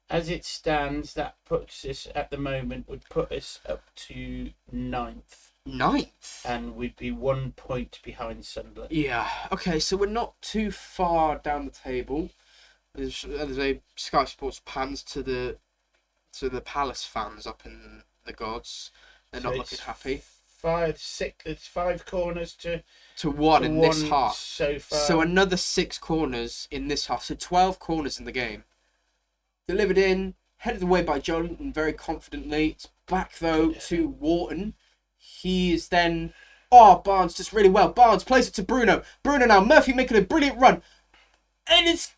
as it stands, that puts us at the moment would put us up to 9th. 9th? And we'd be 1 point behind Sunderland. Yeah, okay, so we're not too far down the table. There's a Sky Sports pans to the Palace fans up in the gods. They're not looking happy. 5 corners to 1 in this half. So far. So another 6 corners in this half. So 12 corners in the game. Delivered in, headed away by Jolinton very confidently. It's back though to Wharton. He is then... Barnes does really well. Barnes plays it to Bruno. Bruno now. Murphy making a brilliant run. And it's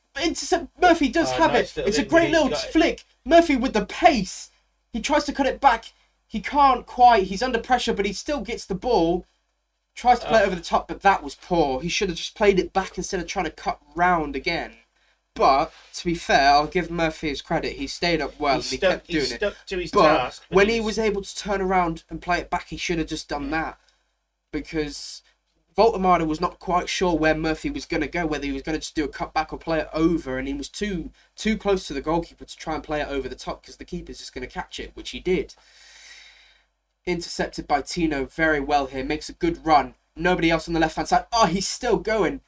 Murphy does have it. It's a great little flick. Murphy with the pace. He tries to cut it back. He can't quite. He's under pressure, but he still gets the ball. Tries to play it over the top, but that was poor. He should have just played it back instead of trying to cut round again. But, to be fair, I'll give Murphy his credit. He stayed up well and he kept doing it. He stuck to his task. When he was able to turn around and play it back, he should have just done that. Because Voltemada was not quite sure where Murphy was going to go, whether he was going to just do a cutback or play it over, and he was too close to the goalkeeper to try and play it over the top because the keeper's just going to catch it, which he did. Intercepted by Tino very well here, makes a good run. Nobody else on the left-hand side. Oh, he's still going.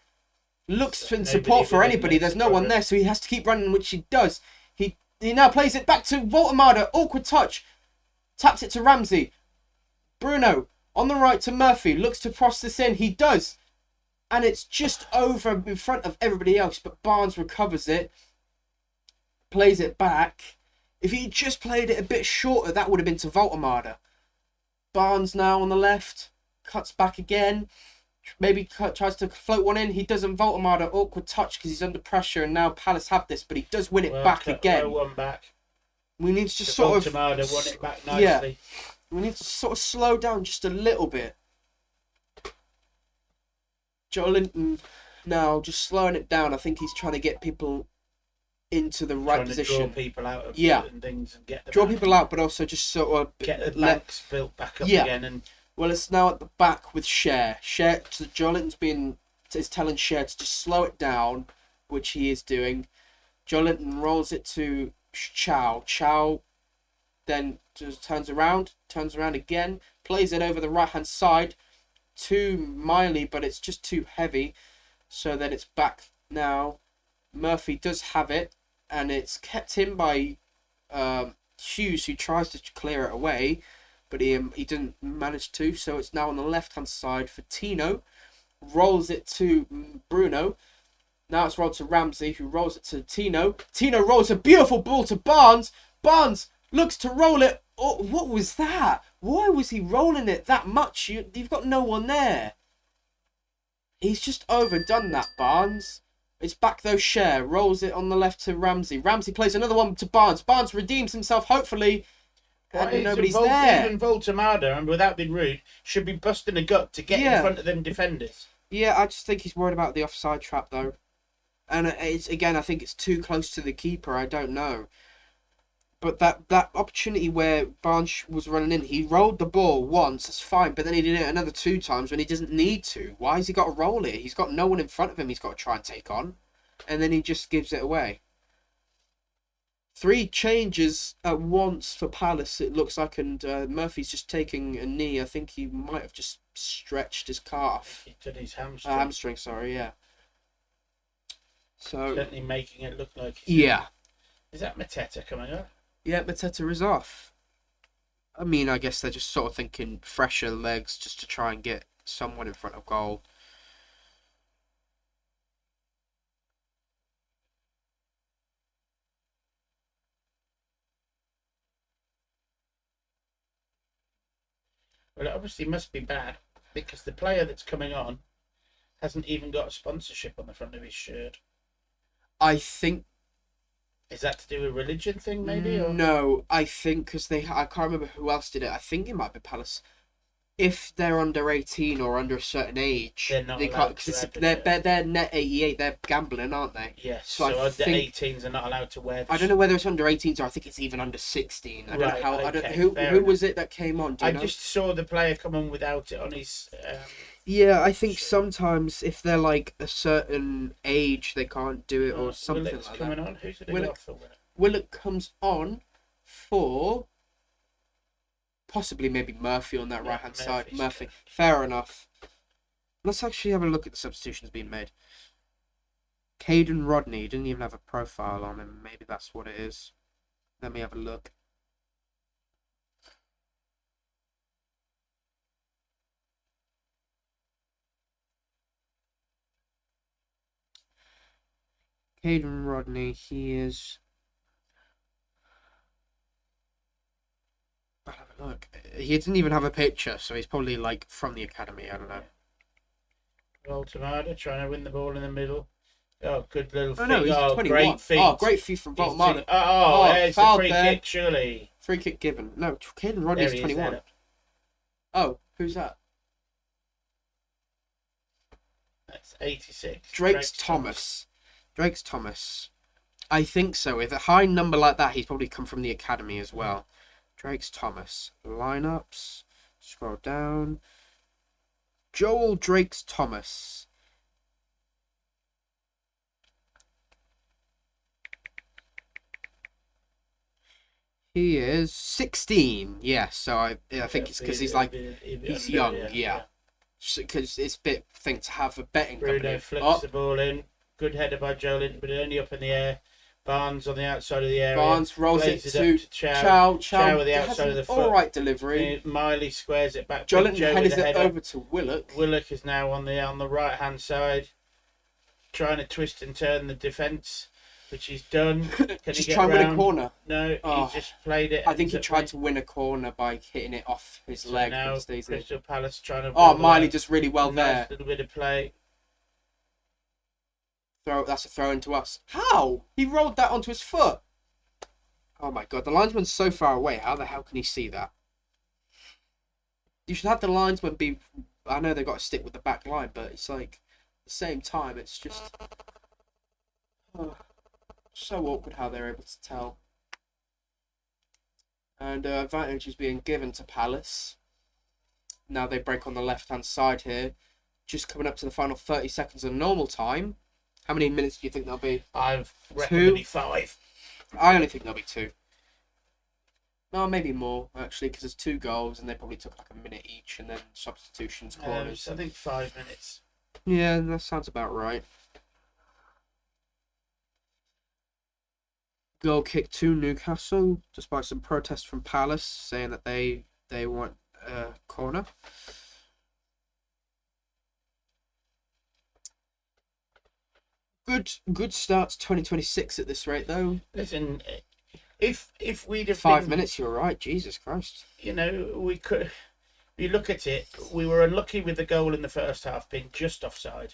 Looks for support for anybody. There's no one there, so he has to keep running, which he does. He now plays it back to Voltemada. Awkward touch. Taps it to Ramsey. Bruno on the right to Murphy. Looks to cross this in. He does. And it's just over in front of everybody else. But Barnes recovers it. Plays it back. If he just played it a bit shorter, that would have been to Voltemada. Barnes now on the left. Cuts back again. Maybe tries to float one in. He doesn't. Voltemada, awkward touch because he's under pressure. And now Palace have this. But he does win it back again. One back. We need to just sort of... Voltemada won it back nicely. Yeah. We need to sort of slow down just a little bit. Joe Linton now just slowing it down. I think he's trying to get people into the right position. Draw people out of certain things and get them draw people out, but also just sort of get the backs built back up again. And well, it's now at the back with Cher. Joe Linton's is telling Cher to just slow it down, which he is doing. Joe Linton rolls it to Chow. Chow then just turns around again, plays it over the right-hand side to Miley, but it's just too heavy. So then it's back now. Murphy does have it, and it's kept in by Hughes, who tries to clear it away, but he didn't manage to. So it's now on the left-hand side for Tino. Rolls it to Bruno. Now it's rolled to Ramsey, who rolls it to Tino. Tino rolls a beautiful ball to Barnes. Barnes looks to roll it. Oh, what was that? Why was he rolling it that much? You've got no one there. He's just overdone that, Barnes. It's back though, Cher. Rolls it on the left to Ramsey. Ramsey plays another one to Barnes. Barnes redeems himself, hopefully. And nobody's there. Even Voltemada, and without being rude, should be busting a gut to get in front of them defenders. Yeah, I just think he's worried about the offside trap, though. And it's again, I think it's too close to the keeper. I don't know. But that opportunity where Barnes was running in, he rolled the ball once, that's fine. But then he did it another 2 times when he doesn't need to. Why has he got to roll it? He's got no one in front of him he's got to try and take on. And then he just gives it away. 3 changes at once for Palace, it looks like. And Murphy's just taking a knee. I think he might have just stretched his calf. He did his hamstring. Hamstring, sorry, yeah. So certainly making it look like... Yeah. Is that Mateta coming up? Yeah, Mateta is off. I mean, I guess they're just sort of thinking fresher legs just to try and get someone in front of goal. Well, it obviously must be bad because the player that's coming on hasn't even got a sponsorship on the front of his shirt. I think... Is that to do with a religion thing, maybe? Or? No, I think because I can't remember who else did it. I think it might be Palace. If they're under 18 or under a certain age, they're not they allowed can't. They're net 88. They're gambling, aren't they? Yes. So under think, 18s are not allowed to wear. I don't know whether it's under 18s or I think it's even under 16. I don't know how. Okay, who was it that came on? I just saw the player come on without it on his. Yeah, I think sometimes if they're like a certain age, they can't do it or something Willock's like coming that. On. Who's it off for? Willock comes on for possibly maybe Murphy on that right-hand side. Murphy. Fair enough. Let's actually have a look at the substitutions being made. Caden Rodney didn't even have a profile on him. Maybe that's what it is. Let me have a look. Caden Rodney, he is... I'll have a look. He didn't even have a picture, so he's probably like from the academy. I don't know. Voltemada trying to win the ball in the middle. Oh, good little feet. Oh, no, he's 21. Great feet. Oh, great feet from Voltemada. It's a free kick, surely. Free kick given. No, Caden Rodney's 21. Oh, who's that? That's 86. Drake's Thomas. Drake's Thomas. I think so. With a high number like that, he's probably come from the academy as well. Drake's Thomas. Lineups. Scroll down. Joel Drakes Thomas. He is 16. Yeah, so I think it's because he's young. Yeah. Because it's a bit thing to have a betting Bruno company. flips the ball in. Good header by Joelinton, but only up in the air. Barnes on the outside of the area. Barnes rolls it to Chow. Chow with the outside of the foot. All right delivery. Miley squares it back. Joelinton headers it over to Willock. Willock is now on the right hand side, trying to twist and turn the defence, which he's done. Can just he get try and win a round? corner. No, he just played it. I think he tried to win a corner by hitting it off his leg. Now Crystal Palace trying to. Oh, Miley does really well there. Nice little bit of play. That's a throw into us. How? He rolled that onto his foot. Oh my god, the linesman's so far away. How the hell can he see that? You should have the linesman be... I know they've got to stick with the back line, but it's like... At the same time, it's just... so awkward how they're able to tell. And advantage is being given to Palace. Now they break on the left-hand side here. Just coming up to the final 30 seconds of normal time. How many minutes do you think there'll be? I've reckoned 5. I only think there'll be 2. No, maybe more, actually, because there's 2 goals and they probably took like a minute each and then substitutions, corners. I think 5 minutes. Yeah, that sounds about right. Goal kick to Newcastle, despite some protests from Palace saying that they want a corner. Good start to 2026 at this rate, though. Listen, if we'd have 5 minutes, you're right. Jesus Christ. You know, we could. You look at it. We were unlucky with the goal in the first half being just offside,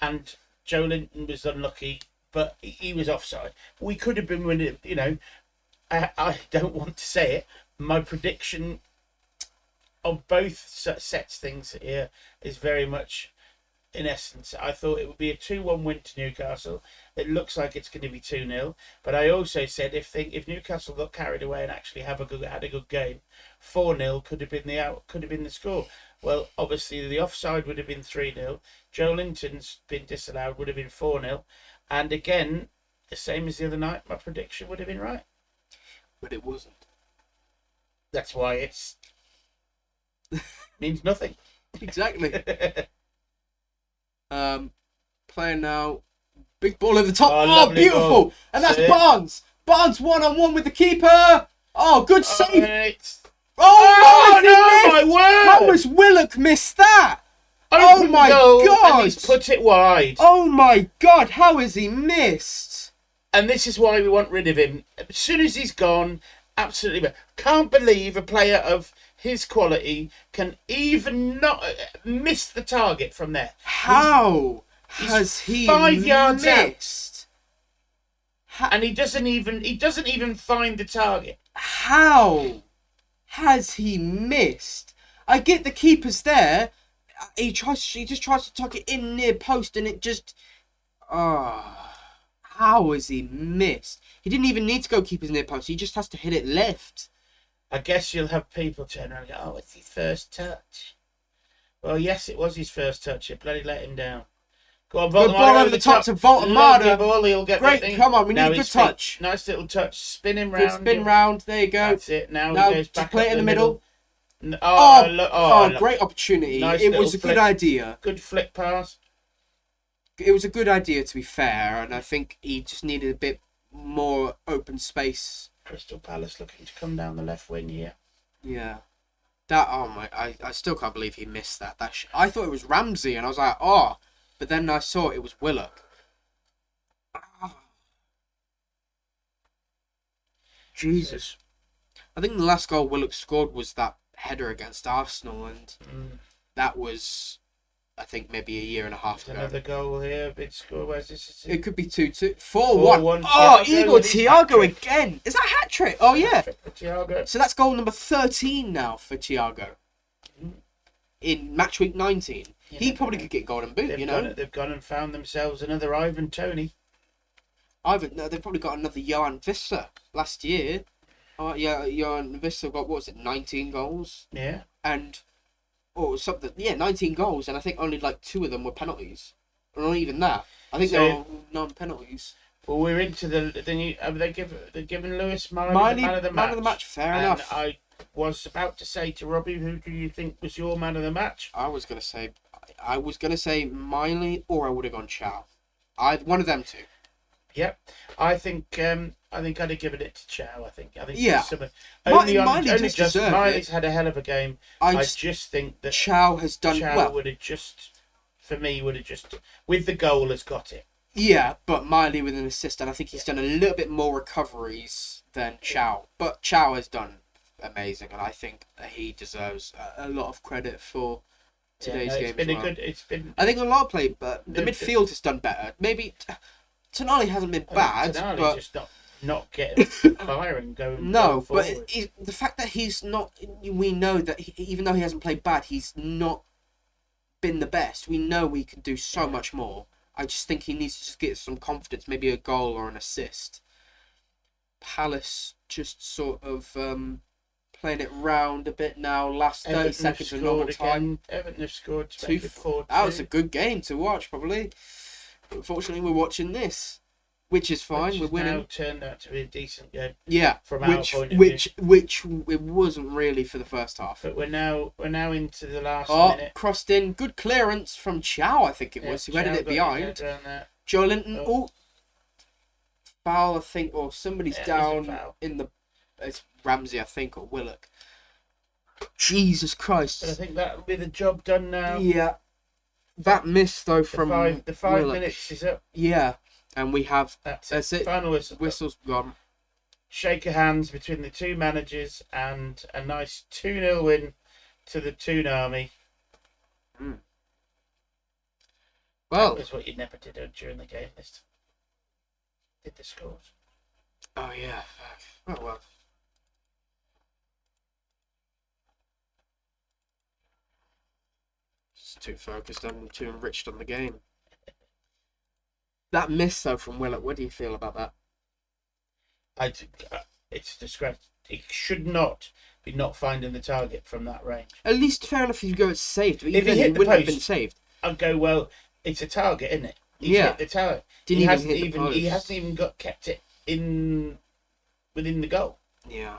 and Joelinton was unlucky, but he was offside. We could have been winning. You know, I don't want to say it. My prediction of both sets things here is very much. In essence, I thought it would be a 2-1 win to Newcastle. It looks like it's going to be 2-0. But I also said if Newcastle got carried away and actually had a good game, 4-0 could have been the score. Well, obviously the offside would have been 3-0. Joelinton's been disallowed, would have been 4-0. And again, the same as the other night, my prediction would have been right. But it wasn't. That's why it's means nothing. Exactly. Playing now. Big ball over the top. Oh, beautiful. Ball. And that's Barnes. Barnes 1-on-1 with the keeper. Oh, good save. Oh no, my word. How has Willock missed that? Oh my god. And he's put it wide. Oh my god, how has he missed? And this is why we want rid of him. As soon as he's gone, absolutely. Can't believe a player of his quality can even not miss the target from there. How has he 5 yards missed? And he doesn't even find the target. How has he missed? I get the keeper's there. He just tries to tuck it in near post and it just how has he missed? He didn't even need to go keeper's near post. He just has to hit it left. I guess you'll have people turn around and go, oh, it's his first touch. Well, yes, it was his first touch. It bloody let him down. Go on, good ball over the top to Voltamada. He'll get great, come on, we need a good touch. Nice little touch. Spin him round. Good spin round, there you go. That's it. Now he goes back play it in the middle. Oh, great opportunity. Nice it was a good idea. Good flick pass. It was a good idea, to be fair, and I think he just needed a bit more open space. Crystal Palace looking to come down the left wing here. Yeah. I still can't believe he missed that. I thought it was Ramsey, and I was like, oh. But then I saw it was Willock. Jesus. I think the last goal Willock scored was that header against Arsenal, and that was, I think, maybe a year and a half ago. Another goal here, big score. Where's this? It could be 2-2. 4-1. Oh, Igor Thiago again. Is that a hat-trick? Oh, yeah. So that's goal number 13 now for Thiago. In match week 19. Yeah, he probably could get golden boot, They've gone and found themselves another Ivan Toney. They've probably got another Johan Visser last year. Oh, yeah, Johan Visser got, 19 goals? Yeah. And or something. Yeah, 19 goals, and I think only like 2 of them were penalties. Or not even that. I think So- they're all non-penalties. Well, we're into the new. They're giving Lewis Miley Miley, the man of the match. man of the match, fair and enough. I was about to say to Robbie, who do you think was your man of the match? I was gonna say Miley, or I would have gone Chow. One of them two. Yep, I think I'd have given it to Chow. I think Yeah. only Miley only does just deserve Miley's it. had a hell of a game. I just think that Chow has done Chow well. would have just, for me, with the goal has got it. Yeah, but Miley with an assist, and I think he's done a little bit more recoveries than Chow. But Chow has done amazing, and I think that he deserves a lot of credit for today's game. It's been. I think a lot of play, but the midfield has done better. Maybe Tonali hasn't been bad, Tonali but just not getting firing going. no, going but the fact that he's not, we know that even though he hasn't played bad, he's not been the best. We know we can do so much more. I just think he needs to just get some confidence, maybe a goal or an assist. Palace just sort of playing it round a bit now. Last 30 seconds of normal time. Everton have scored to Two. make it 4-2. That was a good game to watch, probably. Unfortunately, we're watching this, which is fine. Which we're has winning. now turned out to be a decent game. Yeah, from our point of which it wasn't really for the first half. But we're now into the last Oh, minute. crossed in, good clearance from Chow, I think it was, who headed it behind. Joe Linton, foul, I think, or somebody's down in the. It's Ramsey, I think, or Willock. Jesus Christ! But I think that'll be the job done now. Yeah, that miss though from the 5 Willock. minutes is up. Yeah, and we have That's it. Final whistle. Whistle's gone. Shake of hands between the two managers and a nice 2-0 win to the Toon Army. Well, That was what you never did during the game. Did the scores? oh yeah. Oh well. Just too focused on, too enriched on the game. That miss though from Willock, what do you feel about that? It's disgrace. It should not be not finding the target from that range. At least fair enough if you go it's saved, but If he even hit it the wouldn't have post, been saved. I'd go, well, it's a target, isn't it? He's Yeah. hit the target. Didn't he even hasn't hit the even post. he hasn't even kept it within the goal. Yeah.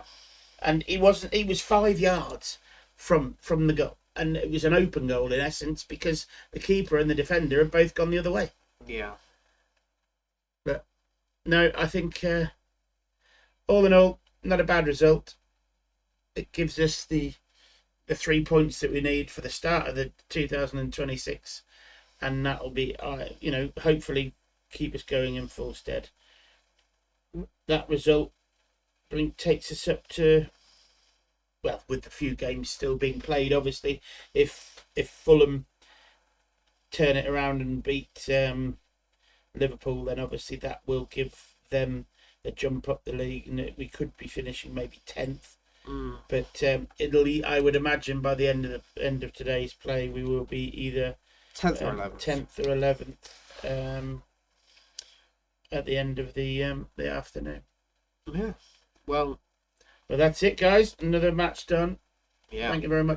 And he was 5 yards from the goal. And it was an open goal in essence because the keeper and the defender have both gone the other way. Yeah. But no, I think all in all, not a bad result. It gives us the 3 points that we need for the start of the 2026, and that'll be hopefully keep us going in full stead. That result takes us up to, well, with the few games still being played, obviously, if Fulham turn it around and beat Liverpool, then obviously that will give them a jump up the league, and we could be finishing maybe 10th. But I would imagine by the end of today's play, we will be either 10th or 11th. 10th or 11th at the end of the afternoon. Yeah. Well, that's it, guys. Another match done. yeah. Thank you very much.